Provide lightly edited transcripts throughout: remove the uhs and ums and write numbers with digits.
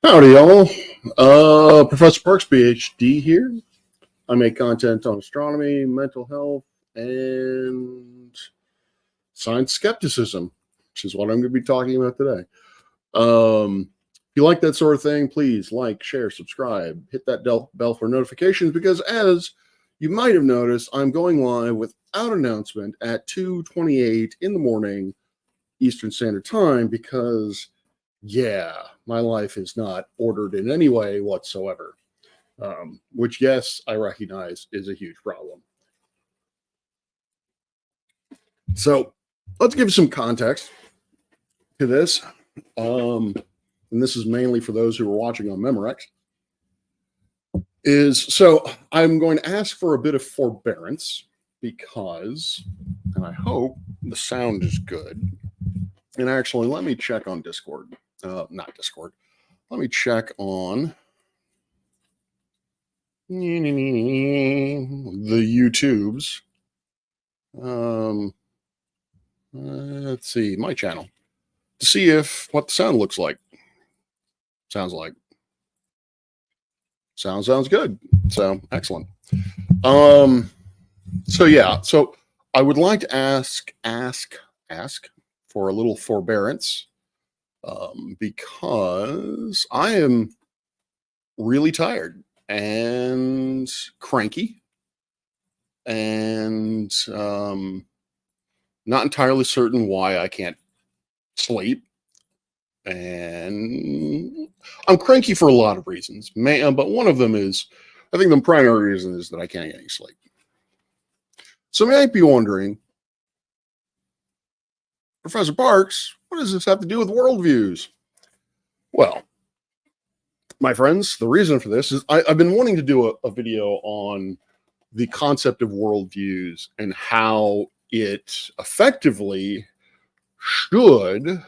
Howdy, y'all. Professor Parks, PhD here. I make content on astronomy, mental health, and science skepticism, which is what I'm going to be talking about today. If you like that sort of thing, please like, share, subscribe, hit that bell for notifications, because as you might have noticed, I'm going live without announcement at 2:28 in the morning Eastern Standard Time because my life is not ordered in any way whatsoever, which, yes, I recognize is a huge problem. So let's give some context to this. And this is mainly for those who are watching on Memorex. So I'm going to ask for a bit of forbearance because, and I hope the sound is good. And actually, let me check on Discord. Not Discord. Let me check on the YouTubes. Let's see, my channel, to see what the sound looks like. Sounds good. So excellent. So I would like to ask for a little forbearance, because I am really tired and cranky and not entirely certain why I can't sleep. And I'm cranky for a lot of reasons, but one of them is, I think the primary reason is that I can't get any sleep. So you might be wondering, Professor Parks, what does this have to do with worldviews? Well, my friends, the reason for this is I've been wanting to do a video on the concept of worldviews and how it effectively should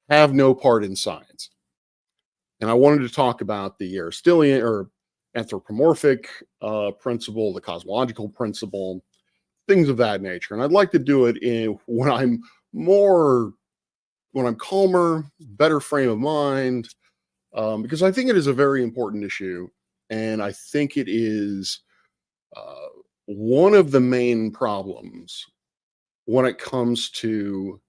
have no part in science. And I wanted to talk about the Aristotelian or anthropomorphic principle, the cosmological principle, things of that nature. And I'd like to do it when I'm calmer, better frame of mind, because I think it is a very important issue. And I think it is one of the main problems when it comes to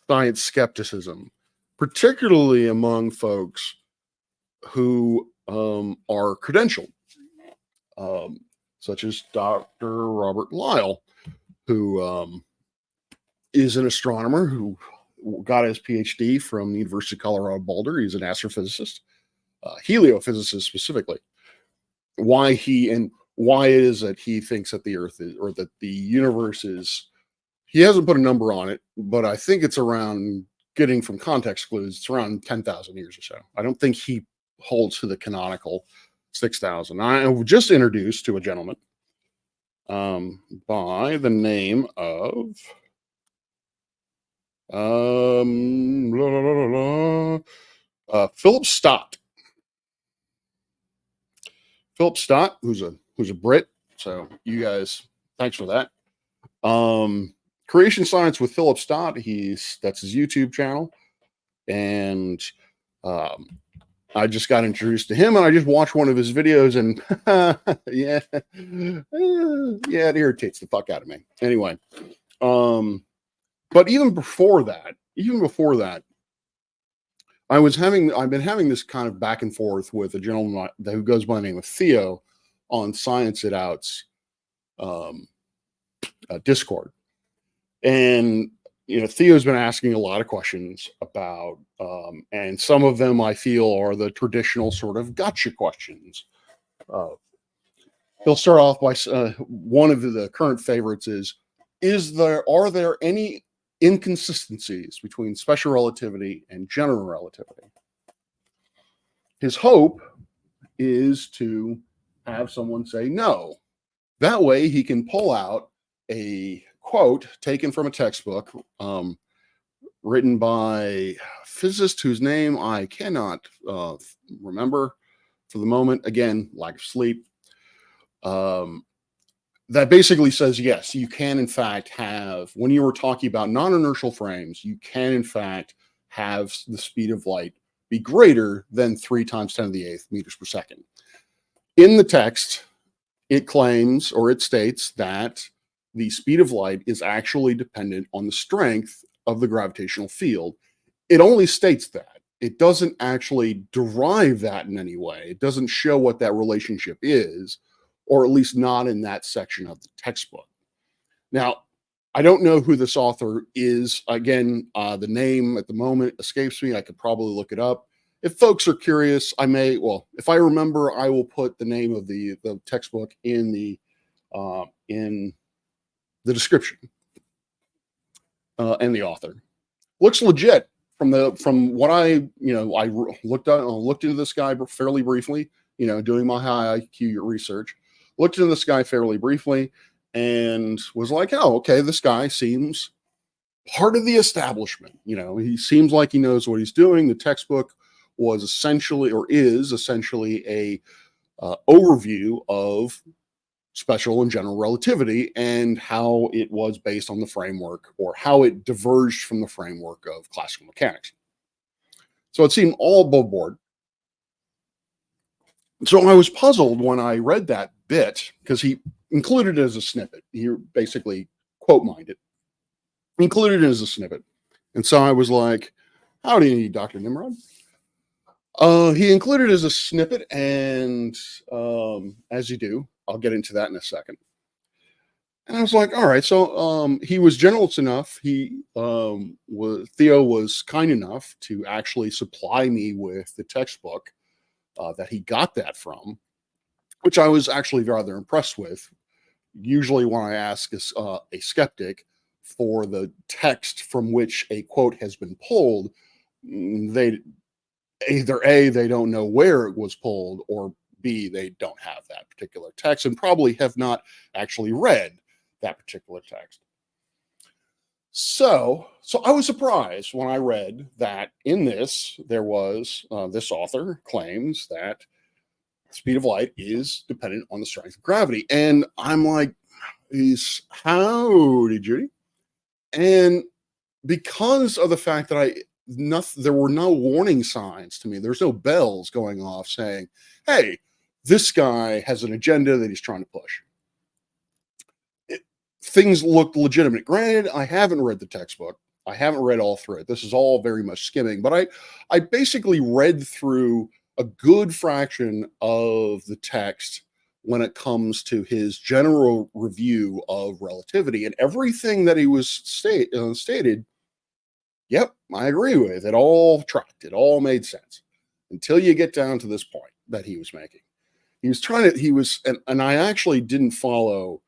science skepticism, particularly among folks who are credentialed, such as Dr. Robert Lyle, who is an astronomer who got his PhD from the University of Colorado Boulder. He's an astrophysicist, heliophysicist specifically. Why it is that he thinks that the Earth is, or that the universe is, he hasn't put a number on it, but I think it's around, getting from context clues, it's around 10,000 years or so. I don't think he holds to the canonical 6,000. I was just introduced to a gentleman by the name of Philip Stott. Philip Stott, who's a Brit. So you guys, thanks for that. Creation Science with Philip Stott. That's his YouTube channel, and I just got introduced to him, and I just watched one of his videos, and it irritates the fuck out of me. Anyway, but even before that, I've been having this kind of back and forth with a gentleman who goes by the name of Theo on Science It Out's Discord. And, Theo's been asking a lot of questions about, and some of them I feel are the traditional sort of gotcha questions. He'll start off by, one of the current favorites are there any inconsistencies between special relativity and general relativity? His hope is to have someone say no. That way he can pull out a quote taken from a textbook written by a physicist whose name I cannot remember for the moment. Again, lack of sleep. That basically says, yes, you can in fact have, when you were talking about non-inertial frames, you can in fact have the speed of light be greater than 3 times 10 to the 8th meters per second. In the text, it claims, or it states, that the speed of light is actually dependent on the strength of the gravitational field. It only states that. It doesn't actually derive that in any way. It doesn't show what that relationship is, or at least not in that section of the textbook. Now, I don't know who this author is. Again, the name at the moment escapes me. I could probably look it up. If folks are curious, I may, well, if I remember, I will put the name of the textbook in the description, and the author. Looks legit from what I looked into this guy fairly briefly, doing my high IQ research. Looked into this guy fairly briefly and was like, oh, okay, this guy seems part of the establishment. He seems like he knows what he's doing. The textbook was essentially, or is essentially, a overview of special and general relativity and how it was based on the framework, or how it diverged from the framework of classical mechanics. So it seemed all above board. So I was puzzled when I read that bit, because he included it as a snippet. He basically quote mined it, included it as a snippet. And so I was like, howdy, Dr. Nimrod. He included it as a snippet, and as you do, I'll get into that in a second. And I was like, all right. So he was generous enough. Theo was kind enough to actually supply me with the textbook that he got that from, which I was actually rather impressed with. Usually when I ask a skeptic for the text from which a quote has been pulled, they either A, they don't know where it was pulled, or B, they don't have that particular text and probably have not actually read that particular text. So I was surprised when I read that in this, there was, this author claims that the speed of light is dependent on the strength of gravity. And I'm like, howdy, Judy. And because of the fact that there were no warning signs to me, there's no bells going off saying, hey, this guy has an agenda that he's trying to push. Things looked legitimate. Granted, I haven't read the textbook. I haven't read all through it. This is all very much skimming, but I basically read through a good fraction of the text when it comes to his general review of relativity, and everything that he was stated, yep, I agree with. It all tracked. It all made sense until you get down to this point that he was making. And I actually didn't follow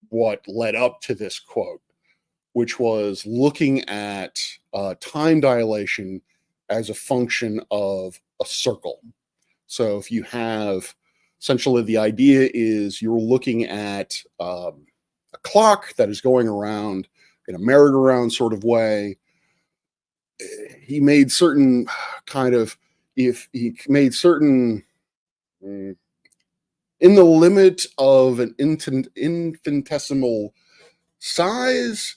what led up to this quote, which was looking at time dilation as a function of a circle. So if you have, essentially the idea is you're looking at a clock that is going around in a merry-go-round sort of way. He made certain in the limit of an infinitesimal size,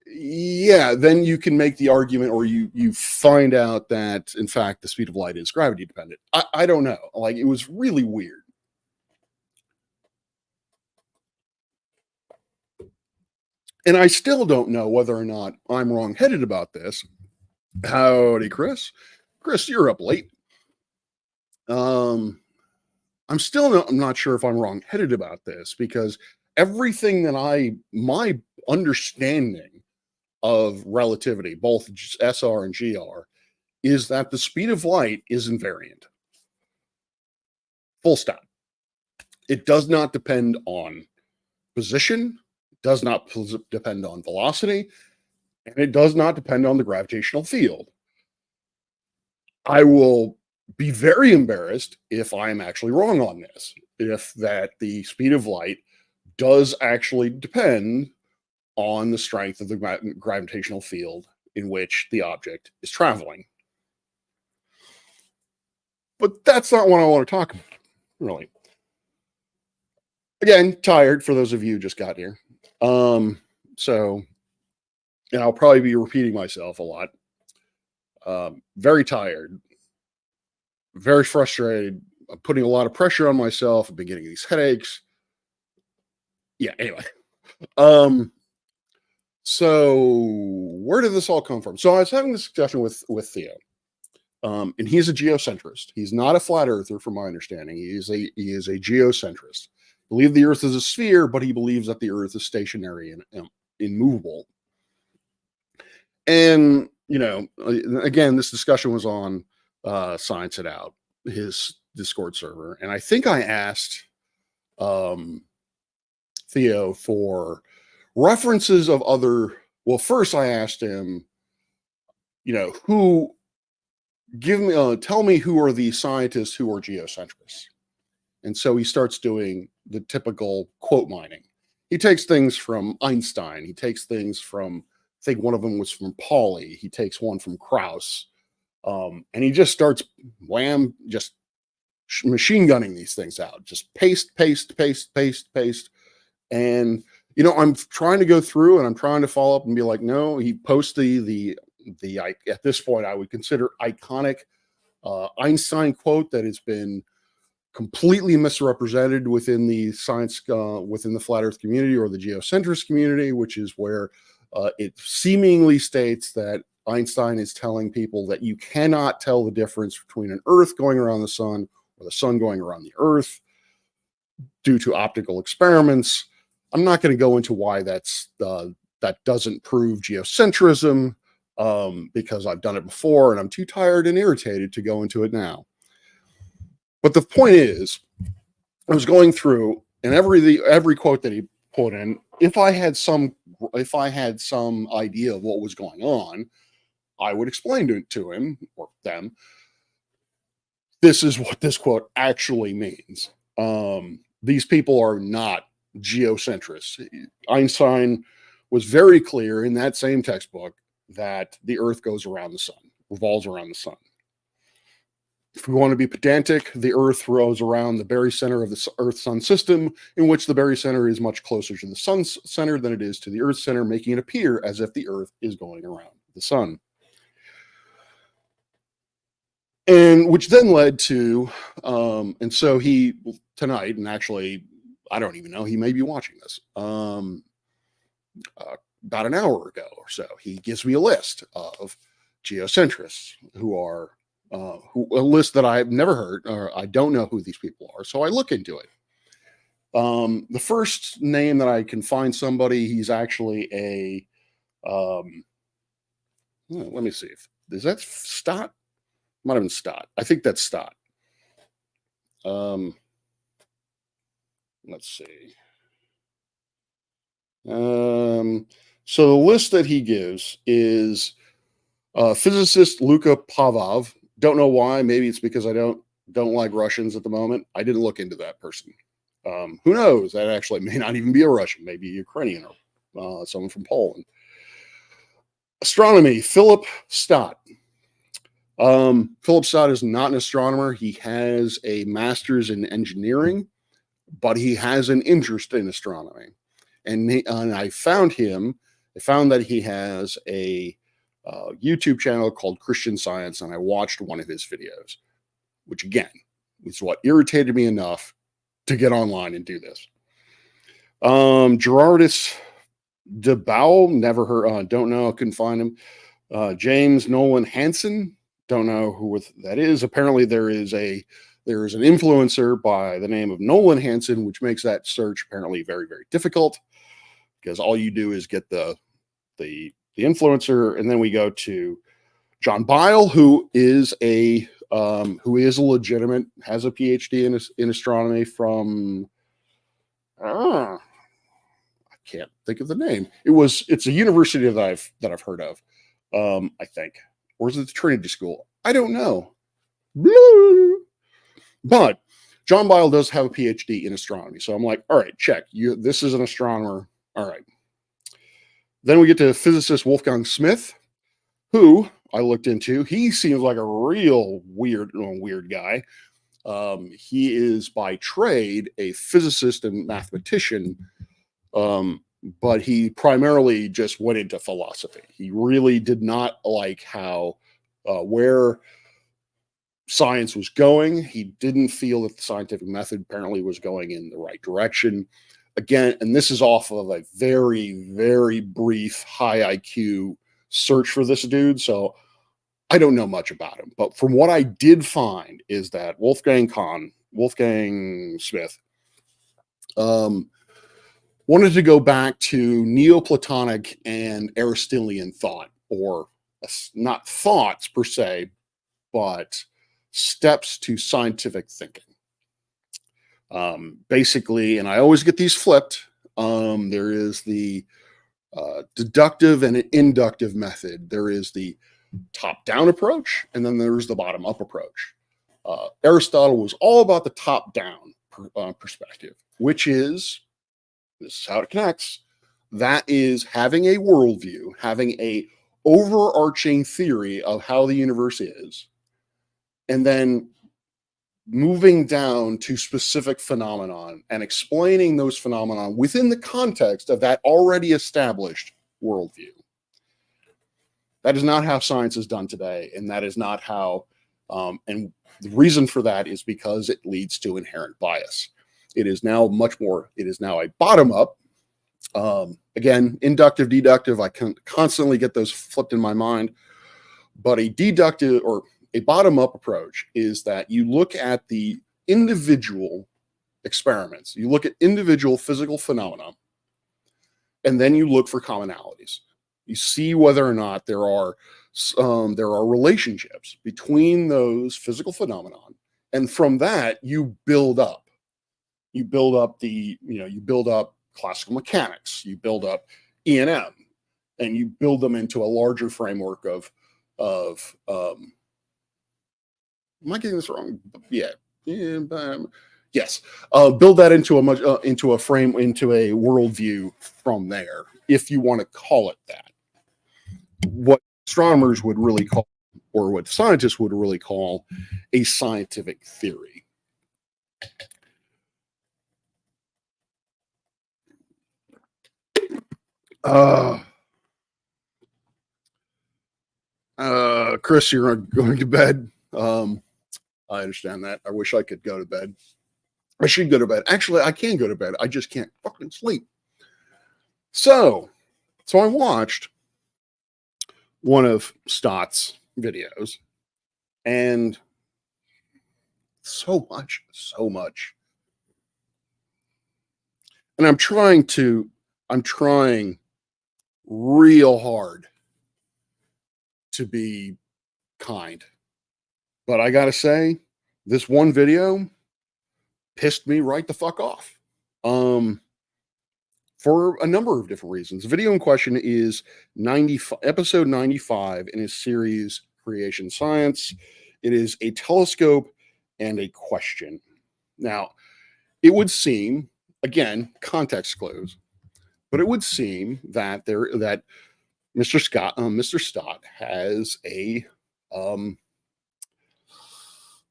yeah, then you can make the argument, or you find out that, in fact, the speed of light is gravity dependent. I don't know. Like, it was really weird. And I still don't know whether or not I'm wrong-headed about this. Howdy, Chris. Chris, you're up late. I'm not sure if I'm wrong-headed about this, because everything that my understanding of relativity, both SR and GR, is that the speed of light is invariant. Full stop. It does not depend on position, it does not depend on velocity, and it does not depend on the gravitational field. I will be very embarrassed if I am actually wrong on this, if that the speed of light does actually depend on the strength of the gravitational field in which the object is traveling. But that's not what I want to talk about, really. Again, tired, for those of you who just got here. So and I'll probably be repeating myself a lot. Very tired, very frustrated. I'm putting a lot of pressure on myself. I've been getting these headaches. Yeah, anyway. So where did this all come from? So I was having this discussion with Theo. And he's a geocentrist. He's not a flat earther, from my understanding. He is a geocentrist. Believe the Earth is a sphere, but he believes that the Earth is stationary and immovable. And again, this discussion was on Science It Out, his Discord server, and I think I asked Theo for references of other. Well, first I asked him, tell me who are the scientists who are geocentrists. And so he starts doing the typical quote mining. He takes things from Einstein. He takes things from, I think one of them was from Pauli. He takes one from Krauss. And he just starts just machine gunning these things out. Just paste, paste, paste, paste, paste. And, I'm trying to go through and I'm trying to follow up and be like, no, he posts the at this point I would consider iconic Einstein quote that has been completely misrepresented within the science, within the flat Earth community or the geocentrist community, which is where it seemingly states that Einstein is telling people that you cannot tell the difference between an Earth going around the sun or the sun going around the Earth due to optical experiments. I'm not going to go into why that doesn't prove geocentrism. Because I've done it before and I'm too tired and irritated to go into it now. But the point is, I was going through and every quote that he put in, if I had some idea of what was going on, I would explain to him or them, this is what this quote actually means. These people are not geocentrists. Einstein was very clear in that same textbook that the Earth goes around the sun, revolves around the sun. If we want to be pedantic, the Earth rolls around the barycenter of the Earth-Sun system, in which the barycenter is much closer to the Sun's center than it is to the Earth's center, making it appear as if the Earth is going around the sun. And which then led to, and so he, tonight, and actually, I don't even know, he may be watching this, about an hour ago or so, he gives me a list of geocentrists who are a list that I've never heard, or I don't know who these people are. So I look into it. The first name that I can find somebody, he's actually a, let me see is that Stott? Might have been Stott. I think that's Stott. Let's see. So the list that he gives is physicist Luka Pavlov. Don't know why. Maybe it's because I don't like Russians at the moment. I didn't look into that person. Who knows? That actually may not even be a Russian. Maybe a Ukrainian or someone from Poland. Astronomy, Philip Stott. Philip Stott is not an astronomer. He has a master's in engineering, but he has an interest in astronomy. And I found that he has a YouTube channel called Christian Science, and I watched one of his videos, which again is what irritated me enough to get online and do this. Gerardus de Bowel, never heard, don't know, couldn't find him. James Nolan Hansen, don't know who that is. Apparently there is an influencer by the name of Nolan Hansen, which makes that search apparently very, very difficult, because all you do is get the influencer, and then we go to John Byle, who is a legitimate, has a PhD in astronomy from I can't think of the name. It's a university that I've heard of, I think, or is it the Trinity School? I don't know. But John Byle does have a PhD in astronomy, so I'm like, all right, check. This is an astronomer. All right. Then we get to physicist Wolfgang Smith, who I looked into. He seems like a real weird guy. He is by trade a physicist and mathematician, but he primarily just went into philosophy. He really did not like how where science was going. He didn't feel that the scientific method apparently was going in the right direction. Again, and this is off of a very, very brief high IQ search for this dude. So I don't know much about him. But from what I did find is that Wolfgang Smith, wanted to go back to Neoplatonic and Aristotelian thought, or not thoughts per se, but steps to scientific thinking. Basically, and I always get these flipped, there is the deductive and an inductive method. There is the top-down approach, and then there's the bottom-up approach. Aristotle was all about the top-down perspective, which is, this is how it connects, that is having a worldview, having a overarching theory of how the universe is, and then moving down to specific phenomenon and explaining those phenomenon within the context of that already established worldview. That is not how science is done today, and that is not how, and the reason for that is because it leads to inherent bias. It is now a bottom-up, again, inductive, deductive, I can constantly get those flipped in my mind, but a deductive or a bottom-up approach is that you look at the individual experiments, you look at individual physical phenomena, and then you look for commonalities. You see whether or not there are relationships between those physical phenomenon, and from that you build up. You build up classical mechanics. You build up E&M, and you build them into a larger framework of am I getting this wrong? Yes. Build that into into a worldview from there, if you want to call it that. What astronomers would really call, or what scientists would really call, a scientific theory. Chris, you're going to bed. I understand that. I wish I could go to bed. I should go to bed. Actually, I can go to bed. I just can't fucking sleep. So I watched one of Stott's videos, and so much. And I'm trying real hard to be kind. But I gotta say, this one video pissed me right the fuck off. For a number of different reasons. The video in question is episode 95 in his series Creation Science. It is a telescope and a question. Now, it would seem, again, context clues, but it would seem that Mr. Stott has a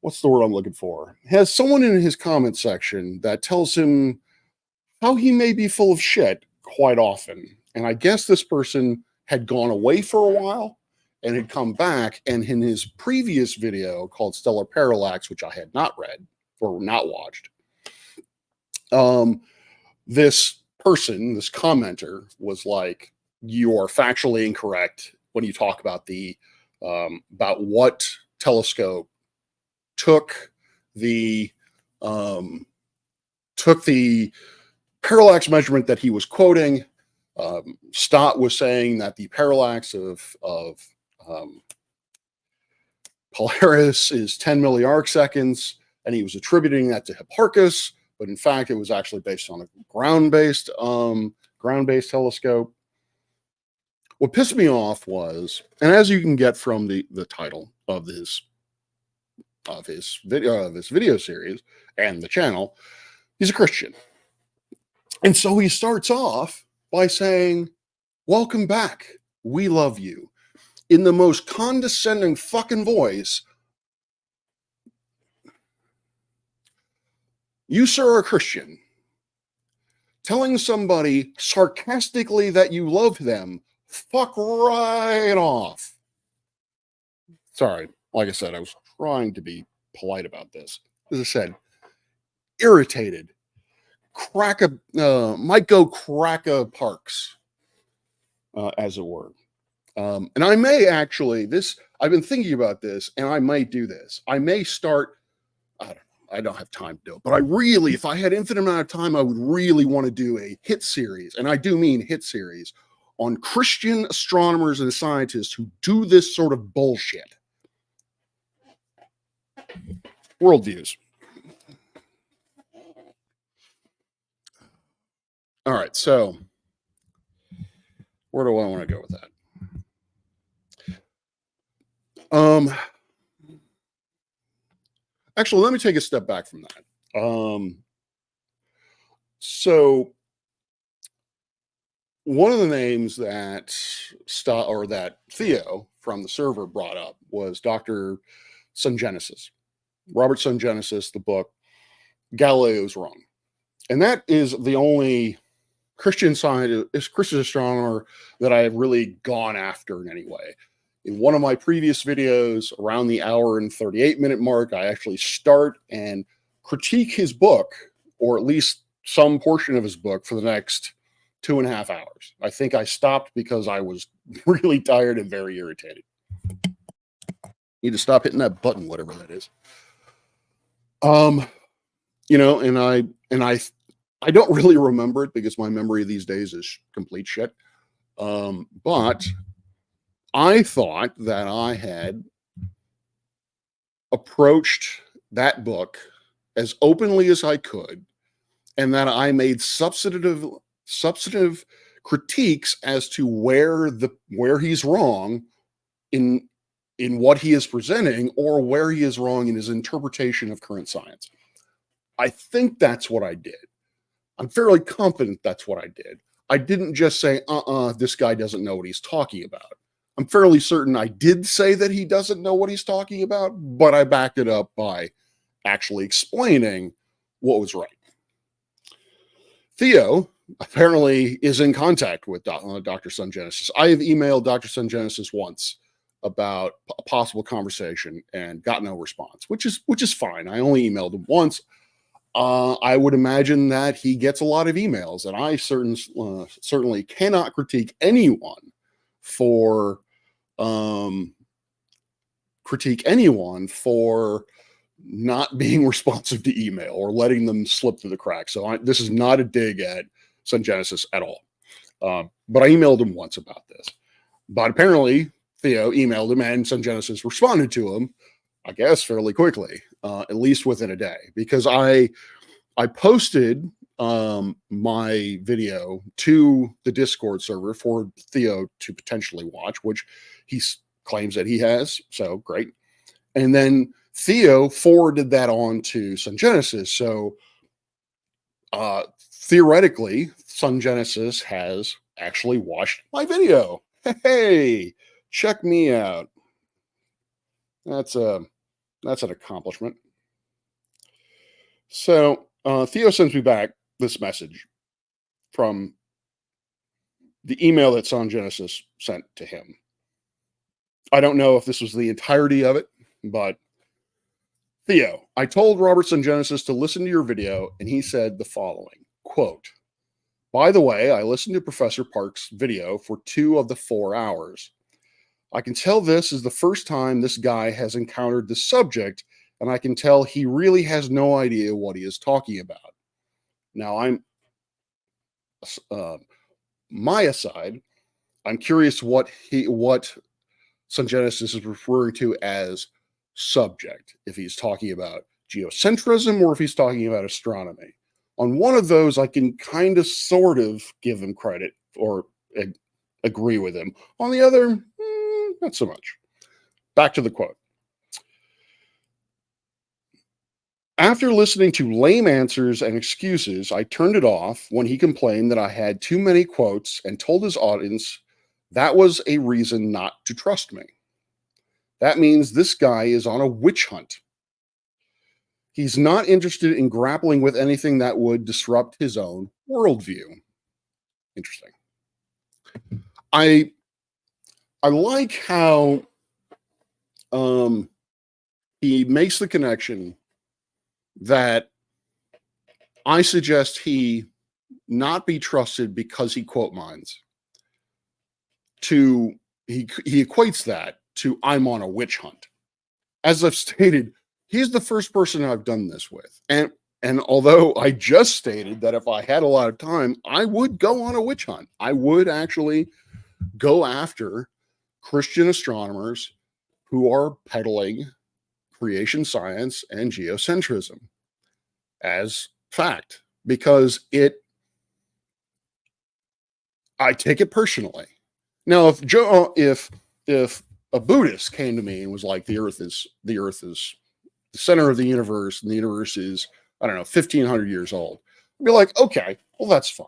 what's the word I'm looking for? Has someone in his comment section that tells him how he may be full of shit quite often. And I guess this person had gone away for a while and had come back, and in his previous video called Stellar Parallax, which I had not read or not watched, this person, this commenter, was like, you are factually incorrect when you talk about about what telescope took the parallax measurement that he was quoting. Stott was saying that the parallax of Polaris is 10 milliarcseconds, and he was attributing that to Hipparchus, but in fact it was actually based on a ground-based telescope. What pissed me off was, and as you can get from the title of his video series and the channel, he's a Christian. And so he starts off by saying, "Welcome back. We love you," in the most condescending fucking voice. You, sir, are a Christian. telling somebody sarcastically that you love them, fuck right off. Sorry, like I said, I was trying to be polite about this. As I said, irritated. Might go crack a parks, as it were. And I may actually, I've been thinking about this, and I might do this. I may start, I don't have time to do it, but if I had infinite amount of time, I would really want to do a hit series, and I do mean hit series, on Christian astronomers and scientists who do this sort of bullshit. Worldviews. All right, so where do I want to go with that? Actually, let me take a step back from that. So one of the names that Theo from the server brought up was Dr. Sungenesis. Robert Sungenesis, the book Galileo's Wrong. And that is the only Christian scientist, Christian astronomer that I have really gone after in any way. In one of my previous videos, around the hour and 38-minute mark, I actually start and critique his book, or at least some portion of his book, for the next 2.5 hours. I think I stopped because I was really tired and very irritated. Need to stop hitting that button, whatever that is. And I don't really remember it because my memory these days is complete shit. But I thought that I had approached that book as openly as I could, and that I made substantive critiques as to where he's wrong in what he is presenting, or where he is wrong in his interpretation of current science. I think that's what I did. I'm fairly confident that's what I did. I didn't just say, this guy doesn't know what he's talking about. I'm fairly certain I did say that he doesn't know what he's talking about, but I backed it up by actually explaining what was right. Theo apparently is in contact with Dr. Sungenesis. I have emailed Dr. Sungenesis once about a possible conversation and got no response, which is fine. I only emailed him once. I would imagine that he gets a lot of emails, and I certainly cannot critique anyone for not being responsive to email or letting them slip through the cracks. So this is not a dig at Sungenesis at all. But I emailed him once about this. But apparently Theo emailed him, and Sungenesis responded to him, I guess, fairly quickly, at least within a day, because I posted my video to the Discord server for Theo to potentially watch, which he claims that he has. So great. And then Theo forwarded that on to Sungenesis. So theoretically, Sungenesis has actually watched my video. Hey, check me out. That's an accomplishment. So Theo sends me back this message from the email that Sungenesis sent to him. I don't know if this was the entirety of it, but Theo, I told Robert Sungenesis to listen to your video, and he said the following, quote, "By the way, I listened to Professor Park's video for 2 of the 4 hours. I can tell this is the first time this guy has encountered the subject, and I can tell he really has no idea what he is talking about." Now, my aside, I'm curious what Sungenesis is referring to as subject, if he's talking about geocentrism or if he's talking about astronomy. On one of those, I can kind of sort of give him credit or agree with him. On the other, not so much. Back to the quote. After listening to lame answers and excuses, I turned it off when he complained that I had too many quotes and told his audience that was a reason not to trust me. That means this guy is on a witch hunt. He's not interested in grappling with anything that would disrupt his own Worldview. Interesting. I like how he makes the connection that I suggest he not be trusted because he quote mines. He equates that to I'm on a witch hunt. As I've stated, he's the first person I've done this with. And although I just stated that if I had a lot of time, I would go on a witch hunt. I would actually go after Christian astronomers who are peddling creation science and geocentrism as fact, because I take it personally. Now, if a Buddhist came to me and was like, the earth is the center of the universe, and the universe is, I don't know, 1,500 years old, I'd be like, okay, well, that's fun.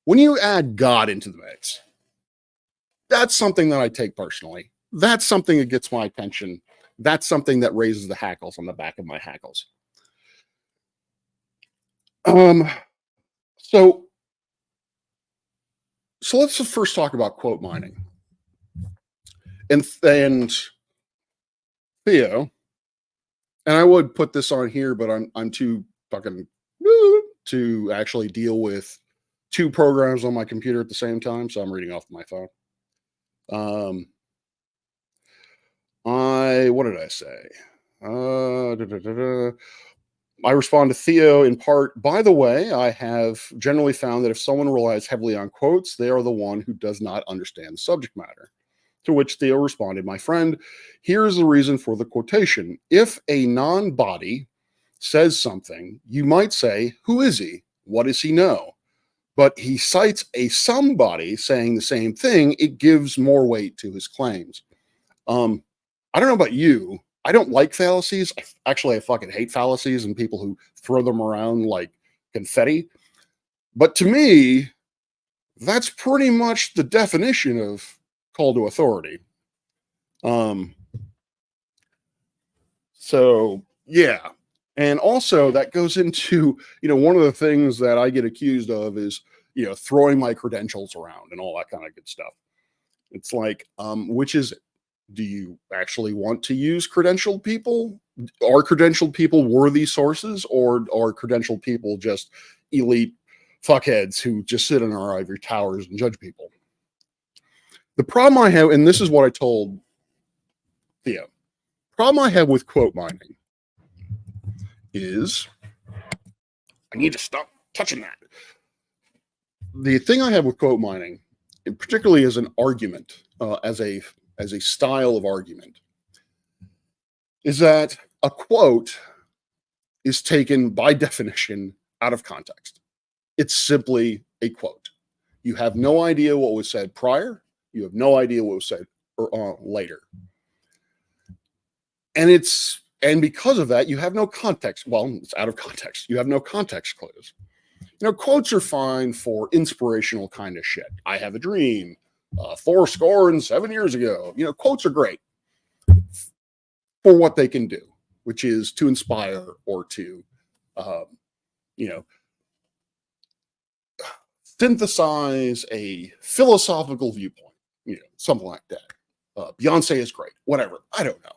When you add God into the mix, that's something that I take personally. That's something that gets my attention. That's something that raises the hackles on the back of my hackles. So let's first talk about quote mining. And Theo, and I would put this on here, but I'm too fucking to actually deal with two programs on my computer at the same time, so I'm reading off my phone. What did I say? I respond to Theo in part, by the way, I have generally found that if someone relies heavily on quotes, they are the one who does not understand the subject matter. To which Theo responded, my friend, here is the reason for the quotation. If a non-body says something, you might say, who is he? What does he know? But he cites a somebody saying the same thing. It gives more weight to his claims. I don't know about you. I don't like fallacies. I fucking hate fallacies and people who throw them around like confetti. But to me, that's pretty much the definition of call to authority. So yeah. And also that goes into, one of the things that I get accused of is, throwing my credentials around and all that kind of good stuff. It's like, which is it? Do you actually want to use credentialed people? Are credentialed people worthy sources, or are credentialed people just elite fuckheads who just sit in our ivory towers and judge people? The problem I have, and this is what I told Theo, problem I have with quote mining is I need to stop touching that. The thing I have with quote mining, and particularly as an argument, as a style of argument, is that a quote is taken by definition out of context. It's simply a quote. You have no idea what was said prior. You have no idea what was said later. And because of that, you have no context. Well, it's out of context. You have no context clues. Quotes are fine for inspirational kind of shit. I have a dream. 407 years ago. Quotes are great for what they can do, which is to inspire or to, synthesize a philosophical viewpoint, something like that. Beyonce is great, whatever. I don't know.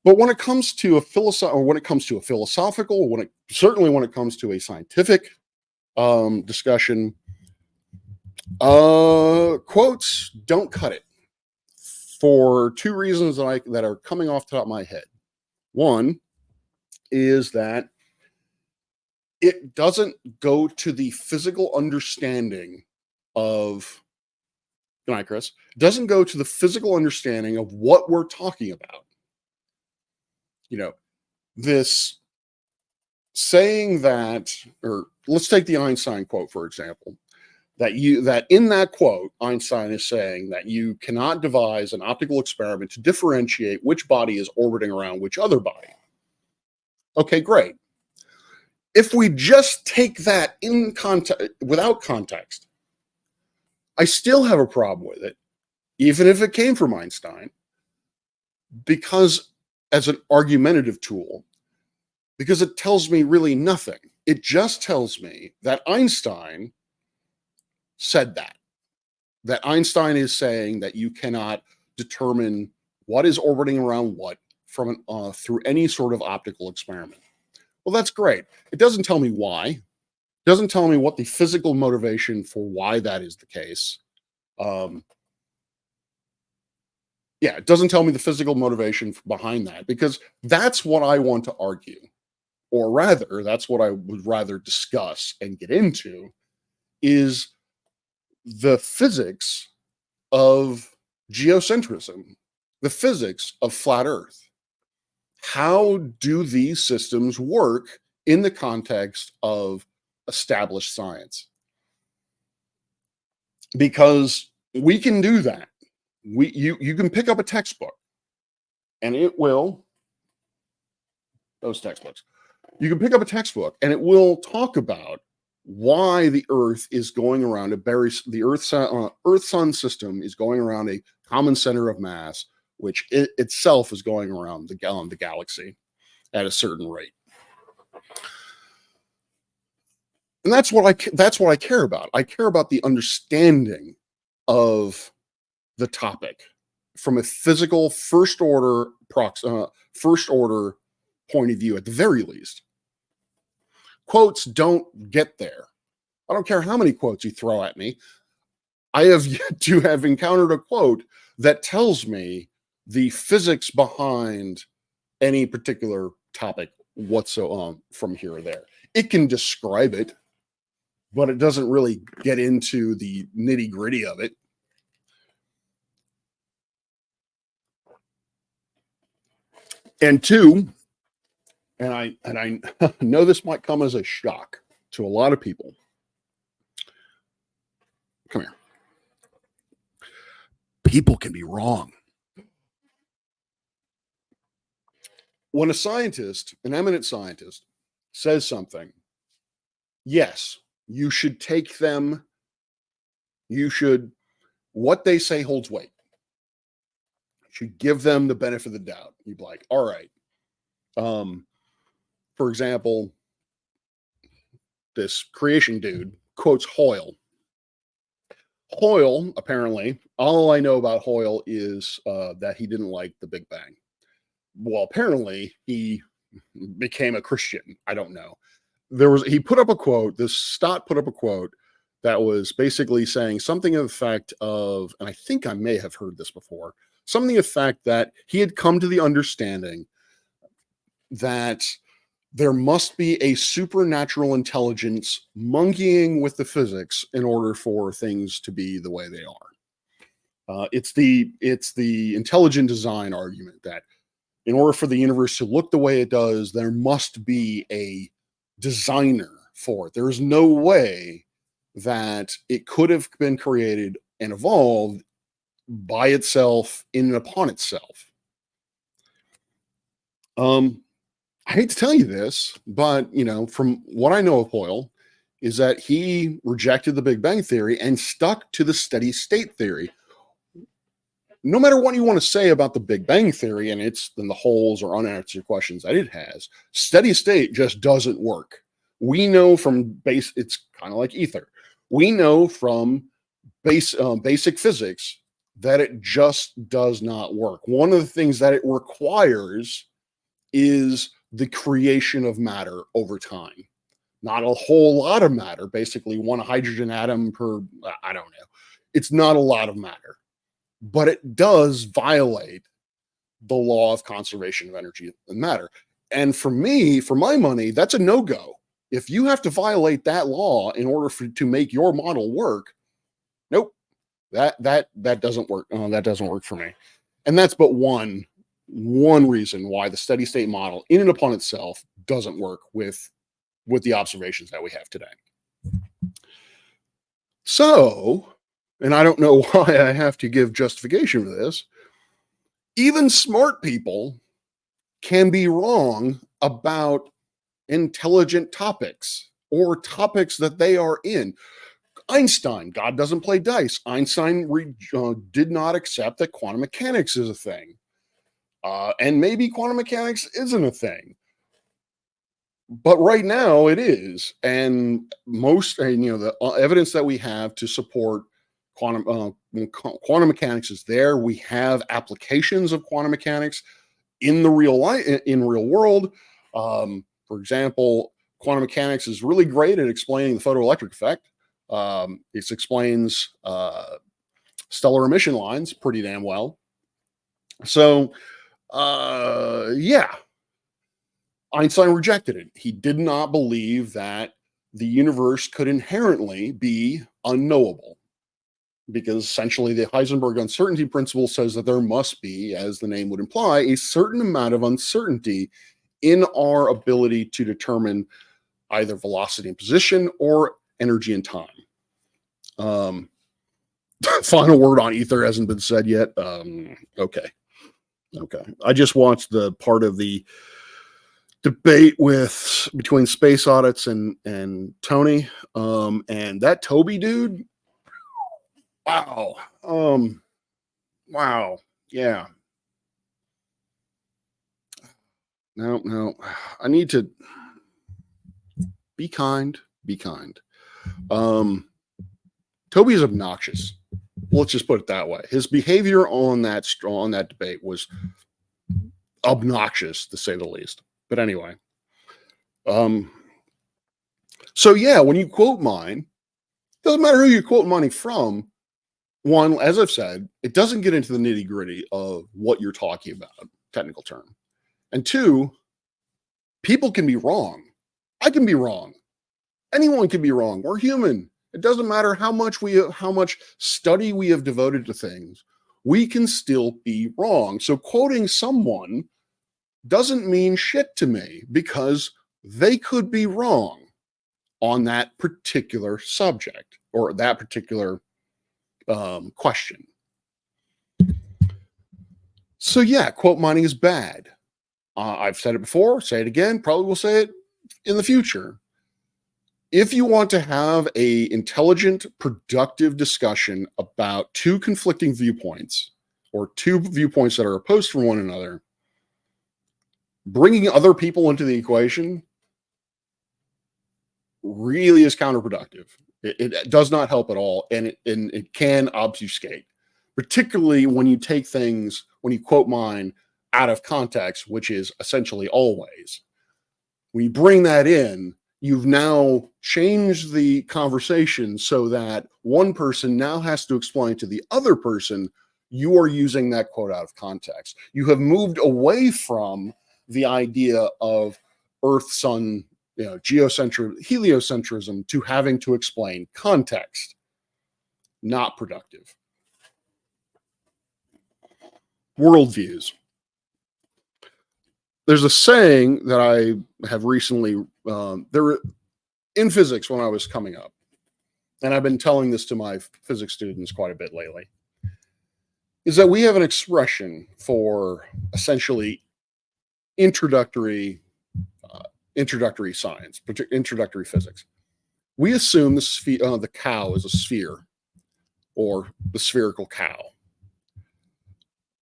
But when it comes to a philosophical, when it comes to a scientific discussion, quotes don't cut it for two reasons that are coming off the top of my head. One is that it doesn't go to the physical understanding of, good night, Chris, doesn't go to the physical understanding of what we're talking about. This saying that, or let's take the Einstein quote, for example, that in that quote, Einstein is saying that you cannot devise an optical experiment to differentiate which body is orbiting around which other body. Okay, great. If we just take that in context, without context, I still have a problem with it, even if it came from Einstein, because as an argumentative tool, because it tells me really nothing. It just tells me that Einstein said that Einstein is saying that you cannot determine what is orbiting around what from through any sort of optical experiment. Well, that's great. It doesn't tell me why. It doesn't tell me what the physical motivation for why that is the case. It doesn't tell me the physical motivation behind that, because that's what I want to argue, or rather, that's what I would rather discuss and get into, is the physics of geocentrism, the physics of flat Earth. How do these systems work in the context of established science? Because we can do that. You can pick up a textbook, and it will, those textbooks, you can pick up a textbook and it will talk about why the Earth is going around the Earth-Sun system is going around a common center of mass, which itself is going around the galaxy at a certain rate. And that's what I care about. I care about the understanding of the topic from a physical first order point of view, at the very least. Quotes don't get there. I don't care how many quotes you throw at me. I have yet to have encountered a quote that tells me the physics behind any particular topic whatsoever from here or there. It can describe it, but it doesn't really get into the nitty-gritty of it. And two, and I know this might come as a shock to a lot of people. Come here. People can be wrong. When a scientist, an eminent scientist, says something, yes, you should take them, what they say holds weight. You should give them the benefit of the doubt. You'd be like, all right. For example, this creation dude quotes Hoyle. Hoyle, apparently, all I know about Hoyle is that he didn't like the Big Bang. Well, apparently he became a Christian. I don't know. He put up a quote, Stott put up a quote that was basically saying something of the effect of, and I think I may have heard this before, something of the fact that he had come to the understanding that there must be a supernatural intelligence monkeying with the physics in order for things to be the way they are. It's the intelligent design argument that in order for the universe to look the way it does, there must be a designer for it. There is no way that it could have been created and evolved by itself in and upon itself. I hate to tell you this, but from what I know of Hoyle, is that he rejected the Big Bang Theory and stuck to the steady state theory. No matter what you want to say about the Big Bang Theory and the holes or unanswered questions that it has, steady state just doesn't work. We know from it's kind of like ether. We know from basic physics that it just does not work. One of the things that it requires is the creation of matter over time. Not a whole lot of matter, basically one hydrogen atom per, I don't know. It's not a lot of matter, but it does violate the law of conservation of energy and matter. And for my money, that's a no-go. If you have to violate that law in order to make your model work, nope, that doesn't work. That doesn't work for me. And that's but one reason why the steady state model in and upon itself doesn't work with the observations that we have today. So, and I don't know why I have to give justification for this, even smart people can be wrong about intelligent topics or topics that they are in. Einstein, God doesn't play dice. Einstein did not accept that quantum mechanics is a thing. And maybe quantum mechanics isn't a thing. But right now it is, and the evidence that we have to support quantum mechanics is there. We have applications of quantum mechanics in the real life, in real world. For example, quantum mechanics is really great at explaining the photoelectric effect. It explains stellar emission lines pretty damn well. So, yeah, Einstein rejected it. He did not believe that the universe could inherently be unknowable, because essentially the Heisenberg uncertainty principle says that there must be, as the name would imply, a certain amount of uncertainty in our ability to determine either velocity and position or energy and time. Final word on ether hasn't been said yet. Okay. I just watched the part of the debate between Space Audits and Tony, and that Toby dude. Wow. Wow. Yeah. No. I need to be kind. Toby's obnoxious. Let's just put it that way. His behavior on that debate was obnoxious, to say the least. But anyway, so yeah, when you quote mine, doesn't matter who you quote money from. One, as I've said, it doesn't get into the nitty gritty of what you're talking about, technical term. And two, people can be wrong. I can be wrong. Anyone can be wrong. We're human. It doesn't matter how much study we have devoted to things. We can still be wrong. So quoting someone doesn't mean shit to me, because they could be wrong on that particular subject or that particular question. So yeah, quote mining is bad. I've said it before, say it again, probably will say it in the future. If you want to have a intelligent, productive discussion about two conflicting viewpoints, or two viewpoints that are opposed from one another, bringing other people into the equation really is counterproductive. It does not help at all, and it can obfuscate, particularly when you take things, when you quote mine out of context, which is essentially always. When you bring that in, you've now changed the conversation so that one person now has to explain to the other person you are using that quote out of context. You have moved away from the idea of Earth, Sun, heliocentrism to having to explain context. Not productive. Worldviews. There's a saying that I have recently, in physics when I was coming up, and I've been telling this to my physics students quite a bit lately, is that we have an expression for essentially introductory science, introductory physics. We assume the cow is a sphere, or the spherical cow.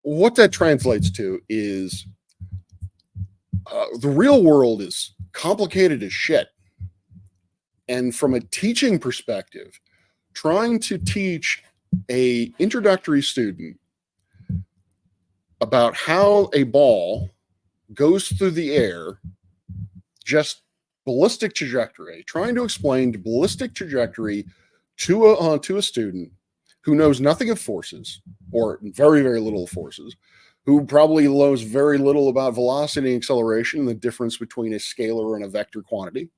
What that translates to is the real world is complicated as shit. And from a teaching perspective, trying to teach a introductory student about how a ball goes through the air, just ballistic trajectory, trying to explain the ballistic trajectory to a student who knows nothing of forces, or very, very little of forces, who probably knows very little about velocity and acceleration and the difference between a scalar and a vector quantity,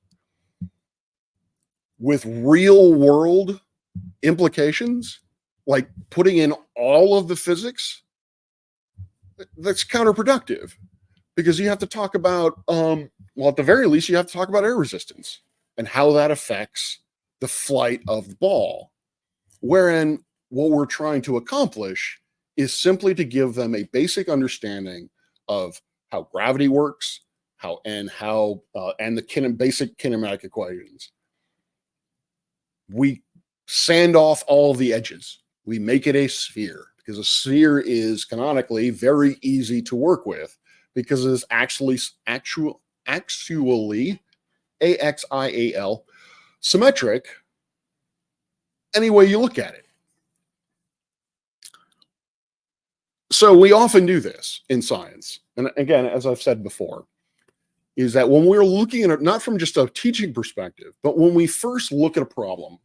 with real world implications, like putting in all of the physics, that's counterproductive, because you have to talk about, at the very least, you have to talk about air resistance and how that affects the flight of the ball. Wherein what we're trying to accomplish is simply to give them a basic understanding of how gravity works, and the basic kinematic equations. We sand off all the edges. We make it a sphere, because a sphere is canonically very easy to work with, because it is actually Axial, symmetric any way you look at it. So we often do this in science. And again, as I've said before, is that when we're looking at it, not from just a teaching perspective, but when we first look at a problem,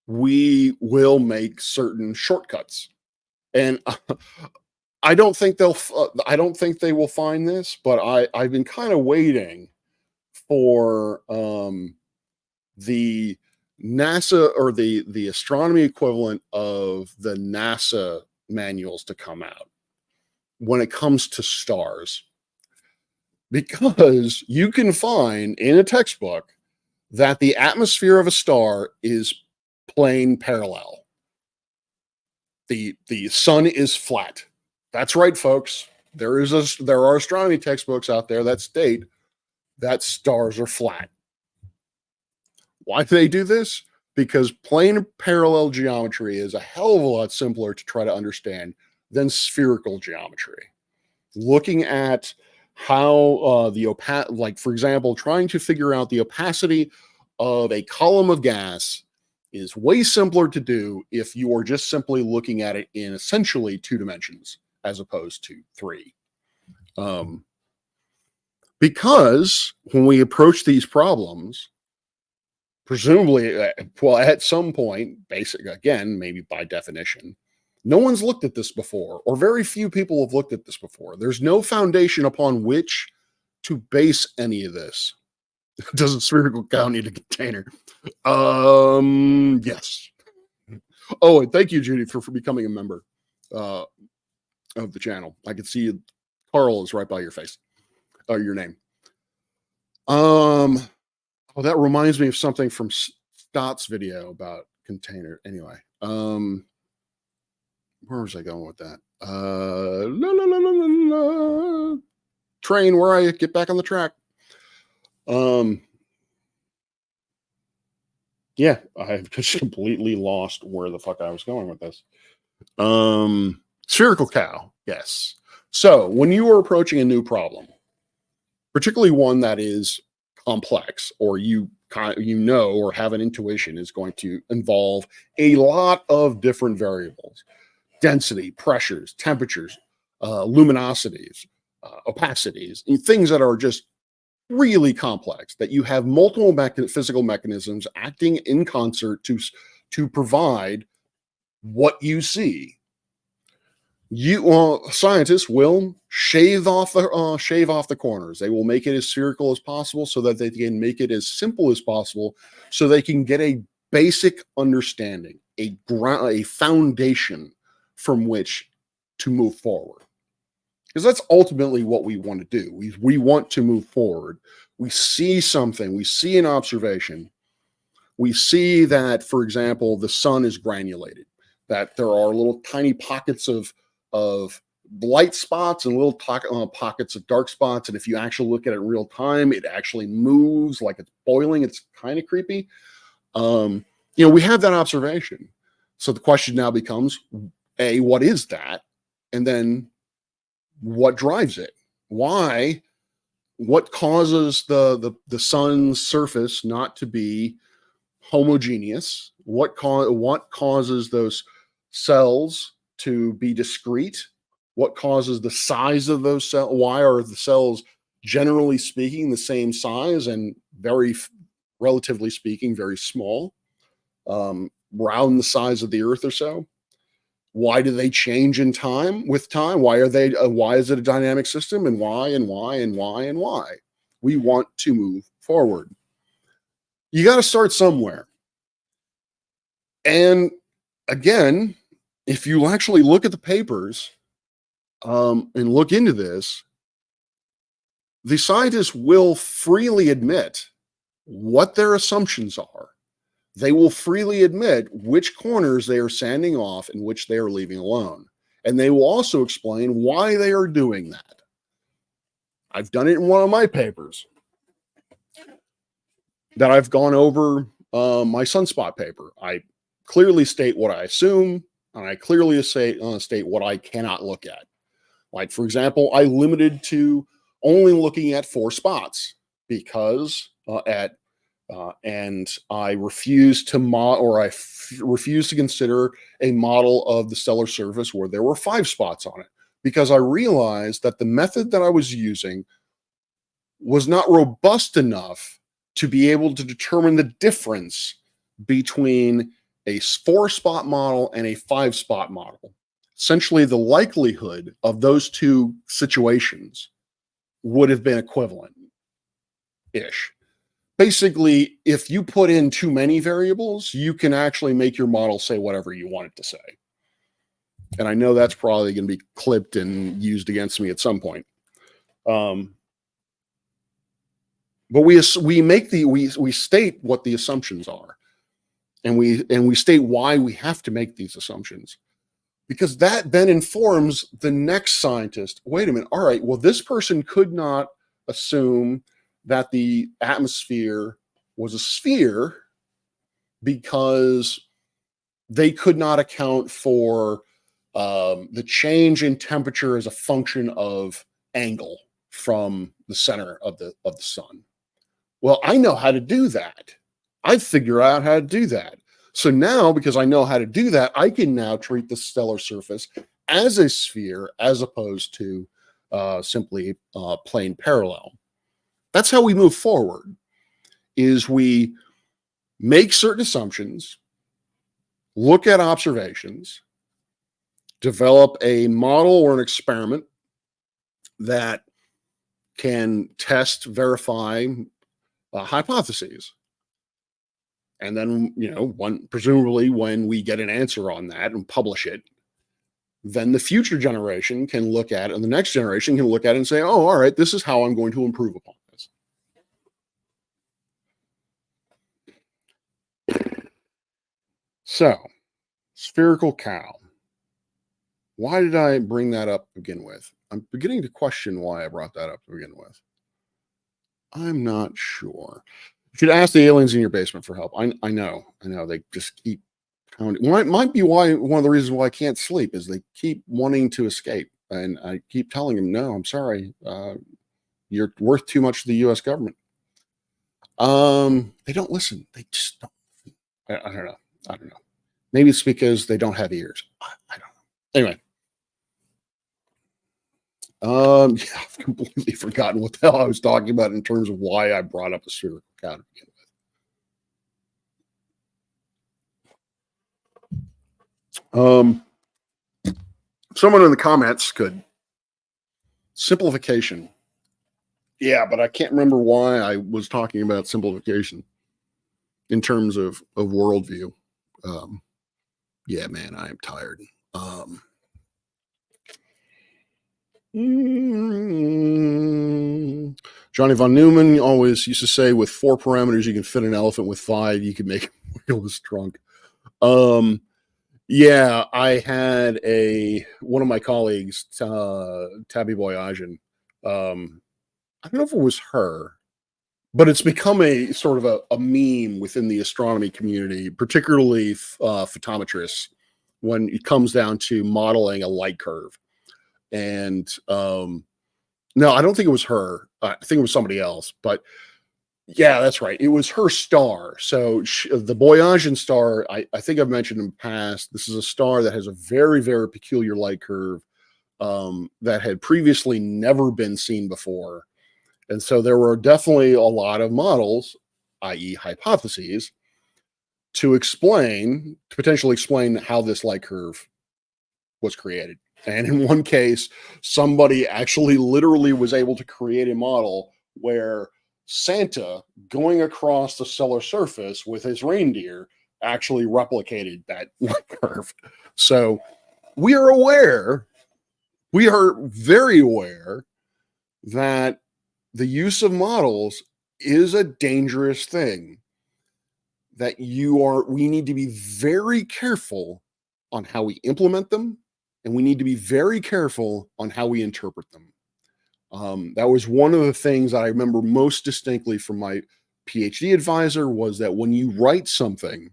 we will make certain shortcuts. And I don't think they will find this, but I've been kind of waiting for the NASA or the astronomy equivalent of the NASA manuals to come out when it comes to stars, because you can find in a textbook that the atmosphere of a star is plane parallel. The sun is flat. That's right, folks. There are astronomy textbooks out there that state that stars are flat. Why do they do this? Because plane parallel geometry is a hell of a lot simpler to try to understand than spherical geometry. Looking at how like for example, trying to figure out the opacity of a column of gas is way simpler to do if you are just simply looking at it in essentially 2 dimensions as opposed to 3. Because when we approach these problems, presumably, well, at some point, again, maybe by definition, no one's looked at this before, or very few people have looked at this before. There's no foundation upon which to base any of this. Does a spherical cow need a container? Yes. Oh, and thank you, Judy, for becoming a member of the channel. I can see Carl is right by your face, or your name. Oh, that reminds me of something from Scott's video about container. Anyway, where was I going with that? Train, where I get back on the track. Yeah, I've just completely lost where the fuck I was going with this. Spherical cow, yes. So when you are approaching a new problem, particularly one that is complex, or you know or have an intuition is going to involve a lot of different variables: density, pressures, temperatures, luminosities, opacities, things that are just really complex, that you have multiple physical mechanisms acting in concert to provide what you see. Scientists will shave off the corners. They will make it as spherical as possible so that they can make it as simple as possible, so they can get a basic understanding, a foundation from which to move forward. Because that's ultimately what we want to do. We want to move forward. We see something, we see an observation. We see that, for example, the sun is granulated, that there are little tiny pockets of light spots and little pockets of dark spots. And if you actually look at it in real time, it actually moves like it's boiling. It's kind of creepy. We have that observation. So the question now becomes, A, what is that? And then what drives it? Why? What causes the sun's surface not to be homogeneous? What causes those cells to be discrete? What causes the size of those cells? Why are the cells, generally speaking, the same size and relatively speaking, very small, around the size of the Earth or so? Why do they change with time? Why is it a dynamic system? And why? We want to move forward. You got to start somewhere. And again, if you actually look at the papers and look into this, the scientists will freely admit what their assumptions are. They will freely admit which corners they are sanding off and which they are leaving alone. And they will also explain why they are doing that. I've done it in one of my papers that I've gone over, my sunspot paper. I clearly state what I assume, and I clearly state what I cannot look at. Like, for example, I limited to only looking at 4 spots. because and I refused to refused to consider a model of the stellar surface where there were 5 spots on it, because I realized that the method that I was using was not robust enough to be able to determine the difference between a 4-spot model and a 5-spot model. Essentially, the likelihood of those two situations would have been equivalent-ish. Basically, if you put in too many variables, you can actually make your model say whatever you want it to say. And I know that's probably going to be clipped and used against me at some point. But we state what the assumptions are, and we state why we have to make these assumptions, because that then informs the next scientist. Wait a minute. All right. Well, this person could not assume that the atmosphere was a sphere because they could not account for the change in temperature as a function of angle from the center of the sun. Well, I know how to do that. I figure out how to do that. So now, because I know how to do that, I can now treat the stellar surface as a sphere as opposed to simply plane parallel. That's how we move forward, is we make certain assumptions, look at observations, develop a model or an experiment that can test, verify hypotheses. And then, presumably when we get an answer on that and publish it, then the future generation can look at it, and the next generation can look at it and say, oh, all right, this is how I'm going to improve upon this. So, spherical cow. Why did I bring that up to begin with? I'm beginning to question why I brought that up to begin with. I'm not sure. You should ask the aliens in your basement for help. I know. They just keep pounding. Well, it might be why one of the reasons why I can't sleep is they keep wanting to escape. And I keep telling them, no, I'm sorry. You're worth too much to the U.S. government. They don't listen. They just don't. I don't know. Maybe it's because they don't have ears. I don't know. Anyway. I've completely forgotten what the hell I was talking about in terms of why I brought up the spherical cow to begin with. Someone in the comments could simplification. Yeah, but I can't remember why I was talking about simplification in terms of worldview. Yeah, man, I am tired. Johnny von Neumann always used to say, with 4 parameters, you can fit an elephant. With 5, you can make him wiggle his trunk. Yeah, I had one of my colleagues, Tabby Boyajian. I don't know if it was her, but it's become a sort of a meme within the astronomy community, particularly photometrists, when it comes down to modeling a light curve. And no, I don't think it was her. I think it was somebody else. But yeah, that's right. It was her star. So the Boyajian star, I think I've mentioned in the past, this is a star that has a very, very peculiar light curve that had previously never been seen before. And so there were definitely a lot of models, i.e. hypotheses, to potentially explain how this light curve was created. And in one case, somebody actually literally was able to create a model where Santa going across the stellar surface with his reindeer actually replicated that light curve. So we are very aware that the use of models is a dangerous thing, that we need to be very careful on how we implement them. And we need to be very careful on how we interpret them. That was one of the things I remember most distinctly from my PhD advisor, was that when you write something,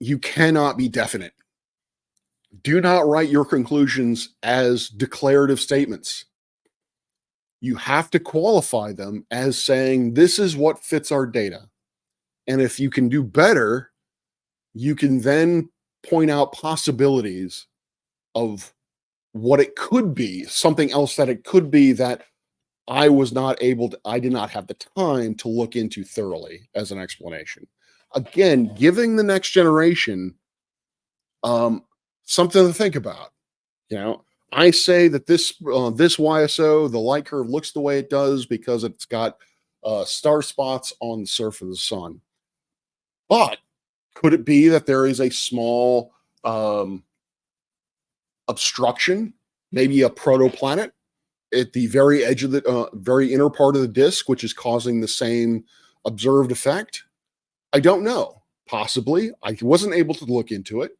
you cannot be definite. Do not write your conclusions as declarative statements. you have to qualify them as saying, this is what fits our data. And if you can do better, you can then point out possibilities of what it could be, something else that it could be that I did not have the time to look into thoroughly as an explanation. Again, giving the next generation something to think about. I say that this YSO, the light curve looks the way it does because it's got star spots on the surface of the sun. But could it be that there is a small obstruction, maybe a protoplanet at the very edge of the very inner part of the disk, which is causing the same observed effect? I don't know. Possibly. I wasn't able to look into it.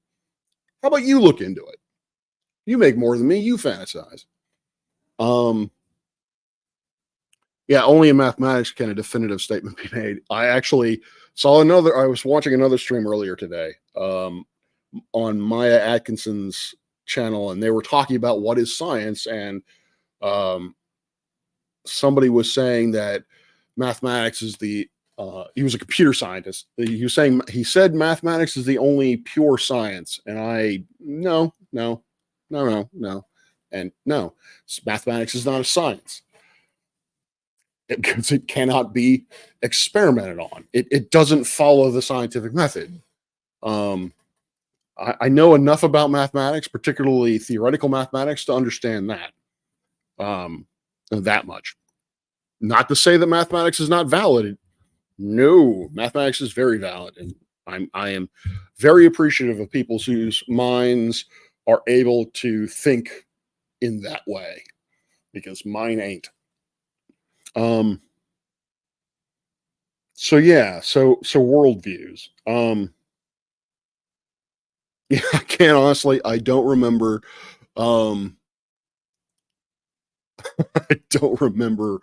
How about you look into it? You make more than me. You fantasize. Yeah, only in mathematics can a definitive statement be made. I actually I was watching another stream earlier today on Maya Atkinson's channel, and they were talking about what is science, and somebody was saying that mathematics is he was a computer scientist. He said mathematics is the only pure science, and no, and no, mathematics is not a science because it cannot be experimented on. It doesn't follow the scientific method. I know enough about mathematics, particularly theoretical mathematics, to understand that much. Not to say that mathematics is not valid. No, mathematics is very valid, and I am very appreciative of people whose minds are able to think in that way, because mine ain't. So worldviews. Yeah, I can't honestly. I don't remember. I don't remember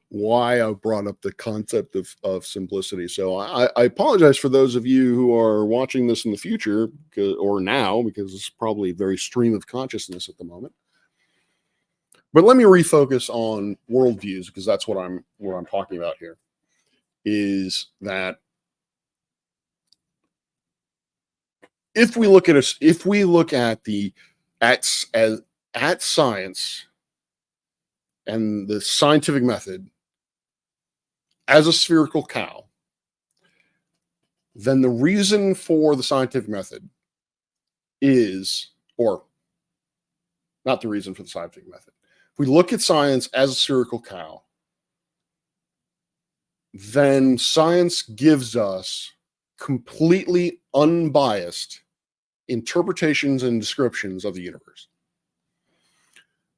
why I brought up the concept of simplicity. So I apologize for those of you who are watching this in the future or now, because it's probably very stream of consciousness at the moment. But let me refocus on worldviews, because that's what I'm talking about here. Is that if we look at science and the scientific method as a spherical cow, then the reason for the scientific method is, or not the reason for the scientific method. If we look at science as a spherical cow, then science gives us completely unbiased interpretations and descriptions of the universe.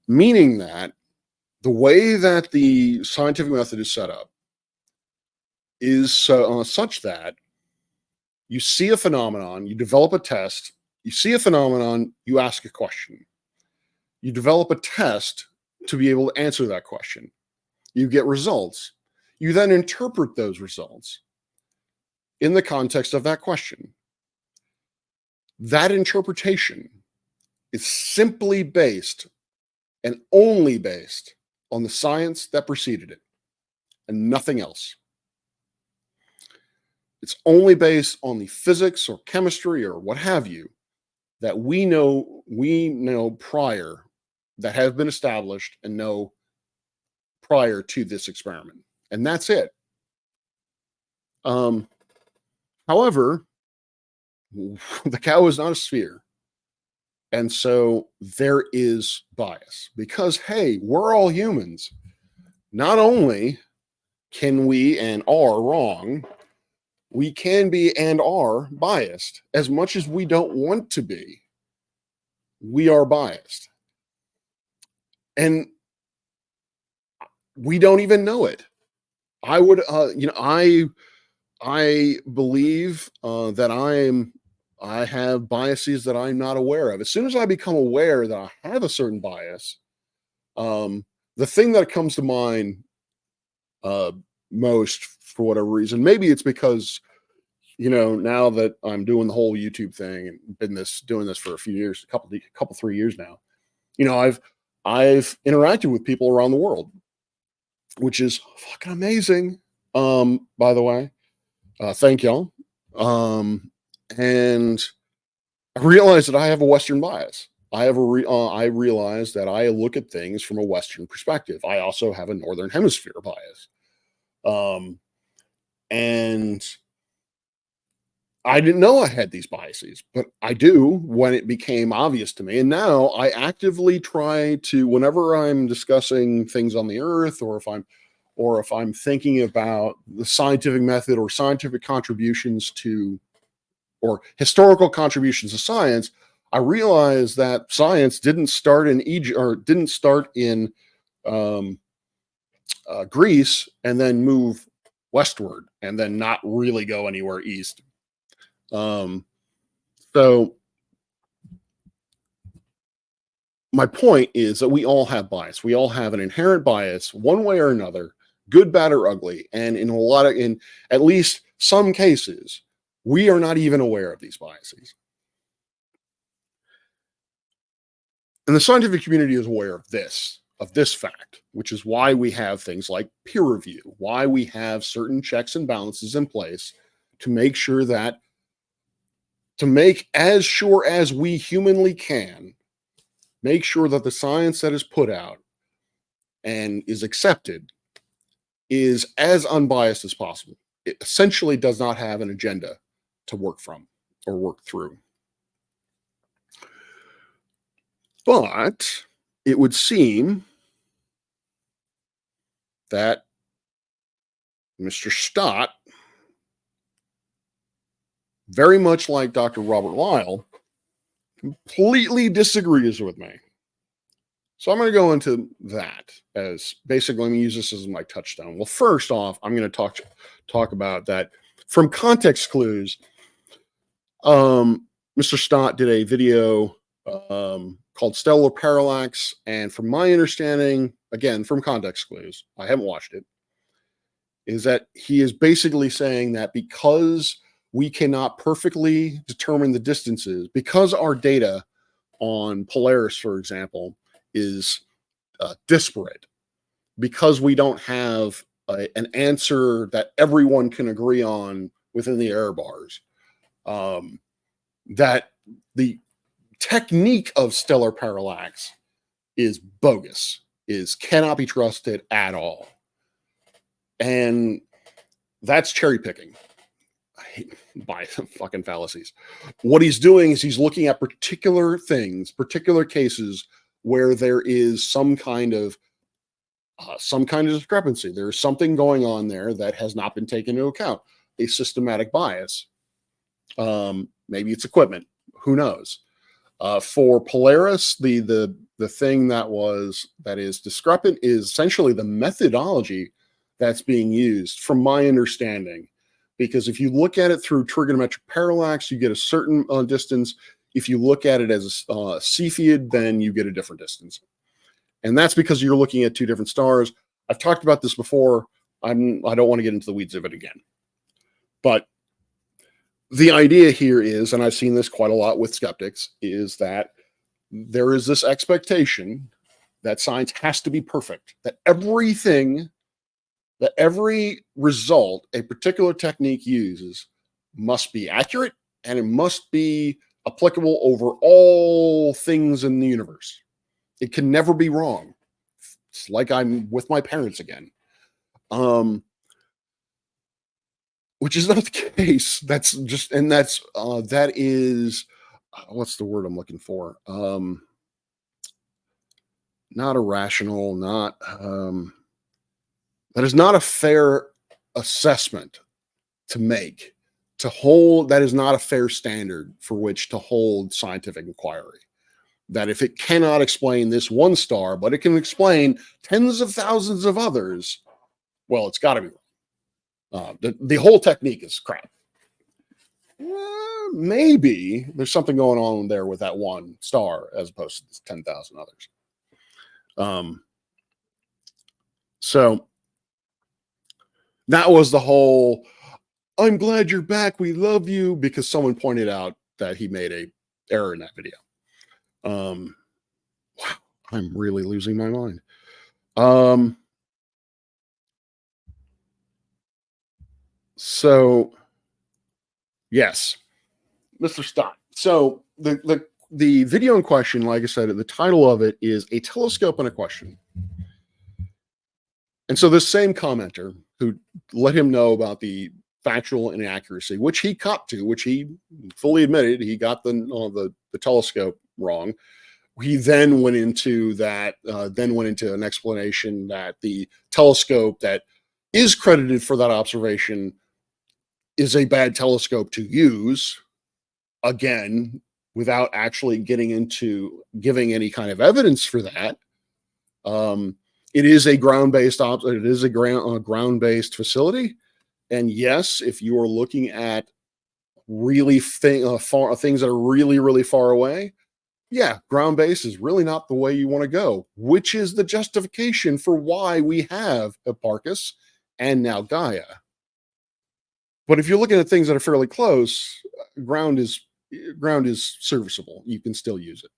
Meaning that the way that the scientific method is set up is such that you see a phenomenon, you develop a test, you see a phenomenon, you ask a question. You develop a test to be able to answer that question. You get results. You then interpret those results in the context of that question. That interpretation is simply based and only based on the science that preceded it and nothing else. It's only based on the physics or chemistry or what have you that we know prior, that have been established and know prior to this experiment. And that's it. However, the cow is not a sphere. And so there is bias because, hey, we're all humans. Not only can we and are wrong, we can be and are biased. As much as we don't want to be, we are biased. And we don't even know it. I believe that I have biases that I'm not aware of. As soon as I become aware that I have a certain bias, the thing that comes to mind most, for whatever reason, maybe it's because, now that I'm doing the whole YouTube thing and been doing this for a few years, a couple 3 years now, I've interacted with people around the world. which is fucking amazing. By the way, thank y'all. And I realize that I have a Western bias. I realize that I look at things from a Western perspective. I also have a Northern Hemisphere bias. And I didn't know I had these biases, but I do when it became obvious to me. And now I actively try to, whenever I'm discussing things on the earth, or if I'm thinking about the scientific method or scientific contributions to, or historical contributions to science, I realize that science didn't start in Egypt, or didn't start in um, Greece and then move westward and then not really go anywhere east. Um, so my point is that we all have bias. We all have an inherent bias, one way or another, good, bad, or ugly. And in at least some cases, we are not even aware of these biases. And the scientific community is aware of this fact, which is why we have things like peer review, why we have certain checks and balances in place to make sure that, to make as sure as we humanly can, make sure that the science that is put out and is accepted is as unbiased as possible. It essentially does not have an agenda to work from or work through. But it would seem that Mr. Stott, very much like Dr. Robert Lyle, completely disagrees with me. So I'm going to go into that as basically, I'm going to use this as my touchstone. Well, first off, I'm going to talk about that from context clues. Mr. Stott did a video called Stellar Parallax, and from my understanding, again, from context clues, I haven't watched it, is that he is basically saying that because we cannot perfectly determine the distances, because our data on Polaris, for example, is disparate, because we don't have an answer that everyone can agree on within the error bars, that the technique of stellar parallax is bogus, cannot be trusted at all. And that's cherry picking by fucking fallacies. What he's doing is he's looking at particular things, particular cases where there is some kind of discrepancy. There's something going on there that has not been taken into account. A systematic bias. Maybe it's equipment. Who knows? For Polaris, the thing that is discrepant is essentially the methodology that's being used, from my understanding. Because if you look at it through trigonometric parallax, you get a certain distance. If you look at it as a Cepheid, then you get a different distance. And that's because you're looking at two different stars. I've talked about this before. I don't want to get into the weeds of it again. But the idea here is, and I've seen this quite a lot with skeptics, is that there is this expectation that science has to be perfect, that every result a particular technique uses must be accurate, and it must be applicable over all things in the universe. It can never be wrong. It's like I'm with my parents again. Which is not the case. That's just, and that is, what's the word I'm looking for? Not irrational, that is not a fair assessment to make, to hold. That is not a fair standard for which to hold scientific inquiry. That if it cannot explain this one star, but it can explain tens of thousands of others, well, it's got to be wrong. The whole technique is crap. Maybe there's something going on there with that one star as opposed to 10,000 others. So that was the whole, I'm glad you're back, we love you, because someone pointed out that he made a error in that video. Wow, I'm really losing my mind. So, yes, Mr. Stott. So the video in question, like I said, the title of it is "A Telescope and a Question." And so this same commenter who let him know about the factual inaccuracy, which he copped to, which he fully admitted he got the telescope wrong. He then went into an explanation that the telescope that is credited for that observation is a bad telescope to use, again, without actually getting into giving any kind of evidence for that. It is a ground-based facility, and yes, if you are looking at really things that are really, really far away, yeah, ground base is really not the way you want to go, which is the justification for why we have Hipparchus and now Gaia. But if you're looking at things that are fairly close, ground is serviceable. You can still use it.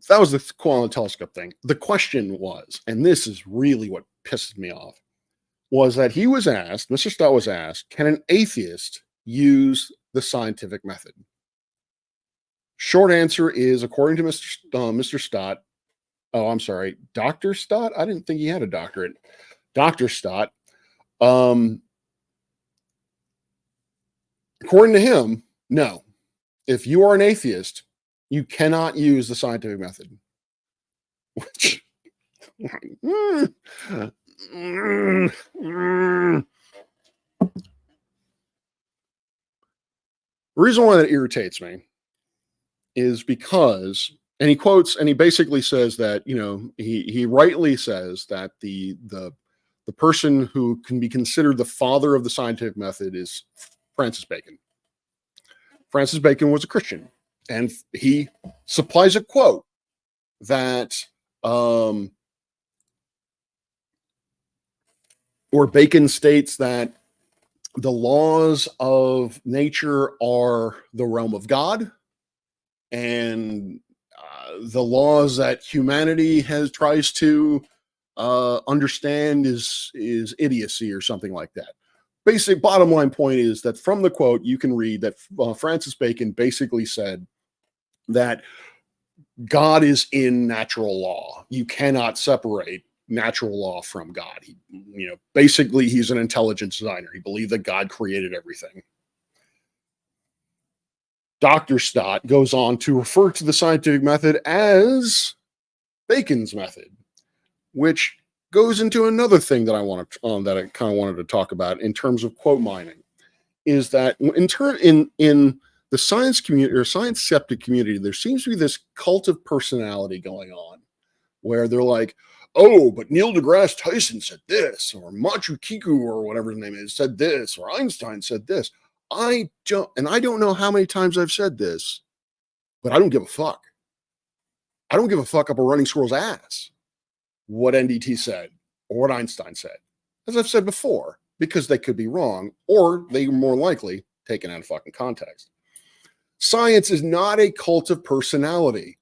That was the quantum telescope thing. The question was, and this is really what pisses me off, was that Mr. Stott was asked, can an atheist use the scientific method? Short answer is, according to Mr. Stott, oh, I'm sorry, Dr. Stott? I didn't think he had a doctorate. Dr. Stott, according to him, no. If you are an atheist, you cannot use the scientific method. Which, the reason why that irritates me is because, and he basically says that, he rightly says that the person who can be considered the father of the scientific method is Francis Bacon. Francis Bacon was a Christian, and he supplies a quote that where Bacon states that the laws of nature are the realm of God, and the laws that humanity tries to understand is idiocy or something like that. Basic bottom line point is that from the quote, you can read that Francis Bacon basically said that God is in natural law. You cannot separate natural law from God. Basically, he's an intelligence designer. He believed that God created everything. Dr. Stott goes on to refer to the scientific method as Bacon's method, which goes into another thing that I kind of wanted to talk about in terms of quote mining, is that in the science community or science skeptic community, there seems to be this cult of personality going on, where they're like, oh, but Neil deGrasse Tyson said this, or Machu Picchu, or whatever his name is, said this, or Einstein said this. I don't know how many times I've said this, but I don't give a fuck. I don't give a fuck up a running squirrel's ass what NDT said or what Einstein said, as I've said before, because they could be wrong, or they are more likely taken out of fucking context. Science is not a cult of personality.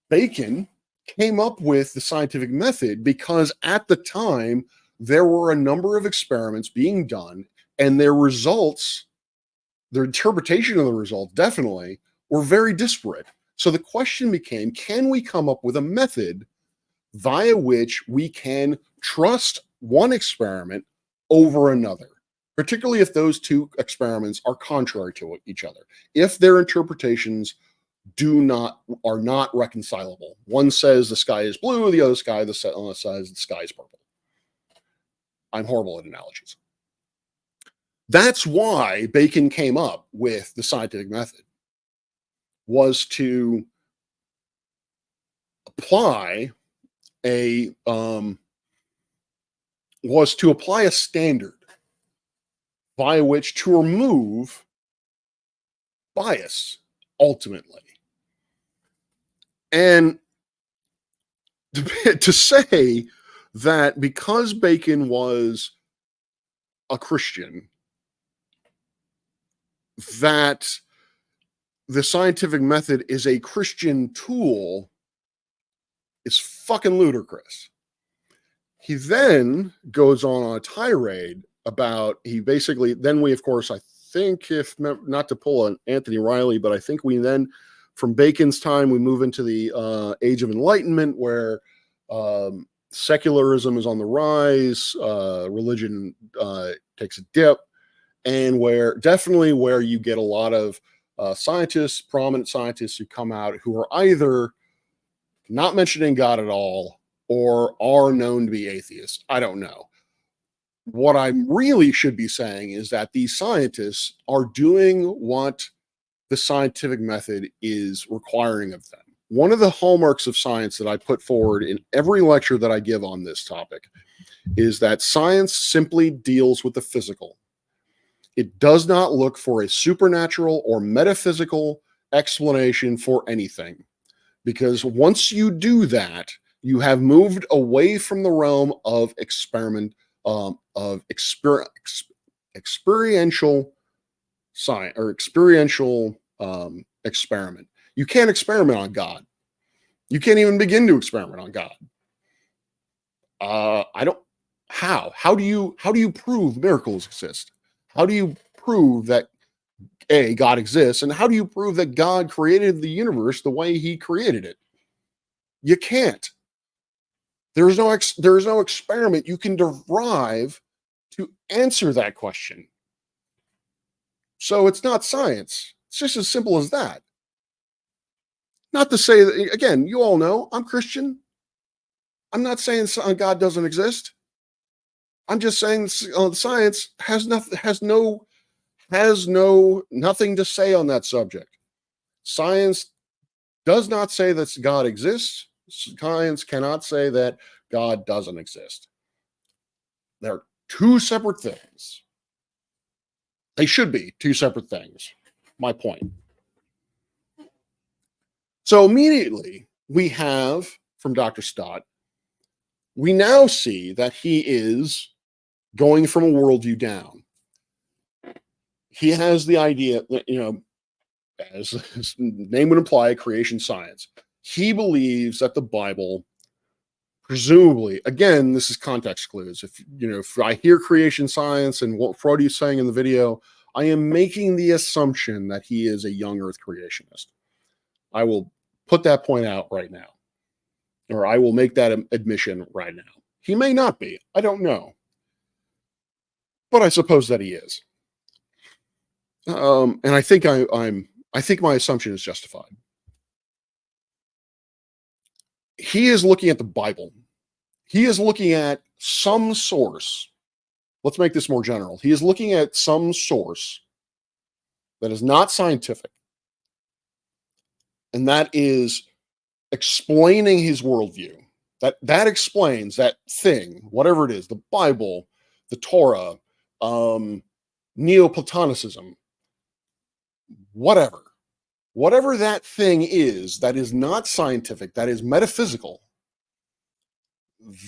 Bacon came up with the scientific method because at the time there were a number of experiments being done, and their interpretation of the results definitely were very disparate. So the question became, can we come up with a method via which we can trust one experiment over another, particularly if those two experiments are contrary to each other, if their interpretations are not reconcilable. One says the sky is blue, the other says the sky is purple. I'm horrible at analogies. That's why Bacon came up with the scientific method, was to apply a standard by which to remove bias ultimately. And to say that because Bacon was a Christian, that the scientific method is a Christian tool is fucking ludicrous. He then goes on a tirade about, then we, of course, I think, if not to pull an Anthony Riley, but I think we then, from Bacon's time, we move into the Age of Enlightenment, where secularism is on the rise, religion takes a dip, and where you get a lot of scientists, prominent scientists, who come out who are either not mentioning God at all or are known to be atheists. I don't know. What I really should be saying is that these scientists are doing what the scientific method is requiring of them. One of the hallmarks of science that I put forward in every lecture that I give on this topic is that science simply deals with the physical. It does not look for a supernatural or metaphysical explanation for anything, because once you do that, you have moved away from the realm of experiential science or experiential experiment. You can't experiment on God. You can't even begin to experiment on God. How do you prove miracles exist? How do you prove that God exists, and how do you prove that God created the universe the way he created it? You can't. There's no experiment you can derive to answer that question. So it's not science. It's just as simple as that. Not to say that, again, you all know I'm Christian. I'm not saying God doesn't exist. I'm just saying science has nothing to say on that subject. Science does not say that God exists. Science cannot say that God doesn't exist. They're two separate things. They should be two separate things. My point. So immediately we have from Dr. Stott, we now see that he is going from a worldview down. He has the idea that, as his name would imply, creation science. He believes that the Bible, presumably, again, this is context clues. If I hear creation science and what Freud is saying in the video, I am making the assumption that he is a young Earth creationist. I will put that point out right now, or I will make that admission right now. He may not be. I don't know, but I suppose that he is. And I think I think my assumption is justified. He is looking at the Bible. He is looking at some source. Let's make this more general. He is looking at some source that is not scientific, and that is explaining his worldview. That explains that thing, whatever it is, the Bible, the Torah, Neoplatonicism, whatever that thing is that is not scientific, that is metaphysical,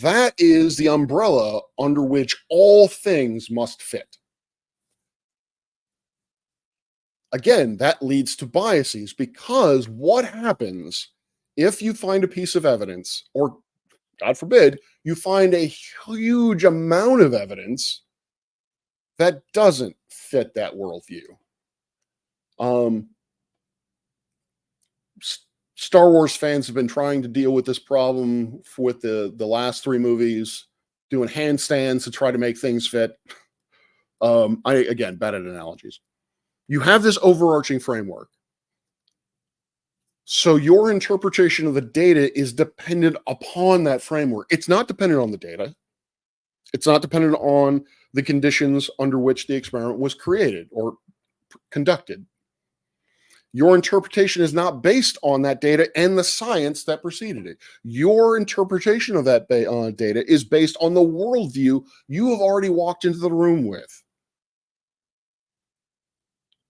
that is the umbrella under which all things must fit. Again, that leads to biases, because what happens if you find a piece of evidence, or God forbid, you find a huge amount of evidence that doesn't fit that worldview? Star Wars fans have been trying to deal with this problem with the last three movies, doing handstands to try to make things fit. Again, bad at analogies. You have this overarching framework. So your interpretation of the data is dependent upon that framework. It's not dependent on the data. It's not dependent on the conditions under which the experiment was created or conducted. Your interpretation is not based on that data and the science that preceded it. Your interpretation of that data is based on the worldview you have already walked into the room with.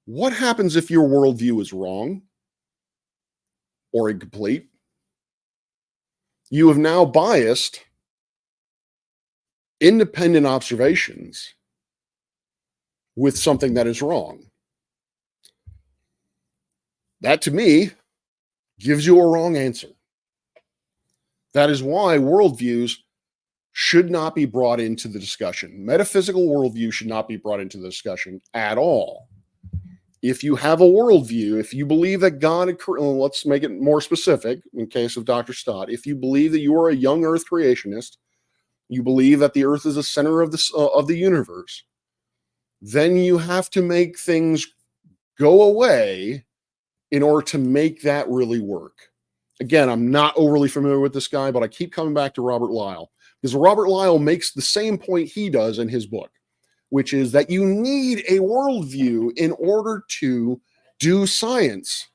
What happens if your worldview is wrong or incomplete? You have now biased independent observations with something that is wrong. That, to me, gives you a wrong answer. That is why worldviews should not be brought into the discussion. Metaphysical worldview should not be brought into the discussion at all. If you have a worldview, if you believe that God, let's make it more specific in case of Dr. Stott, if you believe that you are a young earth creationist, you believe that the earth is the center of the universe, then you have to make things go away in order to make that really work. Again, I'm not overly familiar with this guy, but I keep coming back to Robert Lyle, because Robert Lyle makes the same point he does in his book, which is that you need a worldview in order to do science.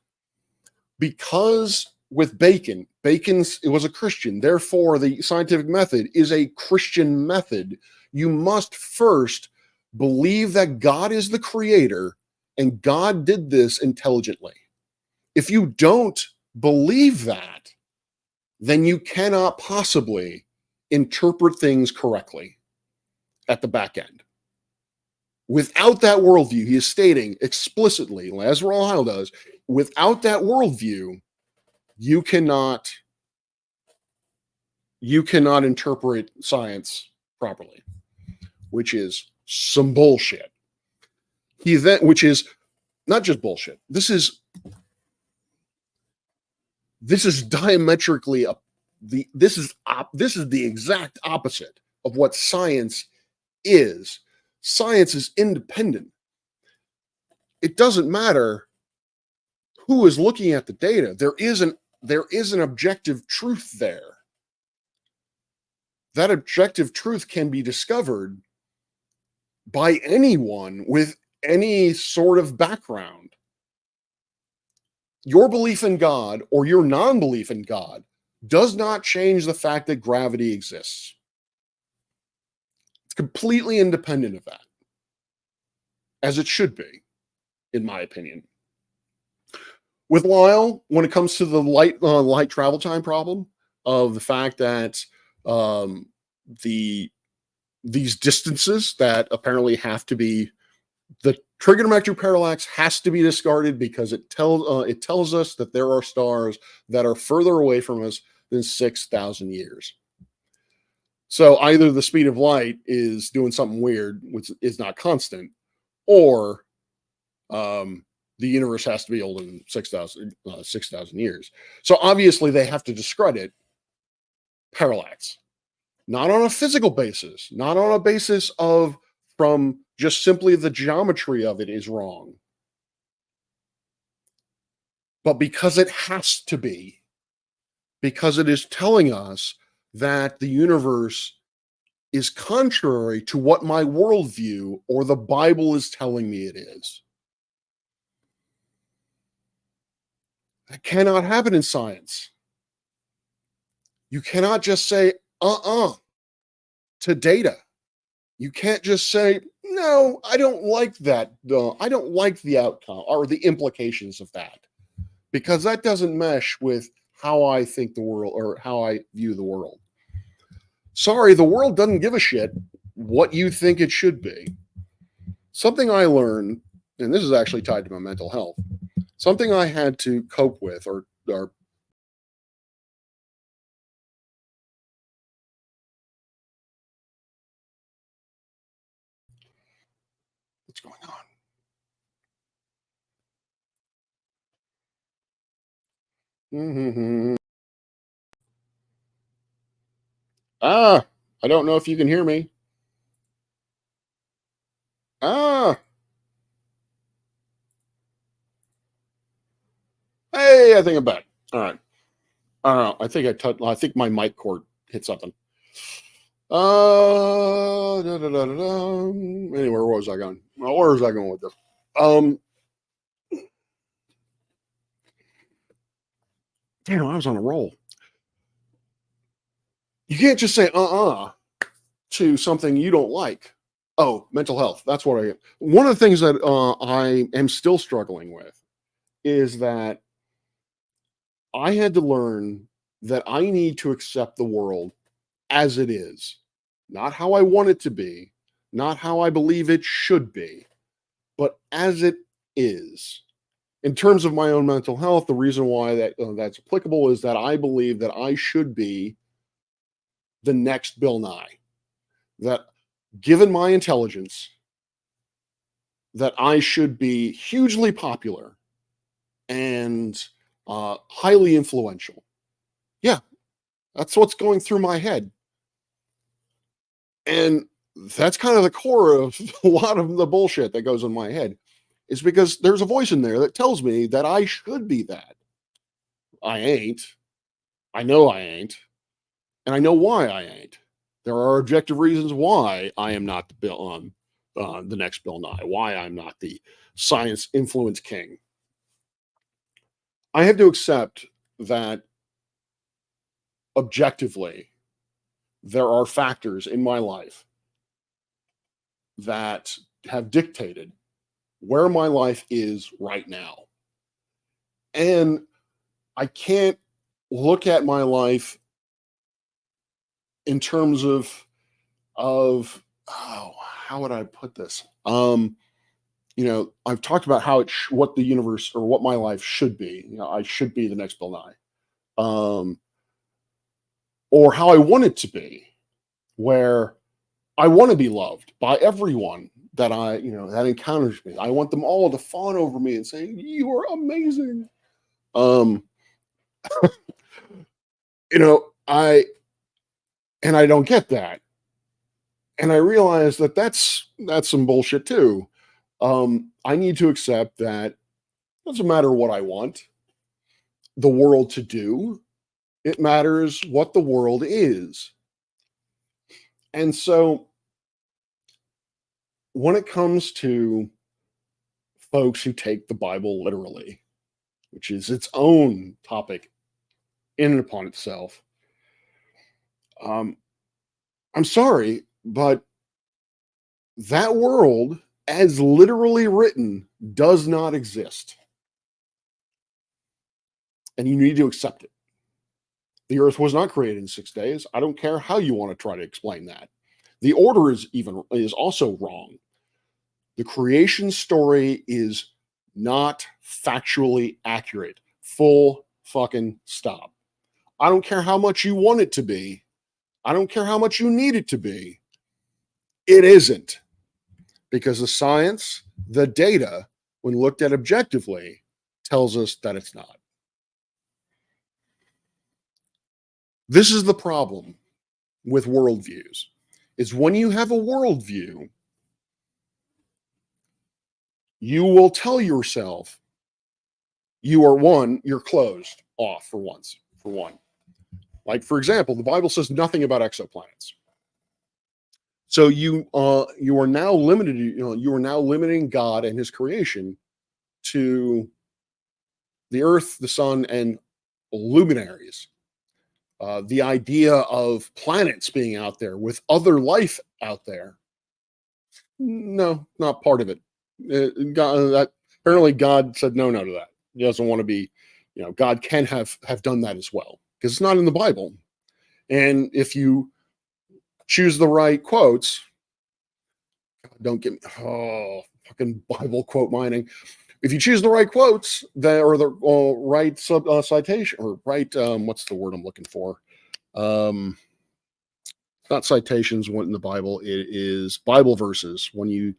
Because with Bacon, it was a Christian, therefore the scientific method is a Christian method. You must first believe that God is the creator and God did this intelligently. If you don't believe that, then you cannot possibly interpret things correctly at the back end. Without that worldview, he is stating explicitly, as Lyle does, without that worldview, you cannot interpret science properly, which is some bullshit. Which is not just bullshit. This is diametrically this is the exact opposite of what science is. Science is independent. It doesn't matter who is looking at the data. There is an objective truth there. That objective truth can be discovered by anyone with any sort of background. Your belief in God or your non-belief in God does not change the fact that gravity exists. It's completely independent of that, as it should be, in my opinion. With Lyle, when it comes to the light travel time problem of the fact that these distances that apparently have to be, the trigonometric parallax has to be discarded because it tells us that there are stars that are further away from us than 6,000 years. So either the speed of light is doing something weird, which is not constant, or the universe has to be older than 6,000 years. So obviously they have to discredit parallax, not on a physical basis, not on a basis of from just simply the geometry of it is wrong, but because it has to be, because it is telling us that the universe is contrary to what my worldview or the Bible is telling me it is. That cannot happen in science. You cannot just say, to data. You can't just say, no, I don't like that. I don't like the outcome or the implications of that, because that doesn't mesh with how I think the world or how I view the world. Sorry, the world doesn't give a shit what you think it should be. Something I learned, and this is actually tied to my mental health, something I had to cope with or what's going on? Mm-hmm. I don't know if you can hear me. Hey, I think I'm back. All right. I don't know. I think my mic cord hit something. Anyway, where was I going? Well, where was I going with this? Damn, I was on a roll. You can't just say to something you don't like. Oh, mental health. That's what one of the things that I am still struggling with is that I had to learn that I need to accept the world as it is, not how I want it to be, not how I believe it should be, but as it is. In terms of my own mental health, the reason why that's applicable is that I believe that I should be the next Bill Nye. That given my intelligence, that I should be hugely popular and highly influential. Yeah, that's what's going through my head. And that's kind of the core of a lot of the bullshit that goes in my head, is because there's a voice in there that tells me that I should be that. I ain't. I know I ain't. And I know why I ain't. There are objective reasons why I am not the next Bill Nye, why I'm not the science influence king. I have to accept that objectively, there are factors in my life that have dictated where my life is right now. And I can't look at my life in terms of how would I put this? I've talked about how what the universe or what my life should be. I should be the next Bill Nye, or how I want it to be, where I want to be loved by everyone that that encounters me. I want them all to fawn over me and say, "You are amazing." I don't get that. And I realize that that's some bullshit too. I need to accept that it doesn't matter what I want the world to do. It matters what the world is. And so when it comes to folks who take the Bible literally, which is its own topic in and upon itself, I'm sorry, but that world, as literally written, does not exist. And you need to accept it. The earth was not created in 6 days. I don't care how you want to try to explain that. The order is also wrong. The creation story is not factually accurate. Full fucking stop. I don't care how much you want it to be. I don't care how much you need it to be. It isn't. Because the science, the data, when looked at objectively, tells us that it's not. This is the problem with worldviews, is when you have a worldview, you will tell yourself you're closed off for one. Like, for example, the Bible says nothing about exoplanets. So you are now limited. You are now limiting God and His creation to the Earth, the Sun, and luminaries. The idea of planets being out there with other life out there, no, not part of it. Apparently God said no to that. He doesn't want to be. God can have done that as well, because it's not in the Bible. And if you choose the right quotes, don't get me, fucking Bible quote mining. If you choose the right quotes, or the right citation, or right, what's the word I'm looking for? Not citations in the Bible. It is Bible verses. When you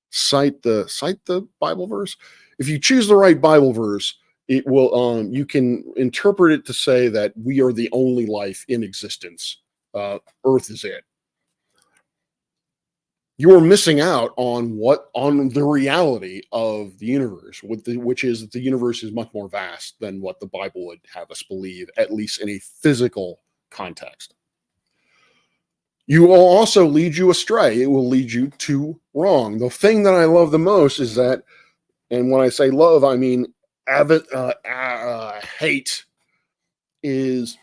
cite the Bible verse, if you choose the right Bible verse, it will you can interpret it to say that we are the only life in existence. Earth is it. You are missing out on the reality of the universe, which is that the universe is much more vast than what the Bible would have us believe, at least in a physical context. You will also lead you astray. It will lead you to wrong. The thing that I love the most is that, and when I say love, I mean hate, is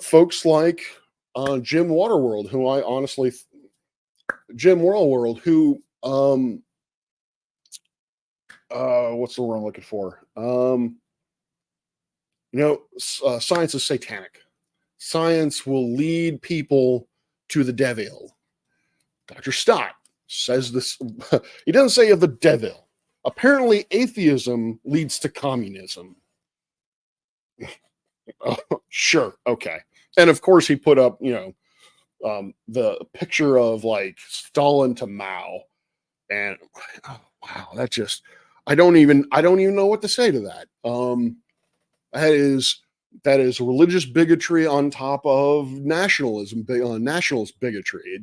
folks like Jim Waterworld, who I honestly. Jim Worldworld, who what's the word I'm looking for? Science is satanic. Science will lead people to the devil. Dr. Stott says this. He doesn't say of the devil. Apparently, atheism leads to communism. Sure, okay. And of course, he put up, the picture of like Stalin to Mao, and oh, wow, I don't even know what to say to that. That is religious bigotry on top of nationalism, nationalist bigotry.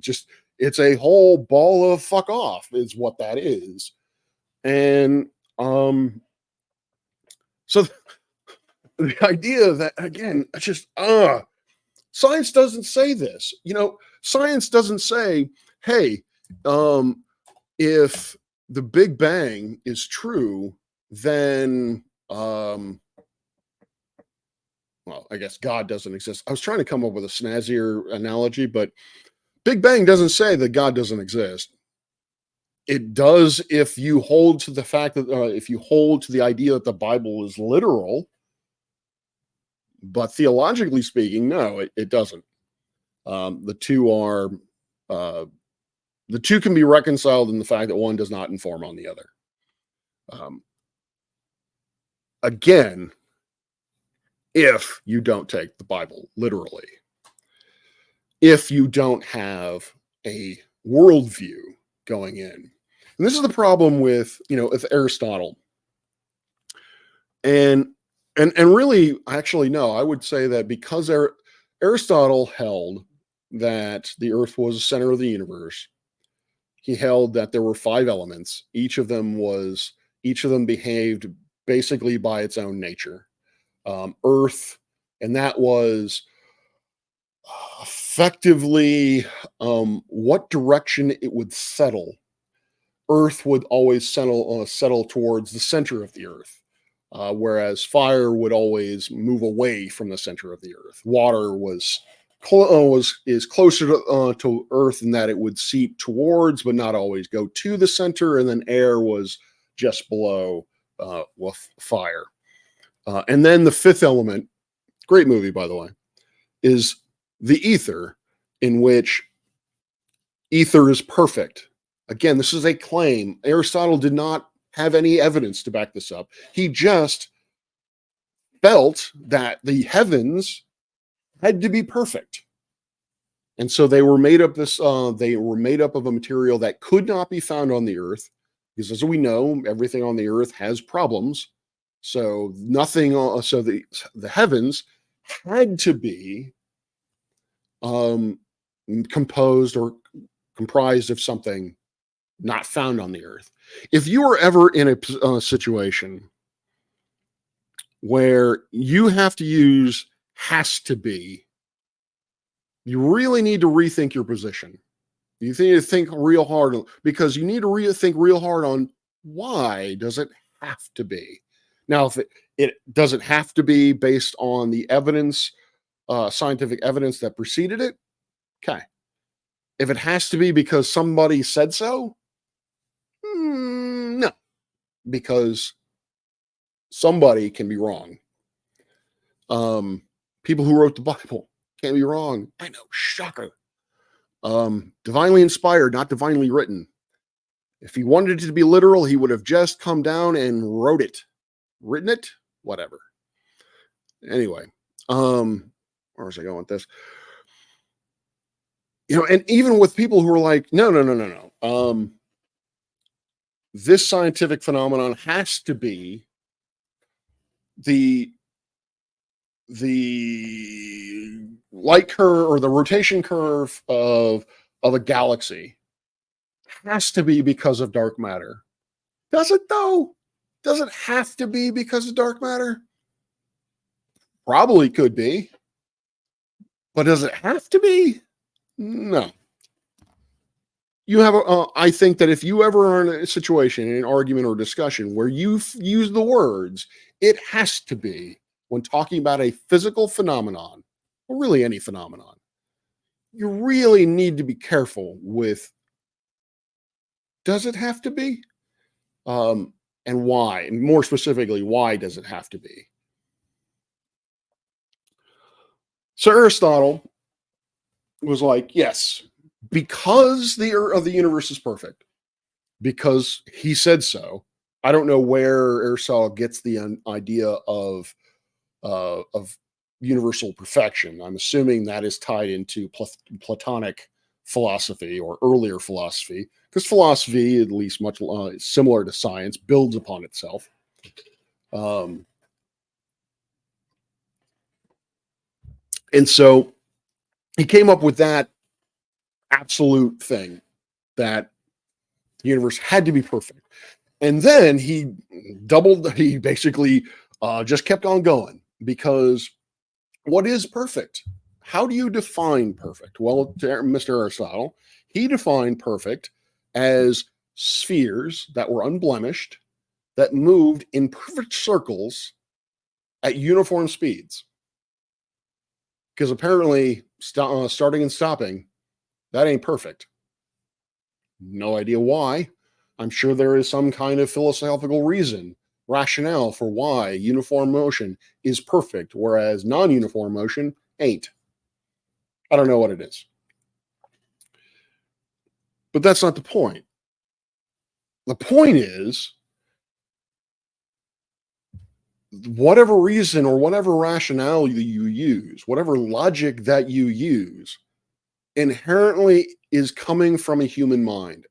It's a whole ball of fuck off, is what that is. And so the idea that, again, it's just science doesn't say this. Science doesn't say, hey, if the Big Bang is true, then well, I guess God doesn't exist. I was trying to come up with a snazzier analogy, but Big Bang doesn't say that God doesn't exist. It does if you hold to the fact that if you hold to the idea that the Bible is literal, but theologically speaking, no, it doesn't. The two are the two can be reconciled in the fact that one does not inform on the other. Again, if you don't take the Bible literally, if you don't have a worldview going in. And this is the problem with Aristotle. And really, actually, no, I would say that because Aristotle held that the earth was the center of the universe, he held that there were 5 elements. Each of them behaved basically by its own nature. Earth, and that was effectively what direction it would settle. Earth would always settle towards the center of the earth, whereas fire would always move away from the center of the earth. Water is closer to earth in that it would seep towards, but not always go to the center. And then air was just below with fire. And then the 5th element, great movie, by the way, is the ether, in which ether is perfect. Again, this is a claim. Aristotle did not have any evidence to back this up. He just felt that the heavens had to be perfect. And so they were made up of a material that could not be found on the earth, because as we know, everything on the earth has problems. So the heavens had to be composed or comprised of something not found on the earth. If you were ever in a situation where you have to use has to be, you really need to rethink your position. You need to think real hard, because you need to think real hard on why does it have to be. Now, if it doesn't have to be based on the evidence, scientific evidence that preceded it, okay. If it has to be because somebody said so, no, because somebody can be wrong. People who wrote the Bible can't be wrong. I know, shocker. Divinely inspired, not divinely written. If he wanted it to be literal, he would have just come down and written it, whatever. Anyway, where was I going with this? And even with people who are like, no. This scientific phenomenon has to be the light curve or the rotation curve of a galaxy has to be because of dark matter. Does it though? Does it have to be because of dark matter? Probably could be. But does it have to be? No. I think that if you ever are in a situation, in an argument or discussion where you use the words, it has to be, when talking about a physical phenomenon, or really any phenomenon, you really need to be careful with, does it have to be? And why? And more specifically, why does it have to be? So Aristotle was like, yes, because the universe is perfect, because he said so. I don't know where Aristotle gets the idea of universal perfection. I'm assuming that is tied into Platonic philosophy or earlier philosophy, because philosophy, at least much similar to science, builds upon itself. And so he came up with that absolute thing that the universe had to be perfect. And then he basically just kept on going, because what is perfect? How do you define perfect? Well, to Mr. Aristotle, he defined perfect as spheres that were unblemished, that moved in perfect circles at uniform speeds. Because apparently, starting and stopping, that ain't perfect. No idea why. I'm sure there is some kind of philosophical reason, rationale for why uniform motion is perfect, whereas non-uniform motion ain't. I don't know what it is. But that's not the point. The point is, whatever reason or whatever rationale you use, whatever logic that you use, inherently is coming from a human mind.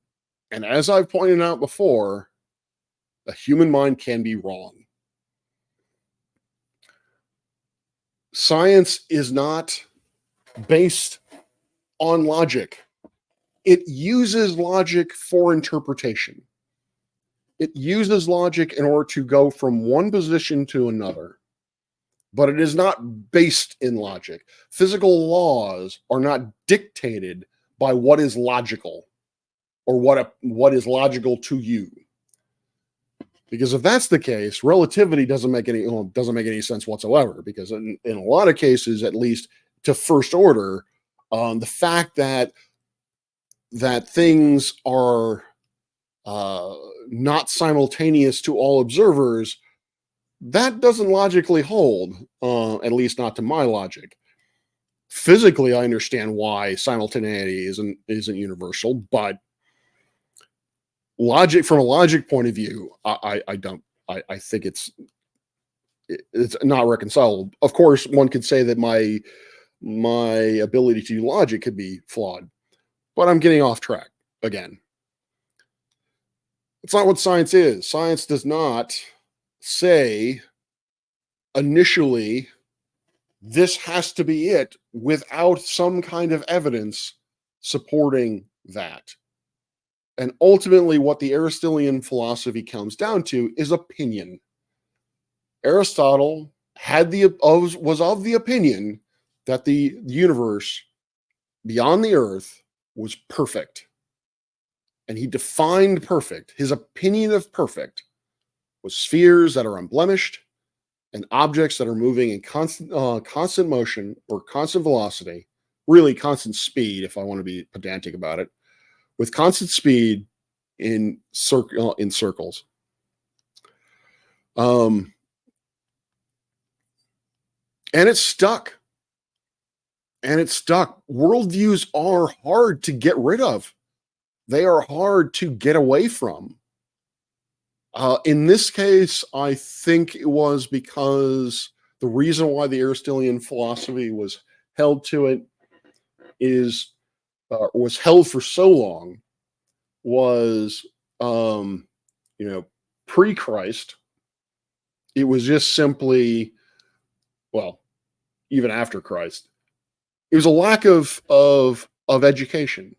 And as I've pointed out before, a human mind can be wrong. Science is not based on logic. It uses logic for interpretation. It uses logic in order to go from one position to another, but it is not based in logic. Physical laws are not dictated by what is logical or what is logical to you. Because if that's the case, relativity doesn't make any sense whatsoever. Because in a lot of cases, at least to first order, the fact that things are not simultaneous to all observers, that doesn't logically hold, at least not to my logic. Physically, I understand why simultaneity isn't universal, but from a logic point of view, I don't. I think it's not reconcilable. Of course, one could say that my ability to do logic could be flawed, but I'm getting off track again. It's not what science is. Science does not say initially, this has to be it, without some kind of evidence supporting that. And ultimately, what the Aristotelian philosophy comes down to is opinion. Aristotle was of the opinion that the universe beyond the earth was perfect. And he defined perfect. His opinion of perfect was spheres that are unblemished and objects that are moving in constant motion or constant velocity, really constant speed, if I want to be pedantic about it, with constant speed in circles. And it's stuck. Worldviews are hard to get rid of. They are hard to get away from. In this case, I think it was because the reason why the Aristotelian philosophy was held to it was held for so long was, pre-Christ. It was just simply, well, even after Christ, it was a lack of education.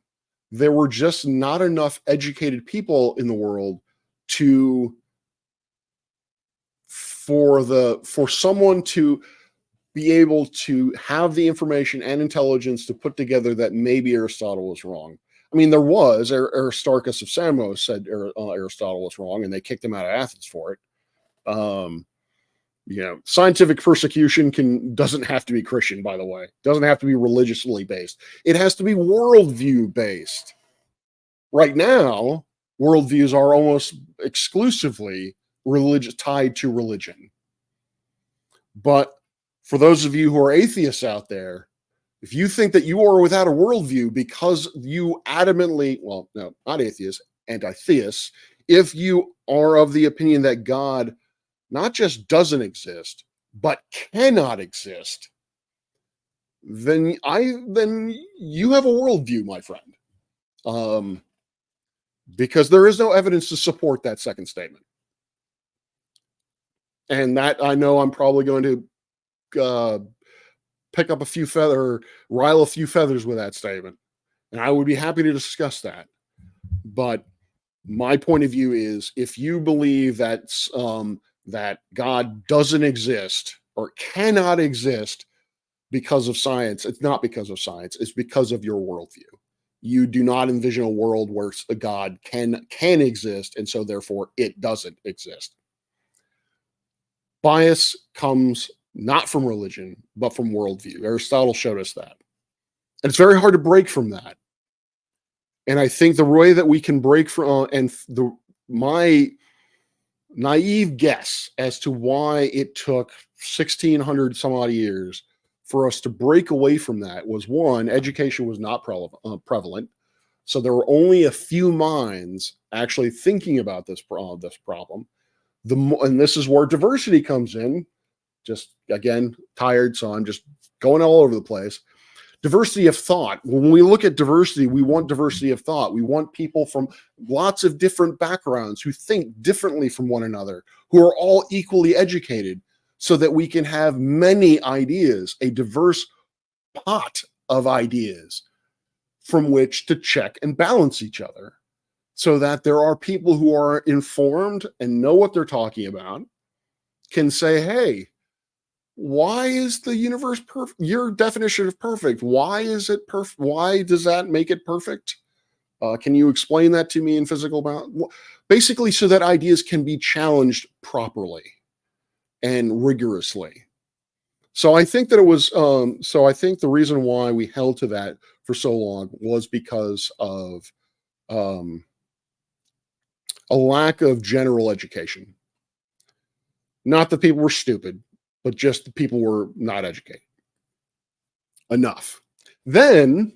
There were just not enough educated people in the world for someone to be able to have the information and intelligence to put together that maybe Aristotle was wrong. I mean, there was Aristarchus of Samos said Aristotle was wrong, and they kicked him out of Athens for it. Scientific persecution doesn't have to be Christian, by the way. It doesn't have to be religiously based. It has to be worldview based. Right now, worldviews are almost exclusively tied to religion. But for those of you who are atheists out there, if you think that you are without a worldview because you adamantly, well, no, not atheists, anti-theists, if you are of the opinion that God not just doesn't exist, but cannot exist, then you have a worldview, my friend. Because there is no evidence to support that second statement. And that, I know I'm probably going to pick up rile a few feathers with that statement. And I would be happy to discuss that. But my point of view is, if you believe that God doesn't exist or cannot exist because of science, it's not because of science, it's because of your worldview. You do not envision a world where a God can exist, and so therefore it doesn't exist. Bias comes not from religion, but from worldview. Aristotle showed us that. And it's very hard to break from that. And I think the way that we can break from, my naive guess as to why it took 1600 some odd years for us to break away from that was, one, education was not prevalent. So there were only a few minds actually thinking about this problem. And this is where diversity comes in. Just, again, tired, so I'm just going all over the place. Diversity of thought. When we look at diversity, we want diversity of thought. We want people from lots of different backgrounds who think differently from one another, who are all equally educated, so that we can have many ideas, a diverse pot of ideas from which to check and balance each other, so that there are people who are informed and know what they're talking about, can say, hey, why is the universe perfect? Your definition of perfect, why is it perfect? Why does that make it perfect? Can you explain that to me in physical balance? Basically, so that ideas can be challenged properly and rigorously. So I think that it was, so I think the reason why we held to that for so long was because of a lack of general education. Not that people were stupid, but just the people were not educated enough. Then,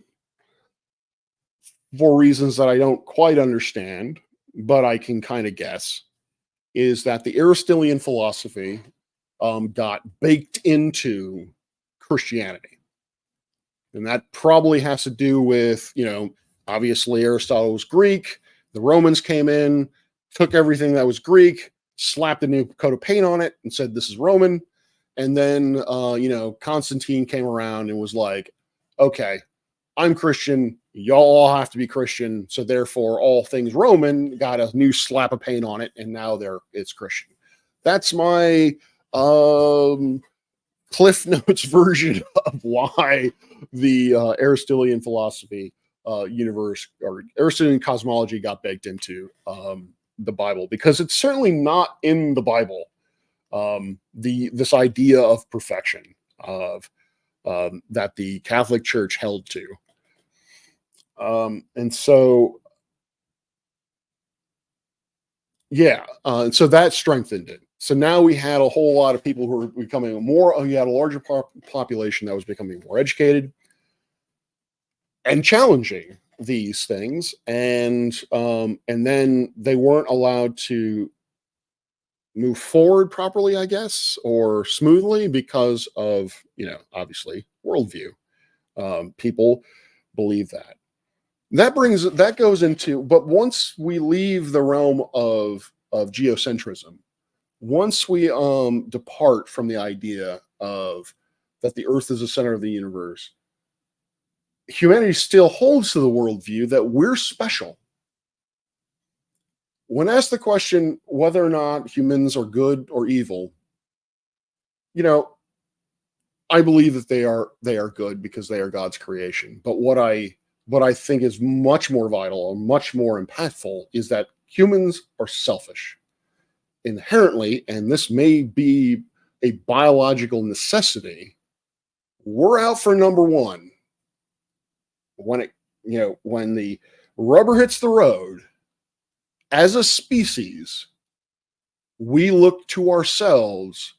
for reasons that I don't quite understand, but I can kind of guess, is that the Aristotelian philosophy got baked into Christianity. And that probably has to do with, obviously Aristotle was Greek. The Romans came in, took everything that was Greek, slapped a new coat of paint on it and said, this is Roman. And then, Constantine came around and was like, okay, I'm Christian. Y'all all have to be Christian. So therefore, all things Roman got a new slap of paint on it. And now it's Christian. That's my Cliff Notes version of why the Aristotelian philosophy universe, or Aristotelian cosmology, got baked into the Bible, because it's certainly not in the Bible. This idea of perfection that the Catholic Church held to, and so so that strengthened it. So now we had a whole lot of people who were becoming you had a larger population that was becoming more educated and challenging these things, and then they weren't allowed to move forward properly, I guess, or smoothly, because of, obviously worldview. People believe that. That goes into, but once we leave the realm of geocentrism, once we depart from the idea of that the Earth is the center of the universe, humanity still holds to the worldview that we're special. When asked the question whether or not humans are good or evil, I believe that they are good because they are God's creation. But what I think is much more vital and much more impactful is that humans are selfish inherently, and this may be a biological necessity. We're out for number one. When the rubber hits the road, as a species, we look to ourselves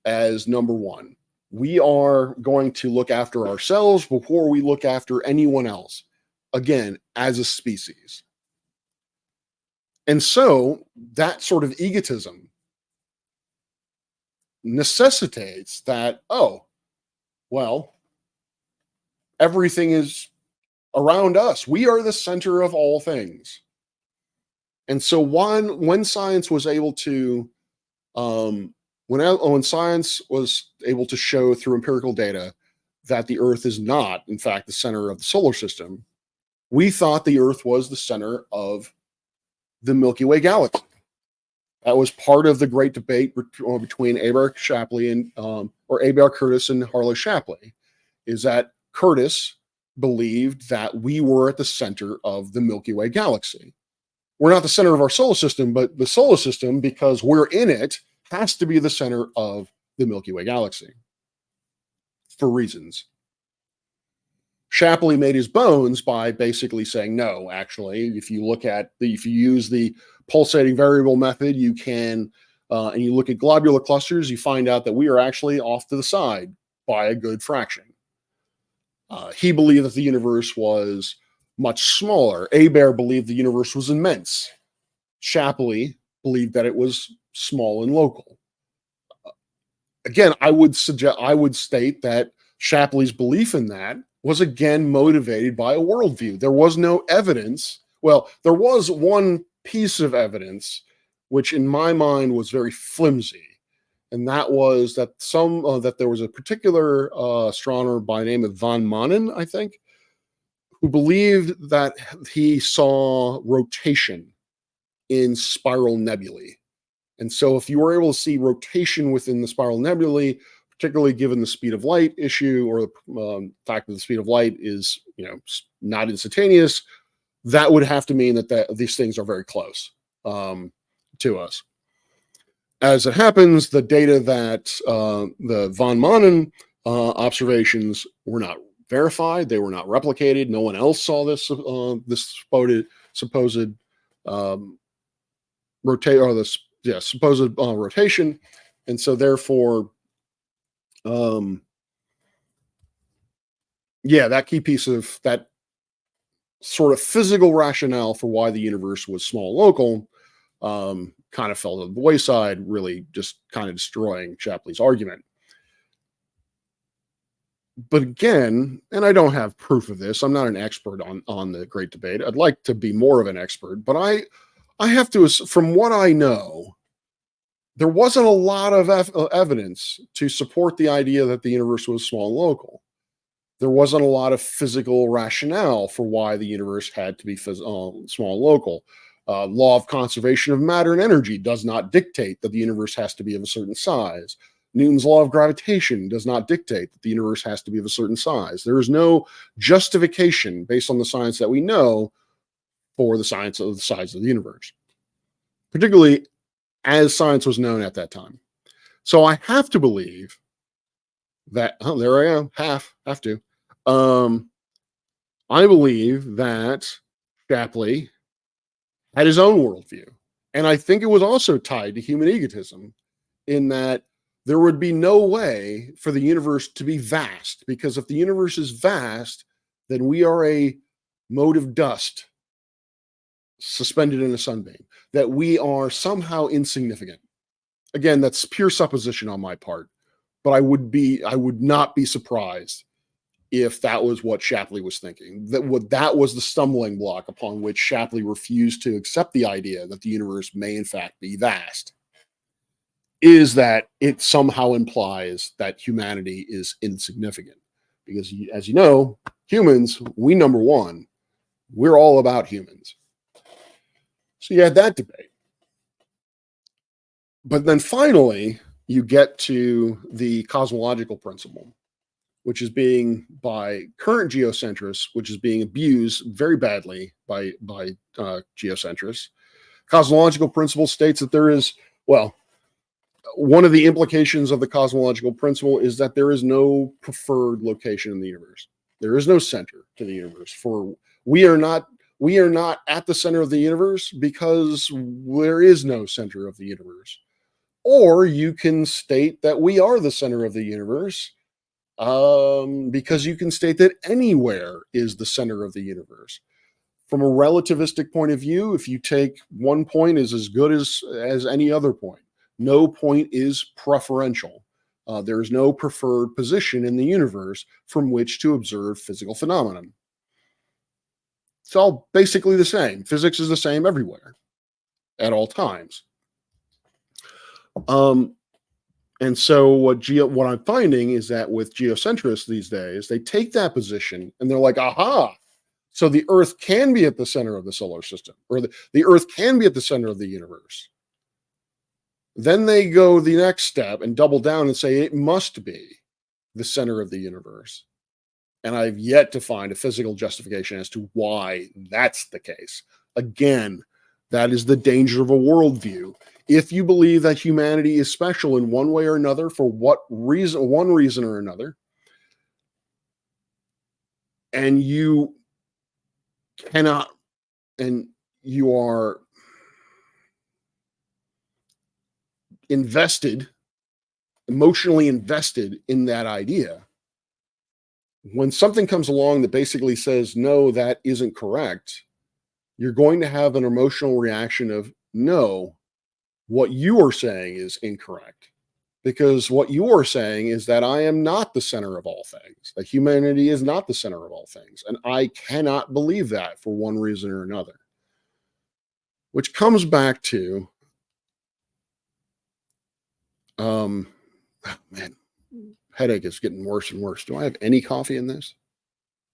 as number one. We are going to look after ourselves before we look after anyone else, again, as a species. And so that sort of egotism necessitates that, Well, everything is around us. We are the center of all things. And so when science was able to, when science was able to show through empirical data that the Earth is not, in fact, the center of the solar system, we thought the Earth was the center of the Milky Way galaxy. That was part of the great debate between Abar Shapley and Abar Curtis and Harlow Shapley, is that Curtis believed that we were at the center of the Milky Way galaxy. We're not the center of our solar system, but the solar system, because we're in it, has to be the center of the Milky Way galaxy for reasons. Shapley made his bones by basically saying, no, actually, if you use the pulsating variable method, you can, and you look at globular clusters, you find out that we are actually off to the side by a good fraction. He believed that the universe was much smaller. Abar believed the universe was immense. Shapley believed that it was small and local. Again, I would state that Shapley's belief in that was again motivated by a worldview. There was no evidence. Well, there was one piece of evidence, which in my mind was very flimsy, and that was that that there was a particular astronomer by the name of von Manen, I think, who believed that he saw rotation in spiral nebulae. And so if you were able to see rotation within the spiral nebulae, particularly given the speed of light issue, or the fact that the speed of light is, not instantaneous, that would have to mean that these things are very close to us. As it happens, the data that the von Manen observations were not verified, they were not replicated. No one else saw this supposed rotation, and so therefore, that key piece of that sort of physical rationale for why the universe was small local kind of fell to the wayside, really just kind of destroying Shapley's argument. But again, and I don't have proof of this, I'm not an expert on the Great Debate. I'd like to be more of an expert, but I have to, from what I know, there wasn't a lot of evidence to support the idea that the universe was small and local. There wasn't a lot of physical rationale for why the universe had to be small and local. Law of conservation of matter and energy does not dictate that the universe has to be of a certain size. Newton's law of gravitation does not dictate that the universe has to be of a certain size. There is no justification based on the science that we know for the science of the size of the universe, particularly as science was known at that time. So I have to believe that, there I am, have to. I believe that Shapley had his own worldview. And I think it was also tied to human egotism, in that there would be no way for the universe to be vast, because if the universe is vast, then we are a mote of dust suspended in a sunbeam, that we are somehow insignificant. Again, that's pure supposition on my part, but I would not be surprised if that was what Shapley was thinking. That was the stumbling block upon which Shapley refused to accept the idea that the universe may in fact be vast, is that it somehow implies that humanity is insignificant. Because as you know, humans, number one, we're all about humans. So you had that debate. But then finally, you get to the cosmological principle, which is being, by current geocentrists, which is being abused very badly by geocentrists. Cosmological principle states that there is, one of the implications of the cosmological principle is that there is no preferred location in the universe. There is no center to the universe. For we are not at the center of the universe because there is no center of the universe. Or you can state that we are the center of the universe, because you can state that anywhere is the center of the universe. From a relativistic point of view, if you take one point is as good as any other point. No point is preferential. There is no preferred position in the universe from which to observe physical phenomenon. It's all basically the same. Physics is the same everywhere at all times. And so what I'm finding is that with geocentrists these days, they take that position and they're like, aha, so the Earth can be at the center of the solar system, or the Earth can be at the center of the universe. Then they go the next step and double down and say it must be the center of the universe. And I've yet to find a physical justification as to why that's the case. Again, that is the danger of a worldview. If you believe that humanity is special in one way or another, for what reason, one reason or another, and you cannot, and you are invested, emotionally invested in that idea, when something comes along that basically says, no, that isn't correct, you're going to have an emotional reaction of, no, what you are saying is incorrect. Because what you are saying is that I am not the center of all things, that humanity is not the center of all things. And I cannot believe that for one reason or another. Which comes back to, man, headache is getting worse and worse. Do I have any coffee in this?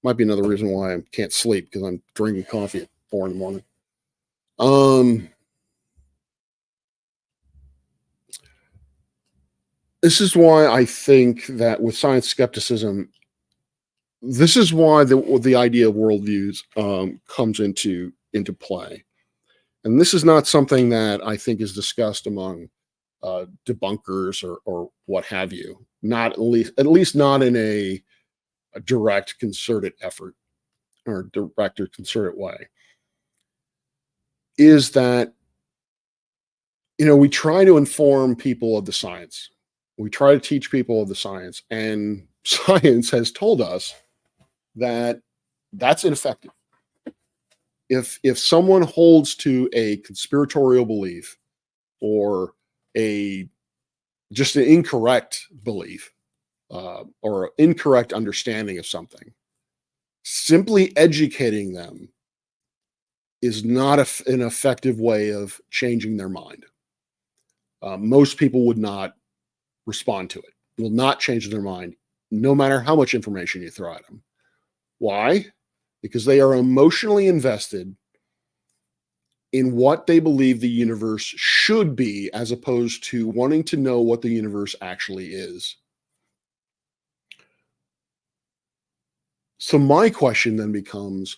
Might be another reason why I can't sleep, because I'm drinking coffee at 4 in the morning. This is why I think that with science skepticism, this is why the idea of worldviews comes into play. And this is not something that I think is discussed among debunkers or what have you. Not at least not in a direct concerted effort or direct or concerted way. Is that, we try to inform people of the science. We try to teach people of the science, and science has told us that that's ineffective. If someone holds to a conspiratorial belief or just an incorrect belief or incorrect understanding of something, simply educating them is not an effective way of changing their mind. Most people would not respond to it, will not change their mind, no matter how much information you throw at them. Why? Because they are emotionally invested in what they believe the universe should be, as opposed to wanting to know what the universe actually is. So my question then becomes,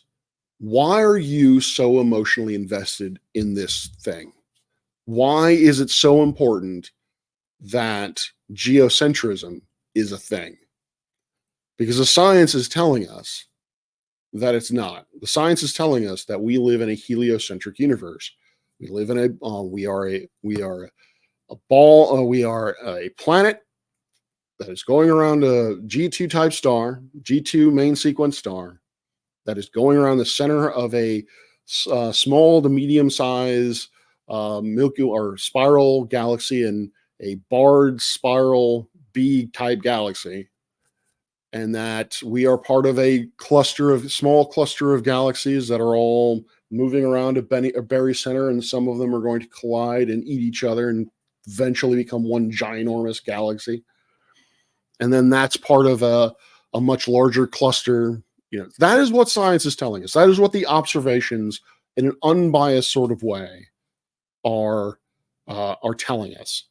why are you so emotionally invested in this thing? Why is it so important that geocentrism is a thing? Because the science is telling us that it's not. The science is telling us that we live in a heliocentric universe. We live in we are a planet that is going around a G2 type star, G2 main sequence star, that is going around the center of a small to medium size Milky or spiral galaxy and a barred spiral B type galaxy. And that we are part of a small cluster of galaxies that are all moving around a Berry center, and some of them are going to collide and eat each other and eventually become one ginormous galaxy. And then that's part of a much larger cluster. That is what science is telling us. That is what the observations, in an unbiased sort of way, are telling us.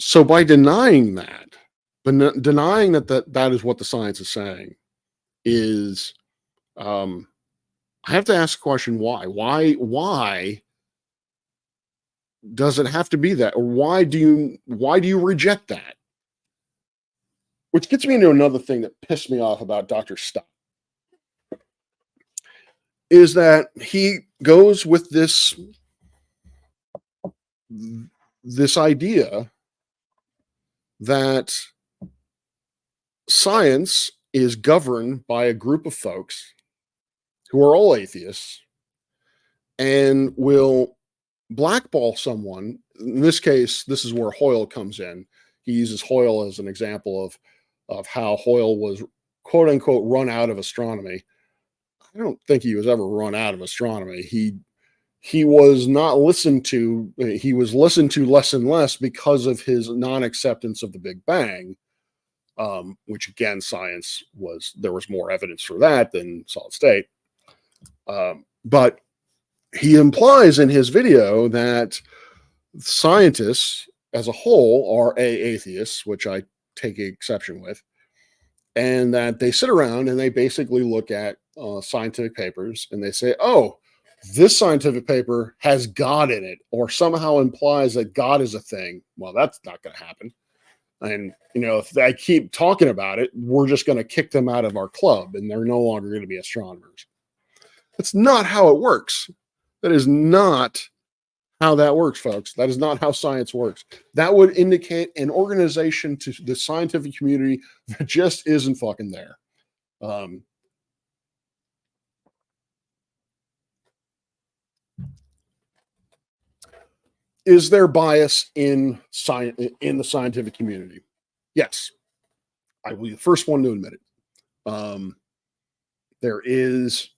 So by denying that, denying that is what the science is saying, is I have to ask the question, why? Why does it have to be that? Or why do you reject that? Which gets me into another thing that pissed me off about Dr. Stott, is that he goes with this idea that science is governed by a group of folks who are all atheists and will blackball someone. In this case, this is where Hoyle comes in. he uses Hoyle as an example of how Hoyle was quote unquote run out of astronomy. I don't think he was ever run out of astronomy. He was not listened to. He was listened to less and less because of his non-acceptance of the Big Bang, which again, there was more evidence for that than solid state. But he implies in his video that scientists as a whole are atheists, which I take exception with, and that they sit around and they basically look at scientific papers and they say, oh, this scientific paper has God in it, or somehow implies that God is a thing. Well, that's not going to happen. And, if they keep talking about it, we're just going to kick them out of our club and they're no longer going to be astronomers. That's not how it works. That is not how that works, folks. That is not how science works. That would indicate an organization to the scientific community that just isn't fucking there. Is there bias in the scientific community? Yes. I will be the first one to admit it. There is,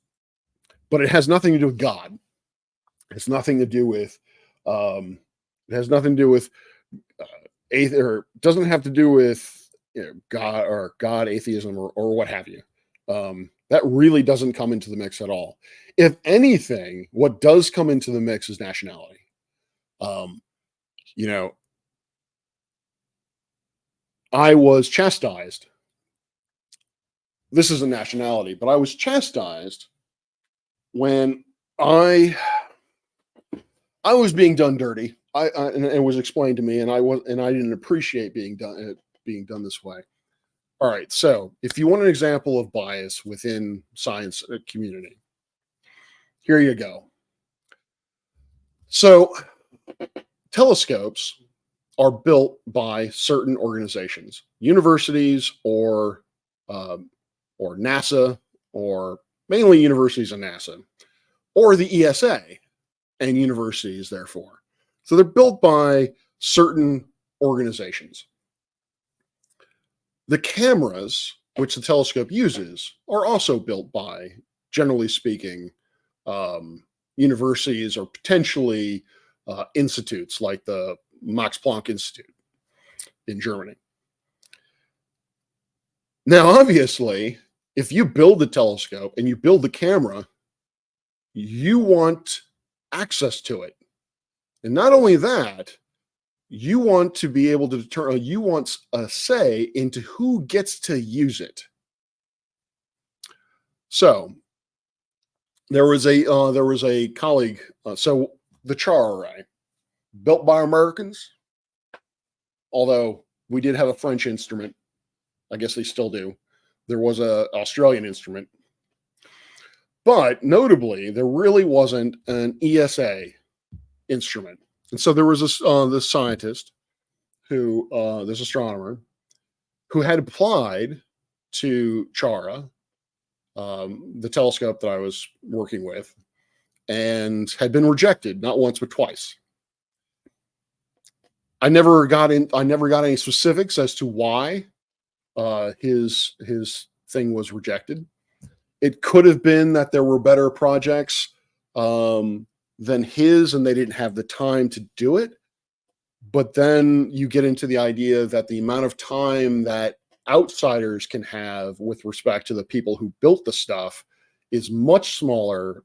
but it has nothing to do with God. It's nothing to do with, it has nothing to do with, or doesn't have to do with God, atheism, or what have you. That really doesn't come into the mix at all. If anything, what does come into the mix is nationality. I was chastised. This isn't nationality, but I was chastised when I was being done dirty. And it was explained to me, and I didn't appreciate being done this way. All right, so if you want an example of bias within science community, here you go. So telescopes are built by certain organizations, universities or NASA, or mainly universities and NASA, or the ESA and universities, therefore. So they're built by certain organizations. The cameras, which the telescope uses, are also built by, generally speaking, universities or potentially institutes like the Max Planck Institute in Germany. Now, obviously, if you build the telescope and you build the camera, you want access to it. And not only that, you want to be able to determine, you want a say into who gets to use it. So there was a colleague. So the Char array, built by Americans, although we did have a French instrument. I guess they still do. There was an Australian instrument. But notably, there really wasn't an ESA instrument. And so there was this scientist this astronomer, who had applied to Chara, the telescope that I was working with, and had been rejected, not once, but twice. I never got any specifics as to why his thing was rejected. It could have been that there were better projects than his, and they didn't have the time to do it. But then you get into the idea that the amount of time that outsiders can have with respect to the people who built the stuff is much smaller.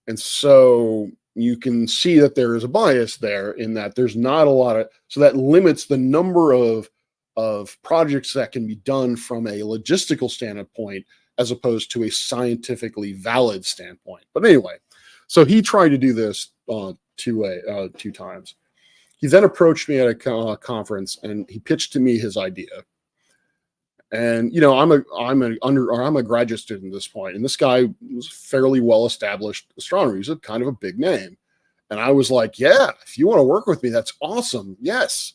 And so you can see that there is a bias there in that there's not a lot of, so that limits the number of projects that can be done from a logistical standpoint as opposed to a scientifically valid standpoint. But anyway, so he tried to do this two times. He then approached me at a conference and he pitched to me his idea. And I'm a graduate student at this point, and this guy was fairly well established astronomer. He's kind of a big name, and I was like, "Yeah, if you want to work with me, that's awesome. Yes."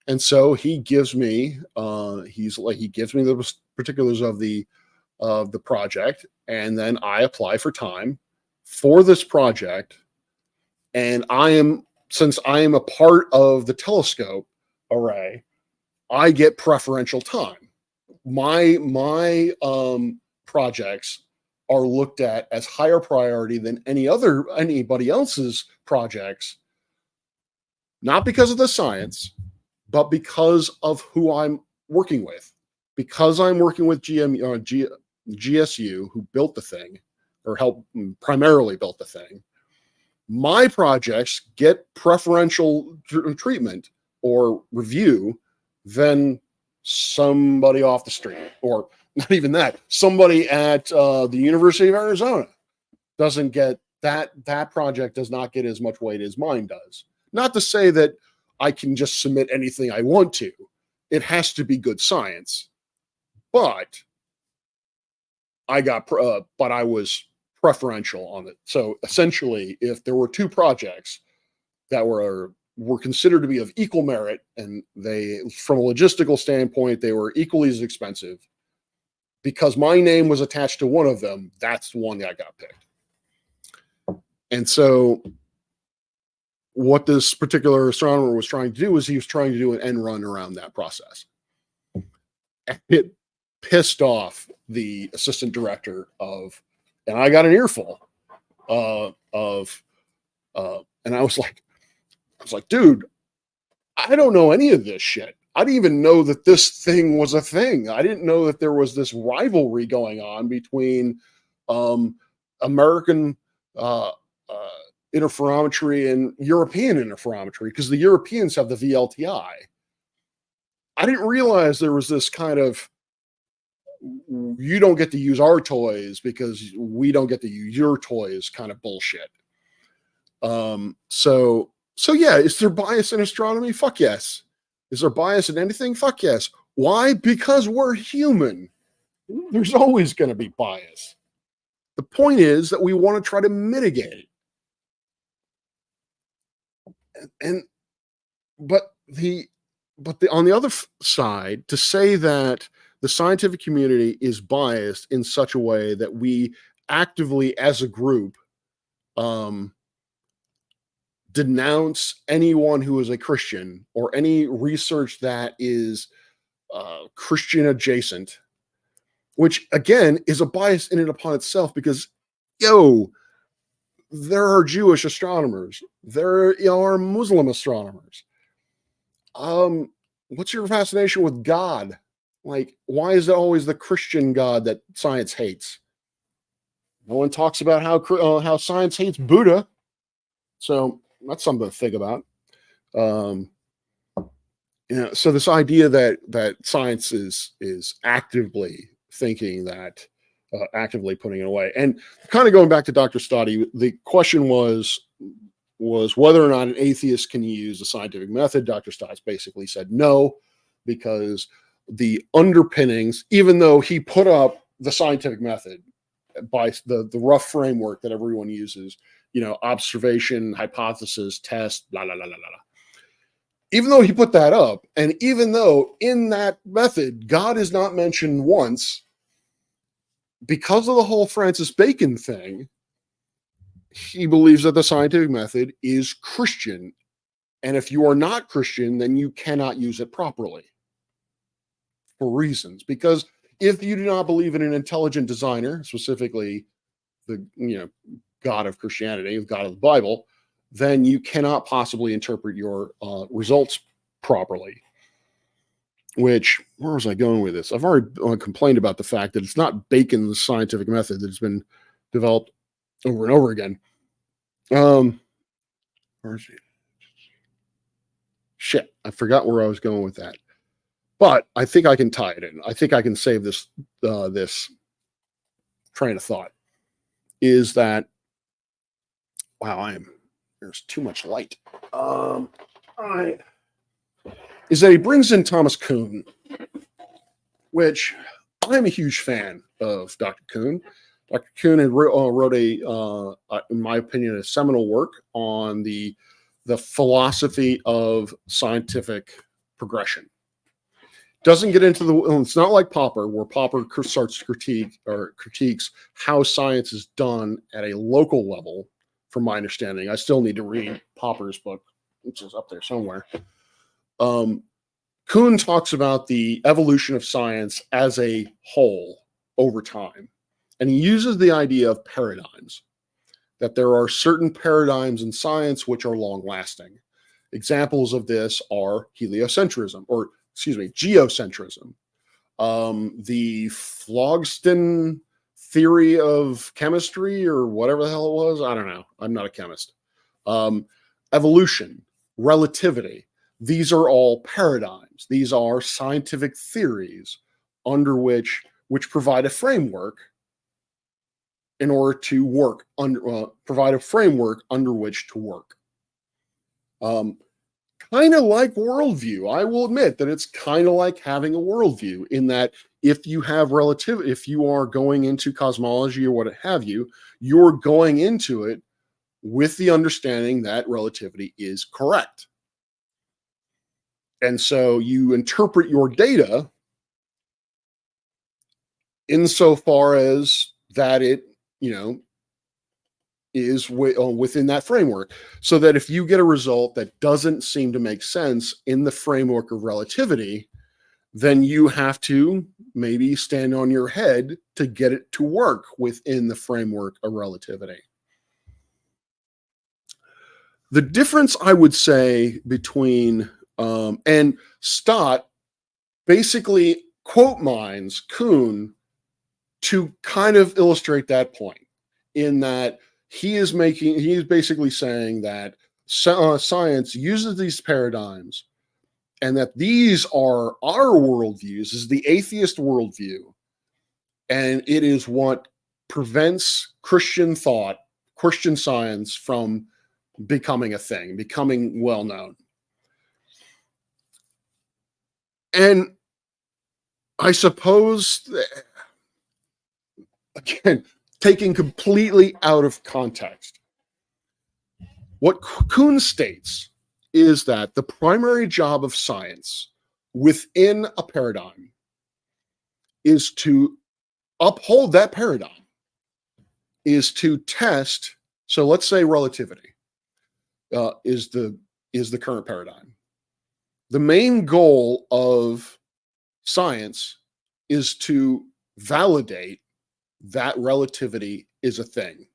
And so he gives me the particulars of the project, and then I apply for time for this project, and I am since I am a part of the telescope array, I get preferential time. My projects are looked at as higher priority than anybody else's projects, not because of the science, but because of who I'm working with. Because I'm working with GSU, who built the thing, or helped primarily built the thing, my projects get preferential treatment or review than somebody off the street, or not even that, somebody at the University of Arizona doesn't get that. That project does not get as much weight as mine does. Not to say that I can just submit anything I want to. It has to be good science. But I was preferential on it. So essentially, if there were two projects that were considered to be of equal merit, and they, from a logistical standpoint, they were equally as expensive, because my name was attached to one of them, that's the one that got picked. And so what this particular astronomer was trying to do was he was trying to do an end run around that process. It pissed off the assistant director and I got an earful and I was like, dude, I don't know any of this shit. I didn't even know that this thing was a thing. I didn't know that there was this rivalry going on between American interferometry and European interferometry, because the Europeans have the VLTI. I didn't realize there was this kind of, you don't get to use our toys because we don't get to use your toys kind of bullshit. So yeah, is there bias in astronomy? Fuck yes. Is there bias in anything? Fuck yes. Why? Because we're human. There's always going to be bias. The point is that we want to try to mitigate it. But on the other side, to say that the scientific community is biased in such a way that we actively, as a group, denounce anyone who is a Christian or any research that is Christian adjacent, which again is a bias in and upon itself, because there are Jewish astronomers, there are Muslim astronomers. What's your fascination with God? Like, why is it always the Christian God that science hates? No one talks about how science hates Buddha. So that's something to think about. So this idea that science is actively thinking that, actively putting it away, and kind of going back to Dr. Stoddy, the question was whether or not an atheist can use the scientific method. Dr. Stotts basically said no, because the underpinnings, even though he put up the scientific method by the rough framework that everyone uses, observation, hypothesis, test, blah, blah, blah, blah, blah. Even though he put that up, and even though in that method, God is not mentioned once, because of the whole Francis Bacon thing, he believes that the scientific method is Christian. And if you are not Christian, then you cannot use it properly for reasons. Because if you do not believe in an intelligent designer, specifically the God of Christianity, the God of the Bible, then you cannot possibly interpret your results properly. Which, where was I going with this? I've already complained about the fact that it's not Bacon's scientific method that's been developed over and over again. Where's it? Shit, I forgot where I was going with that. But I think I can tie it in. I think I can save this train of thought. Is that, wow, there's too much light. Is that he brings in Thomas Kuhn, which I'm a huge fan of Dr. Kuhn. Dr. Kuhn had wrote in my opinion, a seminal work on the philosophy of scientific progression. Doesn't get into it's not like Popper, where Popper starts to critiques how science is done at a local level. From my understanding, I still need to read Popper's book which is up there somewhere. Kuhn talks about the evolution of science as a whole over time. And he uses the idea of paradigms, that there are certain paradigms in science which are long lasting. Examples of this are geocentrism, the phlogiston theory of chemistry, or whatever the hell it was. I don't know. I'm not a chemist. Evolution, relativity. These are all paradigms. These are scientific theories under which provide a framework in order to work provide a framework under which to work. Kind of like worldview. I will admit that it's kind of like having a worldview, in that if you have relativity, if you are going into cosmology or what have you, you're going into it with the understanding that relativity is correct. And so you interpret your data insofar as that it, is within that framework. So that if you get a result that doesn't seem to make sense in the framework of relativity, then you have to maybe stand on your head to get it to work within the framework of relativity. The difference, I would say, between and Stott basically quote mines Kuhn to kind of illustrate that point, in that he is basically saying that science uses these paradigms, and that these are our worldviews. This is the atheist worldview, and it is what prevents Christian thought, Christian science, from becoming a thing, becoming well known. And I suppose, again, taking completely out of context, what Kuhn states is that the primary job of science within a paradigm is to uphold that paradigm, is to test. So let's say relativity is the current paradigm. The main goal of science is to validate that relativity is a thing.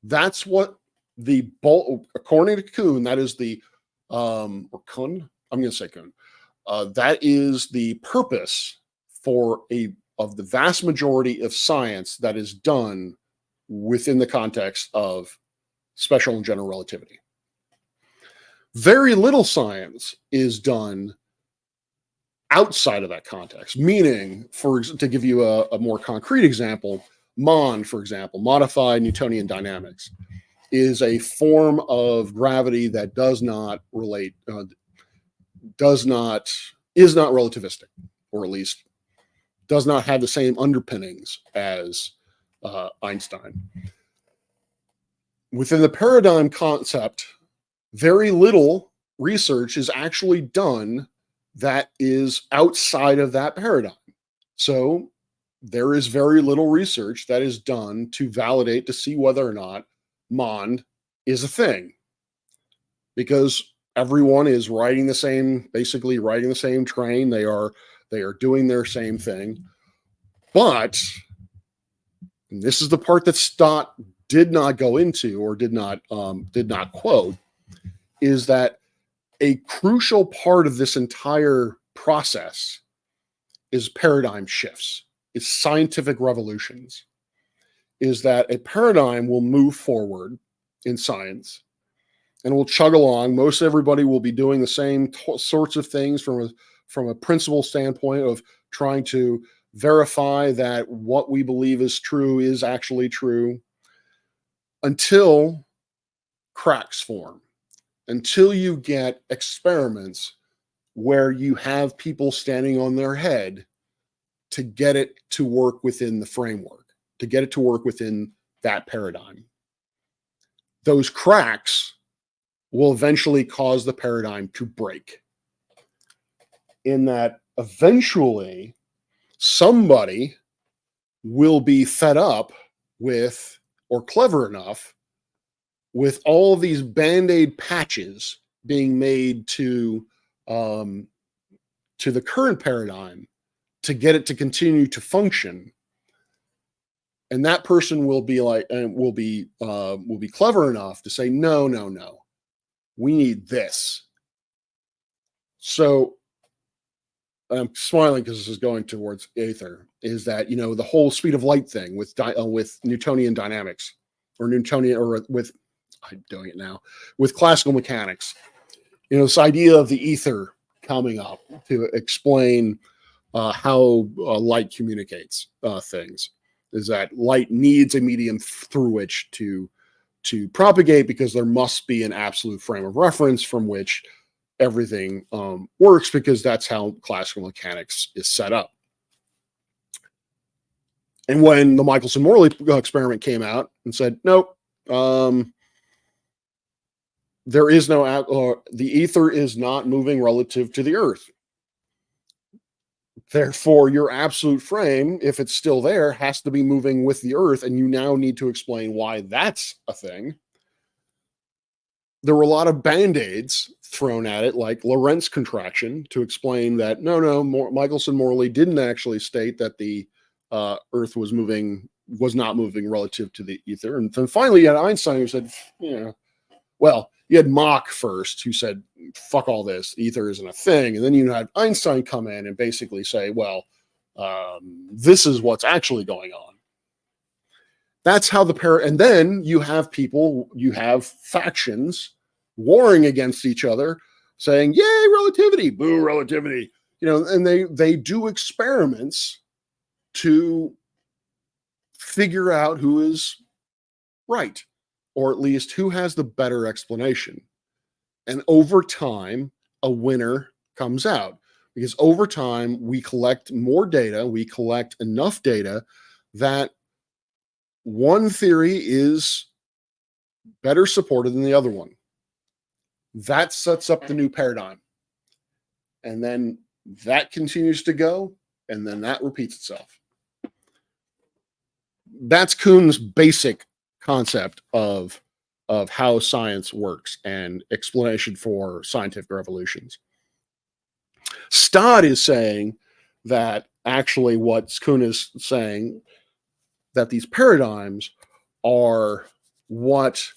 That's what according to Kuhn, that is the or Kuhn, I'm going to say Kuhn. That is the purpose of the vast majority of science that is done within the context of special and general relativity. Very little science is done outside of that context, meaning, to give you a more concrete example, MOND, for example, modified Newtonian dynamics, is a form of gravity that is not relativistic, or at least does not have the same underpinnings as Einstein. Within the paradigm concept, very little research is actually done that is outside of that paradigm. So there is very little research that is done to validate, to see whether or not MOND is a thing, because everyone is basically riding the same train. They are doing their same thing. But, and this is the part that Stott did not go into, or did not quote, is that a crucial part of this entire process is paradigm shifts. It's scientific revolutions. Is that a paradigm will move forward in science and will chug along. Most everybody will be doing the same sorts of things from a principle standpoint of trying to verify that what we believe is true is actually true, until cracks form, until you get experiments where you have people standing on their head to get it to work within the framework, to get it to work within that paradigm. Those cracks will eventually cause the paradigm to break. In that, eventually, somebody will be fed up with, or clever enough, with all of these Band-Aid patches being made to the current paradigm to get it to continue to function. And that person will be like, and will be clever enough to say, no, no, no, we need this. So I'm smiling because this is going towards Aether, is that, the whole speed of light thing with Newtonian dynamics, or Newtonian, or with, I'm doing it now, with classical mechanics. This idea of the ether coming up to explain how light communicates things, is that light needs a medium through which to propagate, because there must be an absolute frame of reference from which everything works, because that's how classical mechanics is set up. And when the Michelson-Morley experiment came out and said, nope, there is no, the ether is not moving relative to the Earth. Therefore, your absolute frame, if it's still there, has to be moving with the Earth, and you now need to explain why that's a thing. There were a lot of band-aids thrown at it, like Lorentz contraction, to explain that no, Michelson-Morley didn't actually state that the Earth was not moving relative to the ether. And then finally, you had Einstein who said, well, you had Mach first, who said, fuck all this, ether isn't a thing. And then you had Einstein come in and basically say, well, this is what's actually going on. That's how and then you have factions warring against each other, saying, yay, relativity, boo, relativity. And they do experiments to figure out who is right, or at least who has the better explanation. And over time, a winner comes out, because over time we collect more data, we collect enough data that one theory is better supported than the other one. That sets up the new paradigm. And then that continues to go, and then that repeats itself. That's Kuhn's basic concept of how science works and explanation for scientific revolutions. Stott is saying that actually what Kuhn is saying, that these paradigms are what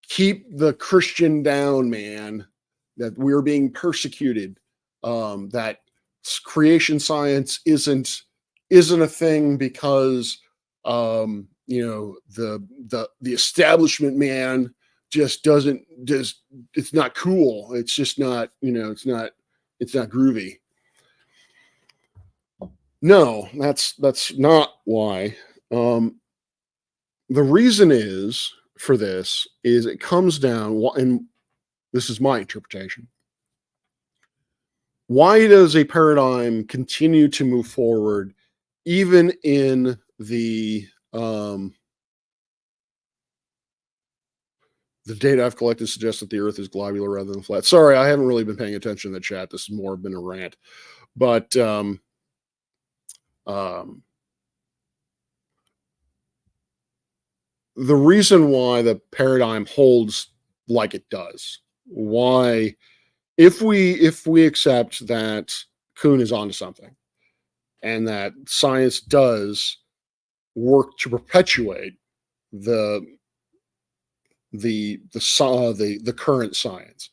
keep the Christian down, man, that we're being persecuted, that creation science isn't a thing because the establishment man just it's not cool. It's just not, it's not groovy. No, that's not why. The reason is for this is it comes down, and this is my interpretation. Why does a paradigm continue to move forward even in the data I've collected suggests that the Earth is globular rather than flat? Sorry, I haven't really been paying attention to the chat. This has more been a rant. But the reason why the paradigm holds like it does, why, if we accept that Kuhn is onto something, and that science does work to perpetuate the current science,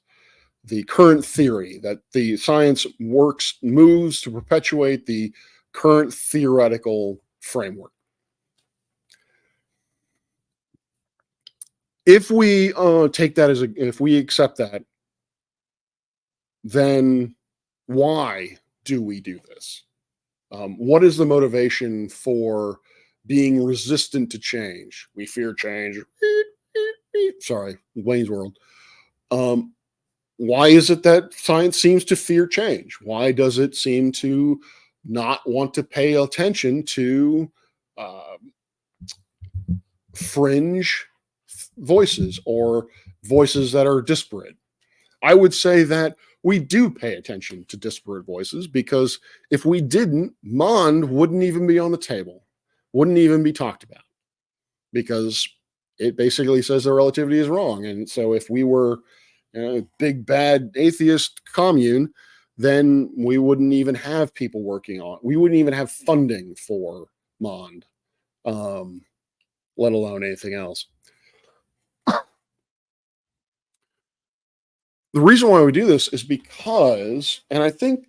the current theory, that the science moves to perpetuate the current theoretical framework. If we take that if we accept that, then why do we do this? What is the motivation for being resistant to change? We fear change. Sorry, Wayne's World. Why is it that science seems to fear change? Why does it seem to not want to pay attention to fringe voices or voices that are disparate? I would say that we do pay attention to disparate voices, because if we didn't, Mond wouldn't even be on the table, wouldn't even be talked about, because it basically says that relativity is wrong. And so if we were, big bad atheist commune, then we wouldn't even have people working on. We wouldn't even have funding for Mond, let alone anything else. The reason why we do this is because, and I think,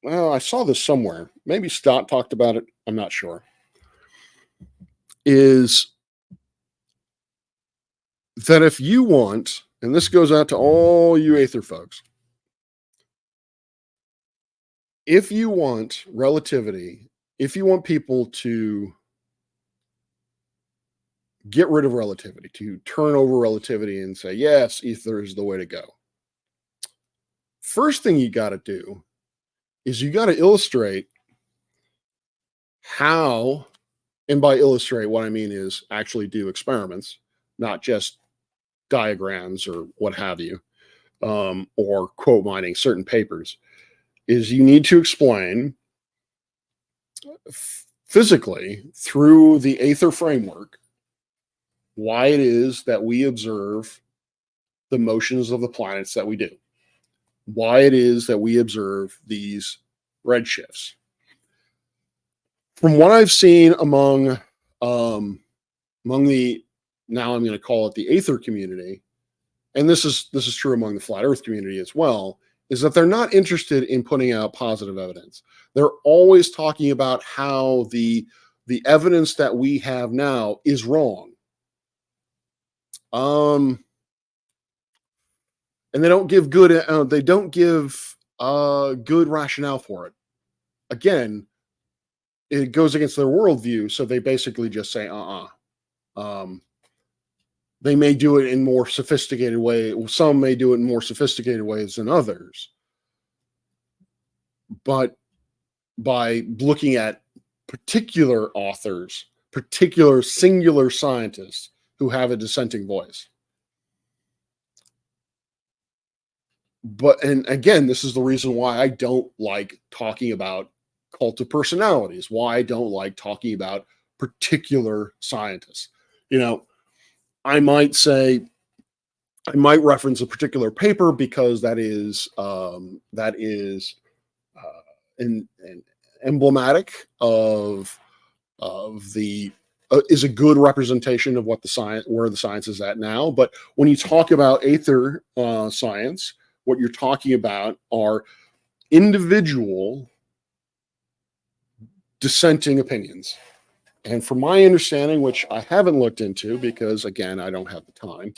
well, I saw this somewhere. Maybe Scott talked about it. I'm not sure. Is that if you want, and this goes out to all you Aether folks, if you want relativity, if you want people to get rid of relativity, to turn over relativity and say, yes, ether is the way to go, first thing you got to do is you got to illustrate how, and by illustrate, what I mean is actually do experiments, not just diagrams or what have you, or quote mining certain papers, is you need to explain physically through the Aether framework why it is that we observe the motions of the planets that we do, why it is that we observe these redshifts. From what I've seen among the, now I'm going to call it the Aether community, and this is true among the Flat Earth community as well, is that they're not interested in putting out positive evidence. They're always talking about how the evidence that we have now is wrong. And they don't give good rationale for it. Again, it goes against their worldview, so they basically just say, they may do it in more sophisticated way. Some may do it in more sophisticated ways than others. But by looking at particular authors, particular singular scientists who have a dissenting voice. But, and again, this is the reason why I don't like talking about cult of personalities, why I don't like talking about particular scientists. You know, I might reference a particular paper because that is emblematic of the is a good representation of what the science, where the science is at now. But when you talk about Aether science, what you're talking about are individual dissenting opinions. And from my understanding, which I haven't looked into because, again, I don't have the time,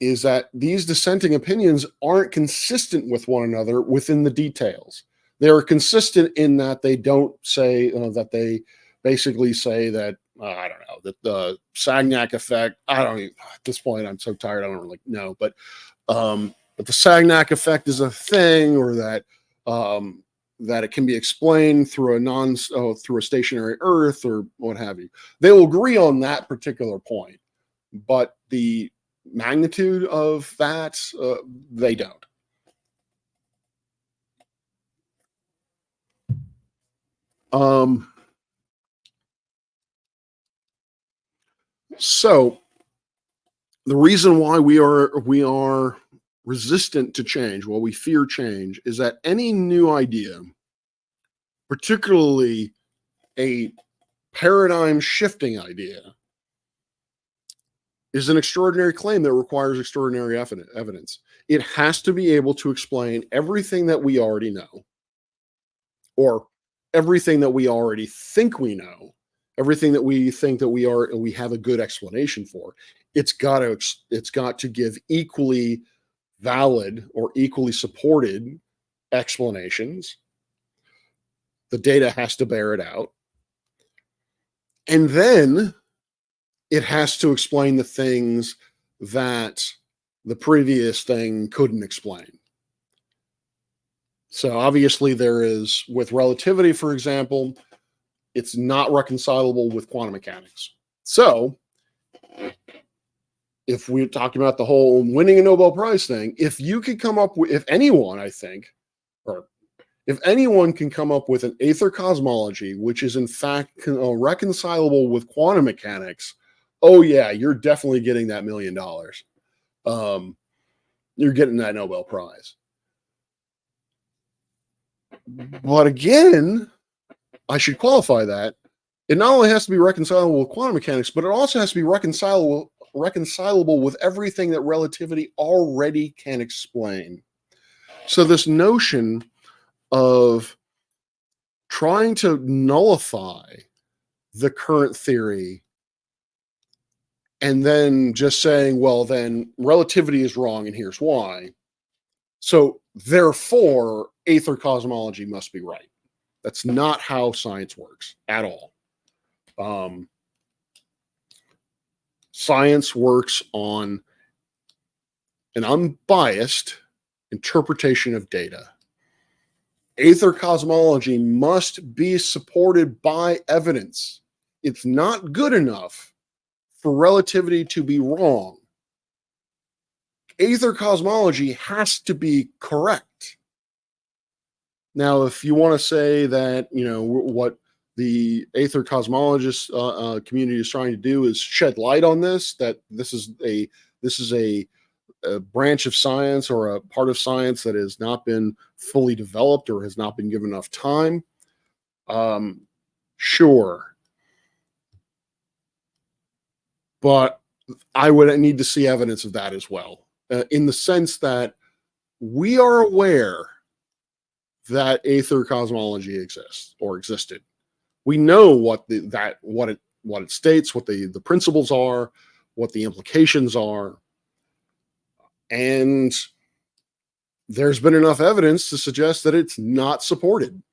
is that these dissenting opinions aren't consistent with one another within the details. They are consistent in that they don't say, that they basically say that, I don't know, that the Sagnac effect, I don't even, at this point, I'm so tired, I don't really know, but the Sagnac effect is a thing, or that, that it can be explained through through a stationary Earth or what have you. They will agree on that particular point, but the magnitude of that, they don't. So the reason why we are resistant to change, while we fear change, is that any new idea, particularly a paradigm shifting idea, is an extraordinary claim that requires extraordinary evidence. It has to be able to explain everything that we already know, or everything that we already think we know, everything that we think that we have a good explanation for. It's got to give equally valid or equally supported explanations. The data has to bear it out. And then it has to explain the things that the previous thing couldn't explain. So obviously there is, with relativity, for example, it's not reconcilable with quantum mechanics. So if we're talking about the whole winning a Nobel Prize thing, if you could come up with, if anyone, I think, or if anyone can come up with an Aether cosmology, which is in fact reconcilable with quantum mechanics, oh yeah, you're definitely getting that $1 million. you're getting that Nobel Prize. But again, I should qualify that. It not only has to be reconcilable with quantum mechanics, but it also has to be reconcilable with everything that relativity already can explain. So this notion of trying to nullify the current theory and then just saying, well, then relativity is wrong and here's why. So therefore, aether cosmology must be right. That's not how science works at all. Science works on an unbiased interpretation of data. Aether cosmology must be supported by evidence. It's not good enough for relativity to be wrong. Aether cosmology has to be correct. Now, if you want to say that, what the aether cosmologist community is trying to do is shed light on this, that this is a branch of science or a part of science that has not been fully developed or has not been given enough time, sure. But I would need to see evidence of that as well, in the sense that we are aware that aether cosmology exists or existed. We know what it states, what the principles are, what the implications are, and there's been enough evidence to suggest that it's not supported.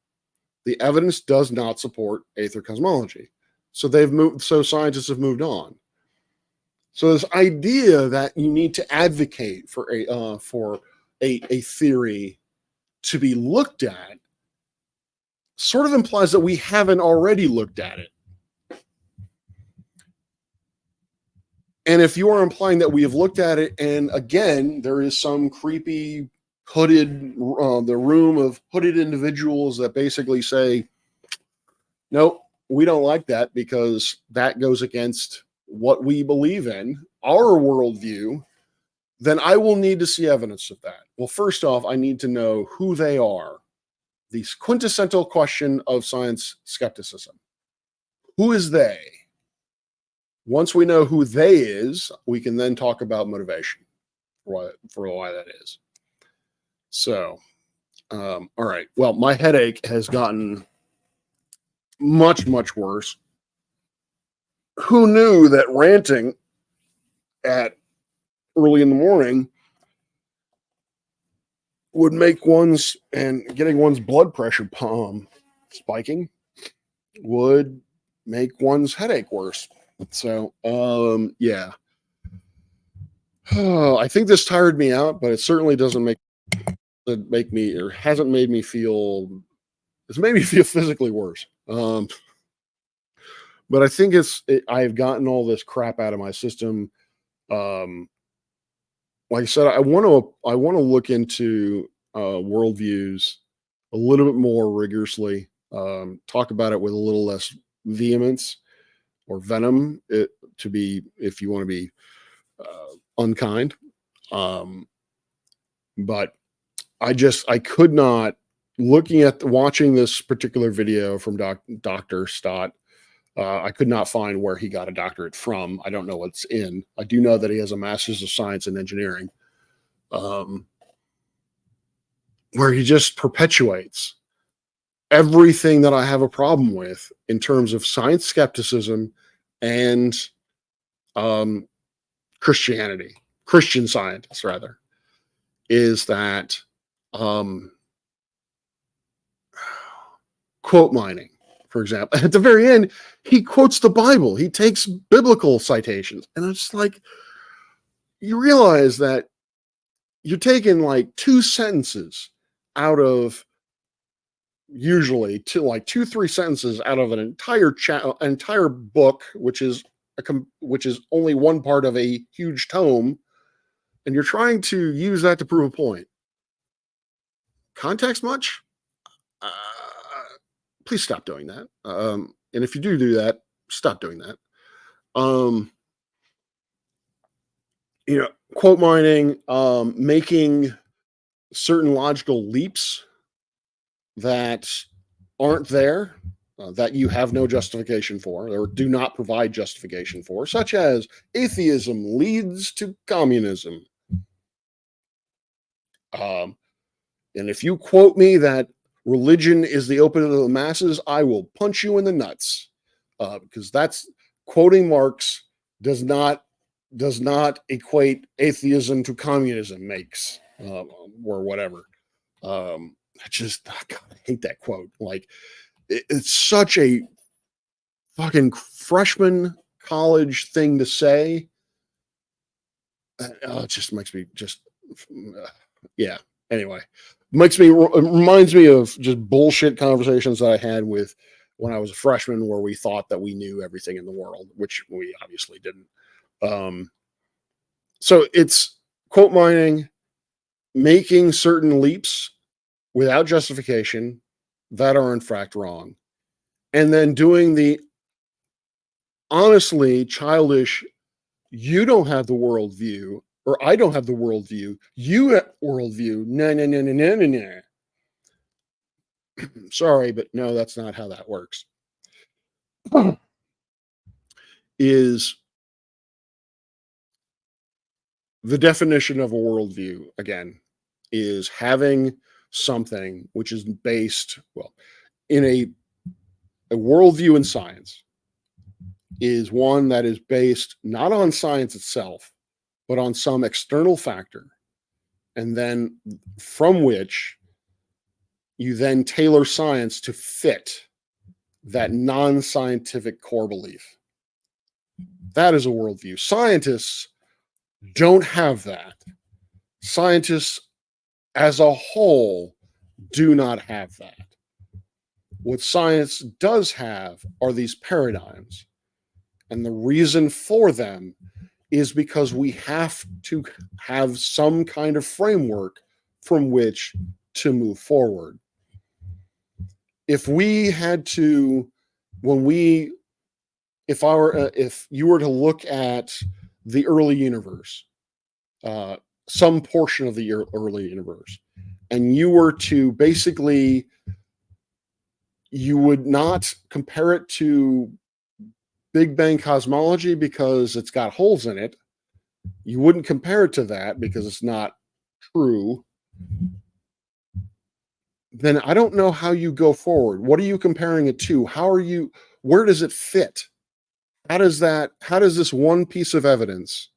The evidence does not support aether cosmology. So scientists have moved on. So this idea that you need to advocate for a theory to be looked at sort of implies that we haven't already looked at it. And if you are implying that we have looked at it, and again, there is some creepy the room of hooded individuals that basically say, nope, we don't like that because that goes against what we believe in, our worldview, then I will need to see evidence of that. Well, first off, I need to know who they are. The quintessential question of science skepticism. Who is they? Once we know who they is, we can then talk about motivation for why that is. So, all right. Well, my headache has gotten much, much worse. Who knew that ranting at early in the morning would make getting one's blood pressure spiking would make one's headache worse. So, yeah. I think this tired me out, but it certainly doesn't make me, or hasn't made me feel. It's made me feel physically worse. But I think I've gotten all this crap out of my system. Like I said, I want to look into worldviews a little bit more rigorously. Talk about it with a little less vehemence or venom. If you want to be unkind. But I could not, watching this particular video from Dr. Stott, I could not find where he got a doctorate from. I don't know what's in. I do know that he has a master's of science in engineering, where he just perpetuates everything that I have a problem with in terms of science skepticism and Christian scientists, rather, is that quote mining, for example. At the very end, he quotes the Bible. He takes biblical citations. And I'm just like, you realize that you're taking like two sentences out of, usually like 2-3 sentences out of an entire book, which is only one part of a huge tome, and you're trying to use that to prove a point. Context much? Please stop doing that. And if you do that, stop doing that. quote mining, making certain logical leaps that aren't there, that you have no justification for, or do not provide justification for, such as atheism leads to communism. And if you quote me that religion is the opiate of the masses, I will punch you in the nuts, because that's quoting Marx does not equate atheism to communism makes, or whatever. God, I hate that quote. Like, it's such a fucking freshman college thing to say. It just makes me yeah. Anyway, it reminds me of just bullshit conversations that I had with when I was a freshman, where we thought that we knew everything in the world, which we obviously didn't. So it's quote mining, making certain leaps without justification that are in fact wrong, and then doing the honestly childish, you don't have the worldview, or I don't have the worldview, you have worldview. No, no, no, no, no, no, no. Sorry, but no, that's not how that works. Is the definition of a worldview, again, is having something which is based, well, in a worldview in science is one that is based not on science itself, but on some external factor, and then from which you then tailor science to fit that non-scientific core belief. That is a worldview. Scientists don't have that. Scientists as a whole do not have that. What science does have are these paradigms. And the reason for them is because we have to have some kind of framework from which to move forward. If we had to, if you were to look at the early universe, some portion of the early universe, and you were to basically, you would not compare it to Big Bang cosmology because it's got holes in it. You wouldn't compare it to that because it's not true. Then I don't know how you go forward. What are you comparing it to? Where does it fit? How does this one piece of evidence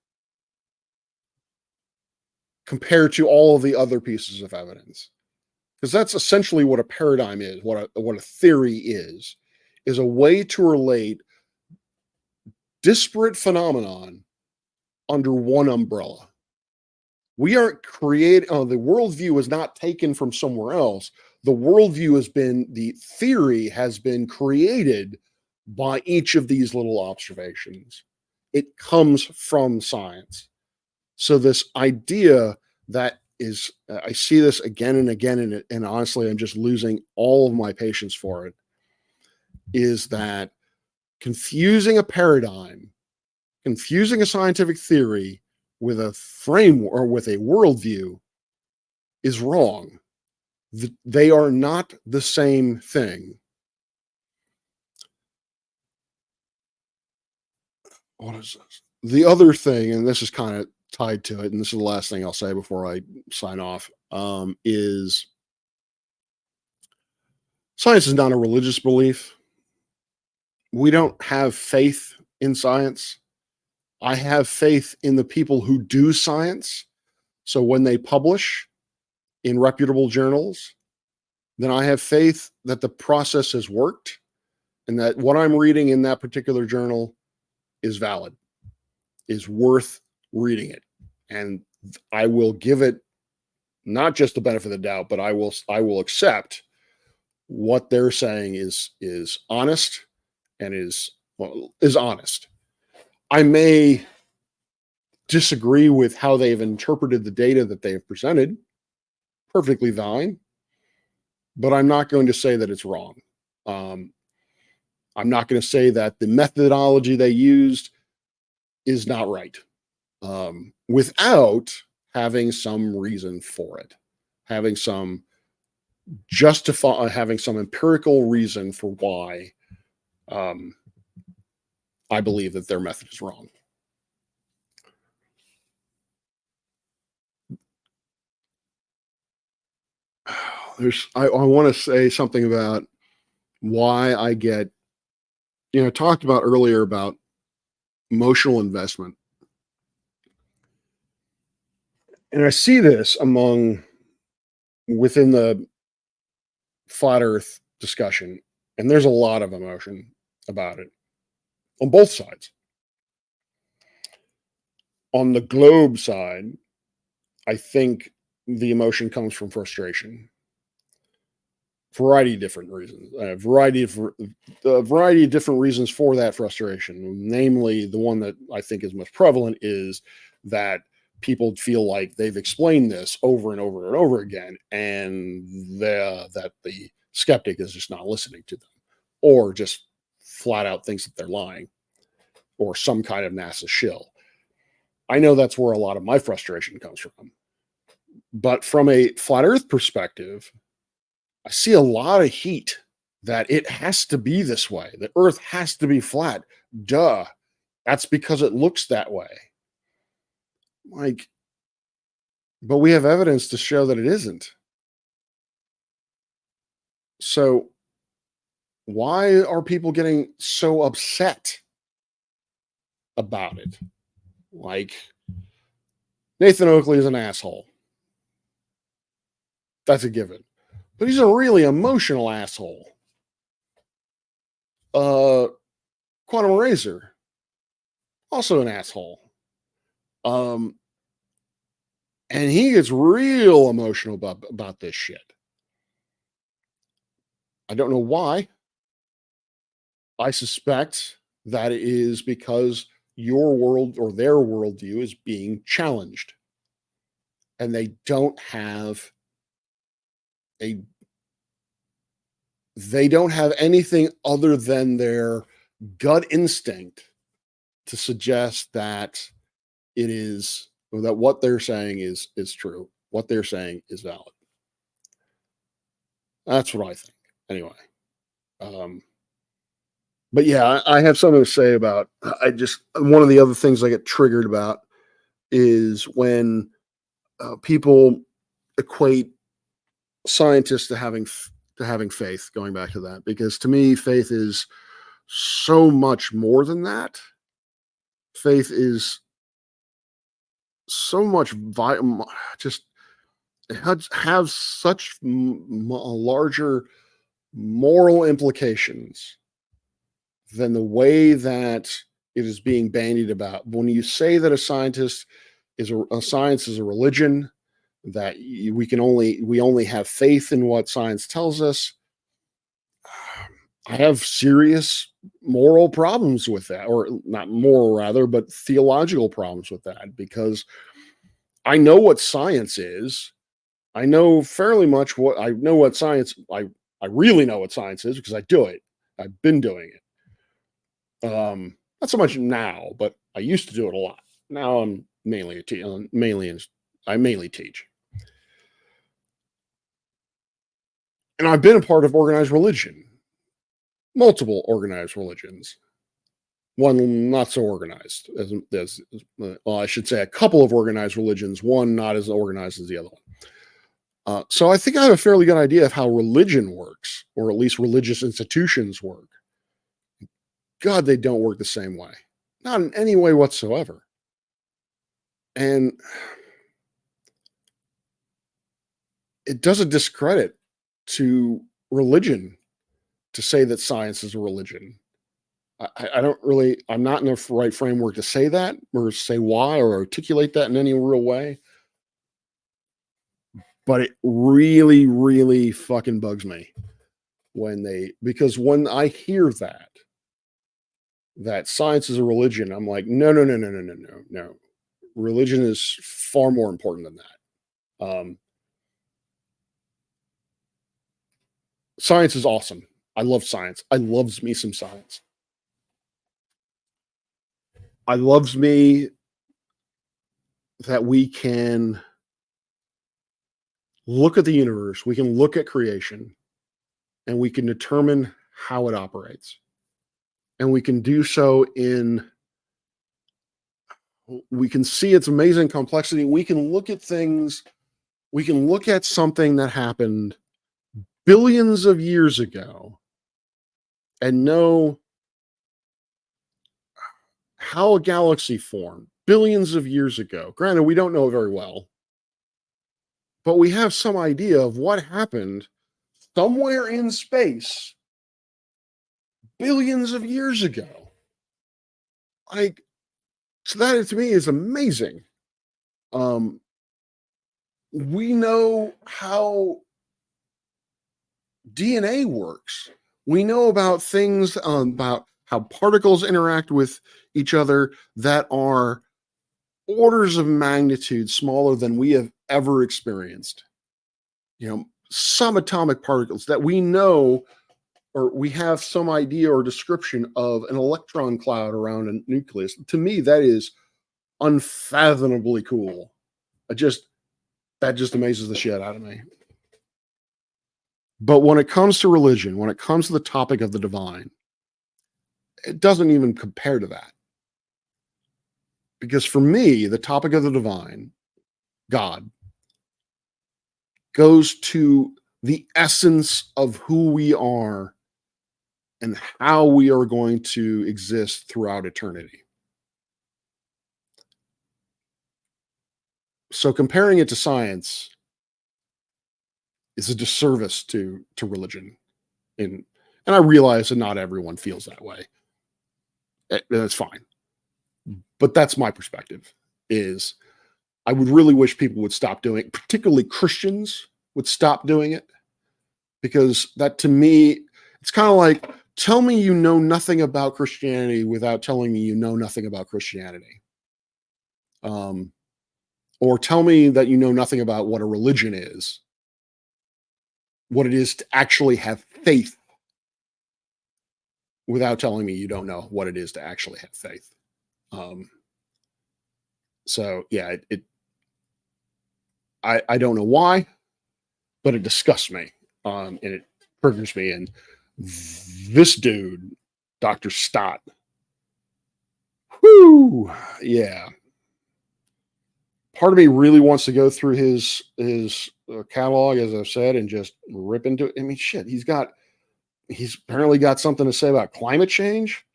compare to all of the other pieces of evidence? Because that's essentially what a paradigm is, what a theory is a way to relate disparate phenomenon under one umbrella. We aren't creating, the worldview is not taken from somewhere else. The theory has been created by each of these little observations. It comes from science. So this idea that is, I see this again and again, and honestly, I'm just losing all of my patience for it, is that confusing a paradigm, confusing a scientific theory with a framework or with a worldview is wrong. They are not the same thing. What is this? The other thing, and this is kind of tied to it, and this is the last thing I'll say before I sign off, is science is not a religious belief. We don't have faith in science. I have faith in the people who do science. So when they publish in reputable journals, then I have faith that the process has worked and that what I'm reading in that particular journal is valid, is worth reading it. And I will give it not just the benefit of the doubt, but I will accept what they're saying is honest and is honest. I may disagree with how they've interpreted the data that they have presented, perfectly fine, but I'm not going to say that it's wrong. I'm not going to say that the methodology they used is not right. without having some reason for it, having some having some empirical reason for why I believe that their method is wrong. I want to say something about why I get, talked about earlier about emotional investment. And I see this within the flat earth discussion, and there's a lot of emotion about it on both sides. On the globe side, I think the emotion comes from frustration. Variety of different reasons. A variety of different reasons for that frustration. Namely, the one that I think is most prevalent is that people feel like they've explained this over and over and over again, and that the skeptic is just not listening to them, or just flat out thinks that they're lying, or some kind of NASA shill. I know that's where a lot of my frustration comes from. But from a flat Earth perspective, I see a lot of heat that it has to be this way. The Earth has to be flat. Duh. That's because it looks that way. But we have evidence to show that it isn't. So why are people getting so upset about it? Nathan Oakley is an asshole. That's a given. But he's a really emotional asshole. Quantum Razor, also an asshole. And he gets real emotional about this shit. I don't know why. I suspect that it is because your world or their worldview is being challenged. And they don't have anything other than their gut instinct to suggest that what they're saying is true. What they're saying is valid. That's what I think. Anyway. But yeah, I have something to say about, one of the other things I get triggered about is when people equate scientists to having faith, going back to that, because to me, faith is so much more than that. Faith is so much just have such larger moral implications than the way that it is being bandied about. When you say that a science is a religion, that we only have faith in what science tells us, I have serious moral problems with that, or not moral rather, but theological problems with that, because I know what science is. I know fairly much I really know what science is because I do it. I've been doing it. Not so much now, but I used to do it a lot. Now I'm mainly I mainly teach. And I've been a part of organized religion, multiple organized religions. One not so organized well, I should say a couple of organized religions, one not as organized as the other one. So I think I have a fairly good idea of how religion works, or at least religious institutions work. God, they don't work the same way. Not in any way whatsoever. And it does a discredit to religion to say that science is a religion. I'm not in the right framework to say that, or say why, or articulate that in any real way. But it really, really fucking bugs me because when I hear that science is a religion, I'm like, no. Religion is far more important than that. Science is awesome. I love science. I loves me some science. I loves me that we can look at the universe, we can look at creation, and we can determine how it operates. And we can do so we can see its amazing complexity. We can look at things, we can look at something that happened billions of years ago and know how a galaxy formed billions of years ago. Granted, we don't know it very well, but we have some idea of what happened somewhere in space billions of years ago. Like, so that to me is amazing. We know how DNA works. We know about things about how particles interact with each other that are orders of magnitude smaller than we have ever experienced. You know, subatomic particles that we know, or we have some idea or description of an electron cloud around a nucleus. To me, that is unfathomably cool. That just amazes the shit out of me. But when it comes to religion, when it comes to the topic of the divine, it doesn't even compare to that. Because for me, the topic of the divine, God, goes to the essence of who we are and how we are going to exist throughout eternity. So comparing it to science is a disservice to religion. And I realize that not everyone feels that way. That's fine. But that's my perspective, is I would really wish people would stop doing it, particularly Christians would stop doing it, because that, to me, it's kind of like, tell me you know nothing about Christianity without telling me you know nothing about Christianity. Or tell me that you know nothing about what a religion is, what it is to actually have faith, without telling me you don't know what it is to actually have faith. So yeah, I don't know why, but it disgusts me, and it triggers me. And this dude, Dr. Stott, whoo, yeah. Part of me really wants to go through his catalog, as I've said, and just rip into it. I mean, shit, he's apparently got something to say about climate change,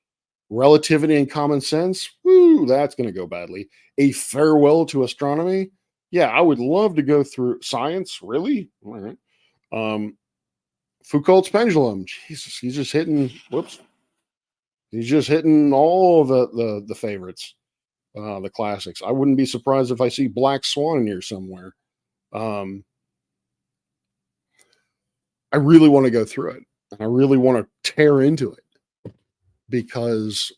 relativity and common sense. Woo, that's going to go badly. A farewell to astronomy. Yeah, I would love to go through science. Really? All right. Foucault's pendulum. Jesus, he's just hitting. Whoops. He's just hitting all of the favorites, the classics. I wouldn't be surprised if I see Black Swan in here somewhere. I really want to go through it, and I really want to tear into it, because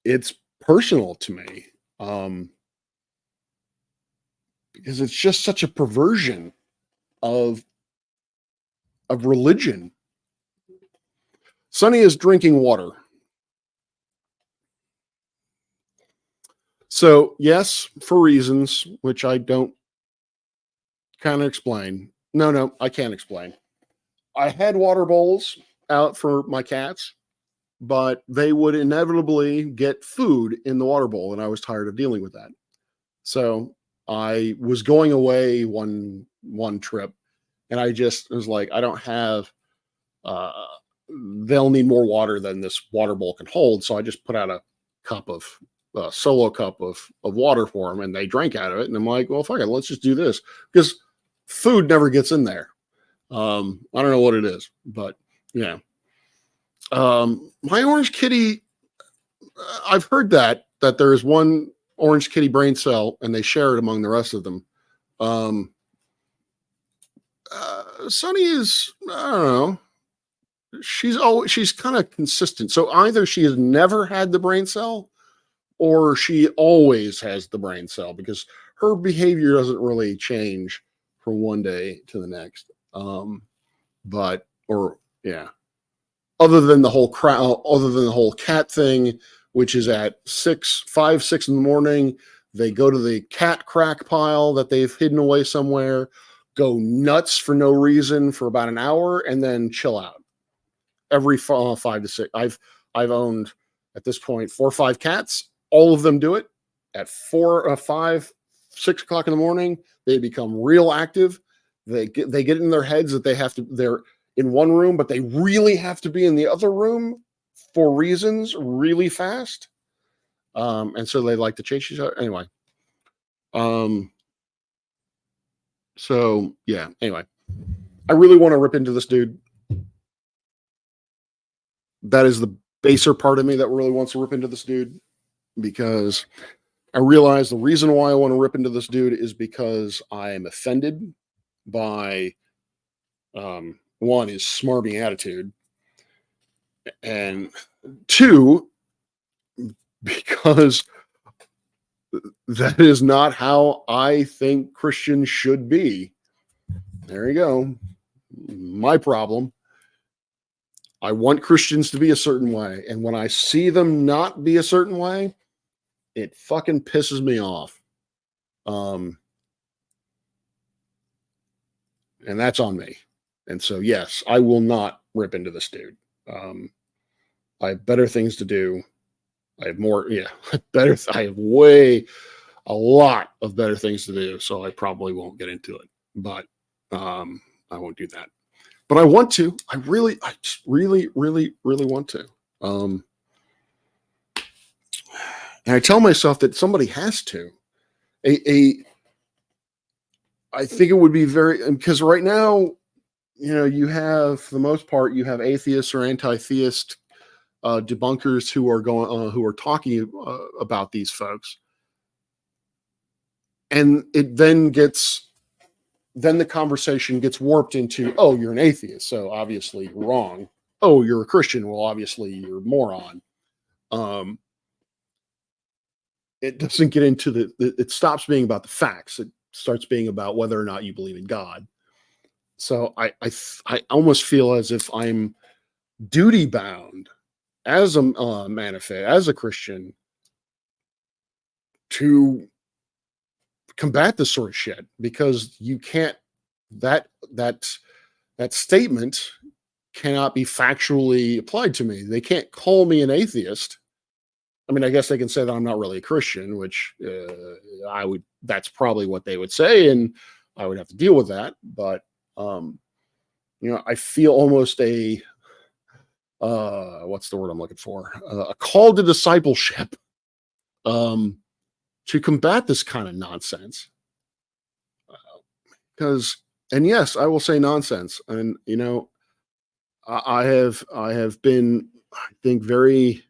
it's personal to me. Because it's just such a perversion of religion. Sonny is drinking water. So yes, for reasons which I don't kind of explain. No, I can't explain. I had water bowls out for my cats, but they would inevitably get food in the water bowl, and I was tired of dealing with that. So I was going away one trip, and I just was like, I don't have, they'll need more water than this water bowl can hold. So I just put out a solo cup of water for them, and they drank out of it. And I'm like, well, fuck it, let's just do this, because food never gets in there. I don't know what it is, but yeah. My orange kitty, I've heard that there is one orange kitty brain cell and they share it among the rest of them. Sunny is, I don't know. She's kind of consistent. So either she has never had the brain cell, or she always has the brain cell, because her behavior doesn't really change from one day to the next. Other than the whole cat thing, which is at 6 in the morning, They go to the cat crack pile that they've hidden away somewhere, go nuts for no reason for about an hour, and then chill out. Every 5 to 6. I've owned at this point 4 or 5 cats. All of them do it at 4, 5, 6 o'clock in the morning. They become real active. They get in their heads that they're in one room, but they really have to be in the other room for reasons really fast. And so they like to chase each other. Anyway. So yeah, anyway, I really want to rip into this dude. That is the baser part of me that really wants to rip into this dude, because I realize the reason why I want to rip into this dude is because I am offended by, one, his smarmy attitude, and 2, because that is not how I think Christians should be. There you go. My problem. I want Christians to be a certain way, and when I see them not be a certain way, it fucking pisses me off. And that's on me. And so, yes, I will not rip into this dude. I have better things to do. I have more, I have a lot of better things to do. So I probably won't get into it, but I won't do that. But I want to. I just really, really, really want to. And I tell myself that somebody has to. I think it would be because right now, you have, for the most part, you have atheists or anti-theist debunkers who are talking about these folks, and it then the conversation gets warped into, oh, you're an atheist, so obviously you're wrong. Oh, you're a Christian, well, obviously you're a moron. It doesn't get into it stops being about the facts. It starts being about whether or not you believe in God. So I almost feel as if I'm duty bound as a man of faith, as a Christian, to combat this sort of shit, because you can't, that statement cannot be factually applied to me. They can't call me an atheist. I mean, I guess they can say that I'm not really a Christian, which that's probably what they would say, and I would have to deal with that. But I feel almost what's the word I'm looking for? A call to discipleship to combat this kind of nonsense. And yes, I will say nonsense. And, I have been, I think, very,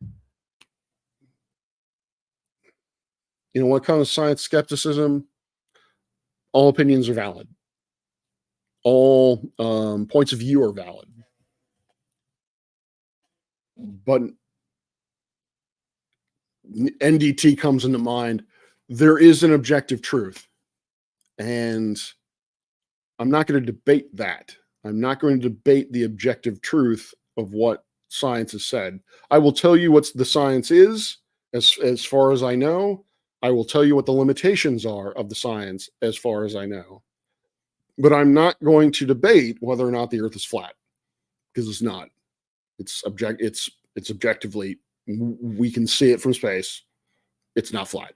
when it comes to science skepticism, all opinions are valid. All points of view are valid. But NDT comes into mind. There is an objective truth. And I'm not going to debate that. I'm not going to debate the objective truth of what science has said. I will tell you what the science is, as far as I know. I will tell you what the limitations are of the science, as far as I know. But I'm not going to debate whether or not the Earth is flat, because it's not. It's objectively, we can see it from space. It's not flat.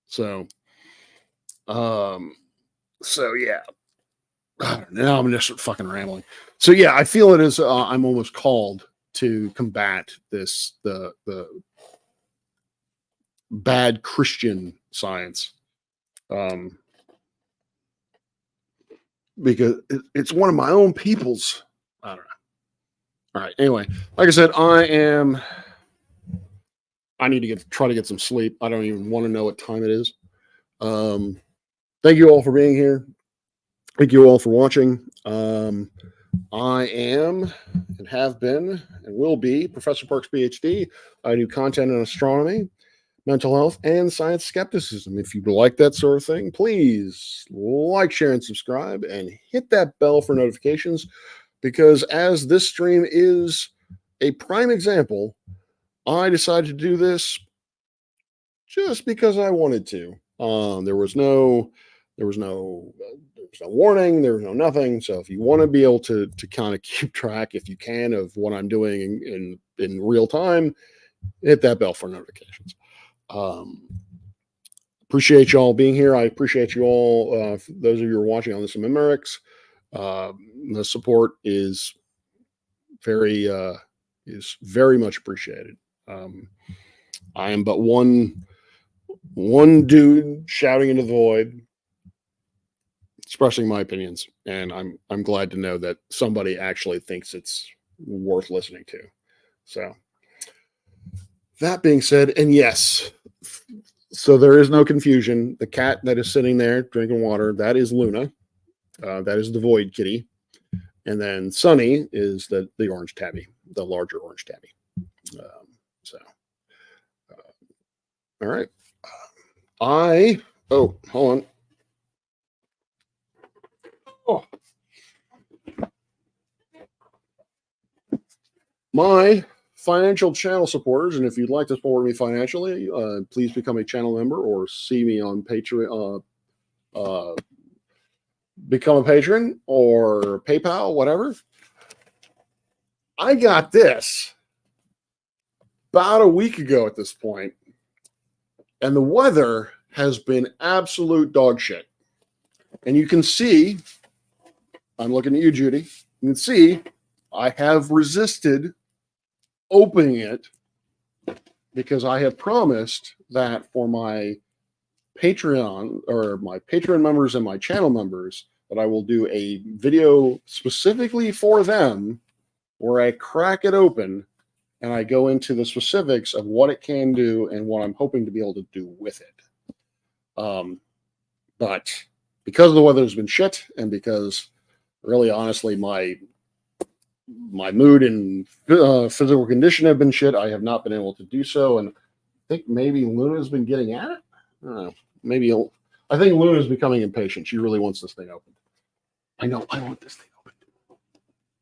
So yeah. Now I'm just fucking rambling. So yeah, I feel it is. I'm almost called to combat the bad Christian science, because it's one of my own people's. I don't know. All right. Anyway, like I said, I need to try to get some sleep. I don't even want to know what time it is. Thank you all for being here. Thank you all for watching. I am and have been and will be Professor Parks, PhD. I do content in astronomy, mental health, and science skepticism. If you like that sort of thing, please like, share, and subscribe, and hit that bell for notifications, because as this stream is a prime example, I decided to do this just because I wanted to. There was no warning. There was no nothing. So if you want to be able to kind of keep track, if you can, of what I'm doing in real time, hit that bell for notifications. Appreciate y'all being here. I appreciate you all. Those of you who are watching on the Memericks, the support is very much appreciated. I am but one dude shouting into the void, expressing my opinions, and I'm glad to know that somebody actually thinks it's worth listening to. So that being said, and yes, so there is no confusion. The cat that is sitting there drinking water, that is Luna. That is the void kitty. And then Sunny is the orange tabby, the larger orange tabby. All right. Hold on. Oh. My financial channel supporters, and if you'd like to support me financially, please become a channel member or see me on Patreon. Become a patron or PayPal, whatever. I got this about a week ago at this point, and the weather has been absolute dog shit. And you can see, I'm looking at you, Judy. You can see I have resisted opening it because I have promised that for my Patreon or my Patreon members and my channel members that I will do a video specifically for them where I crack it open and I go into the specifics of what it can do and what I'm hoping to be able to do with it. But because the weather has been shit, and because really honestly my mood and physical condition have been shit, I have not been able to do so. And I think maybe Luna's been getting at it. I don't know. I think Luna's becoming impatient. She really wants this thing opened. I know. I want this thing opened.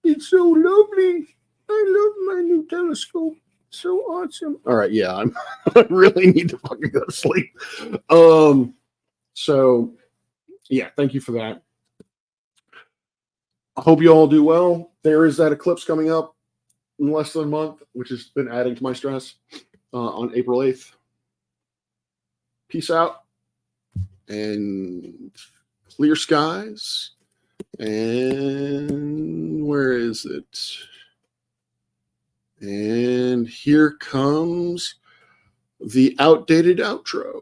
It's so lovely. I love my new telescope. So awesome. All right. Yeah. I really need to fucking go to sleep. So yeah, thank you for that. I hope you all do well. There is that eclipse coming up in less than a month, which has been adding to my stress, on April 8th. Peace out and clear skies. And where is it? And here comes the outdated outro.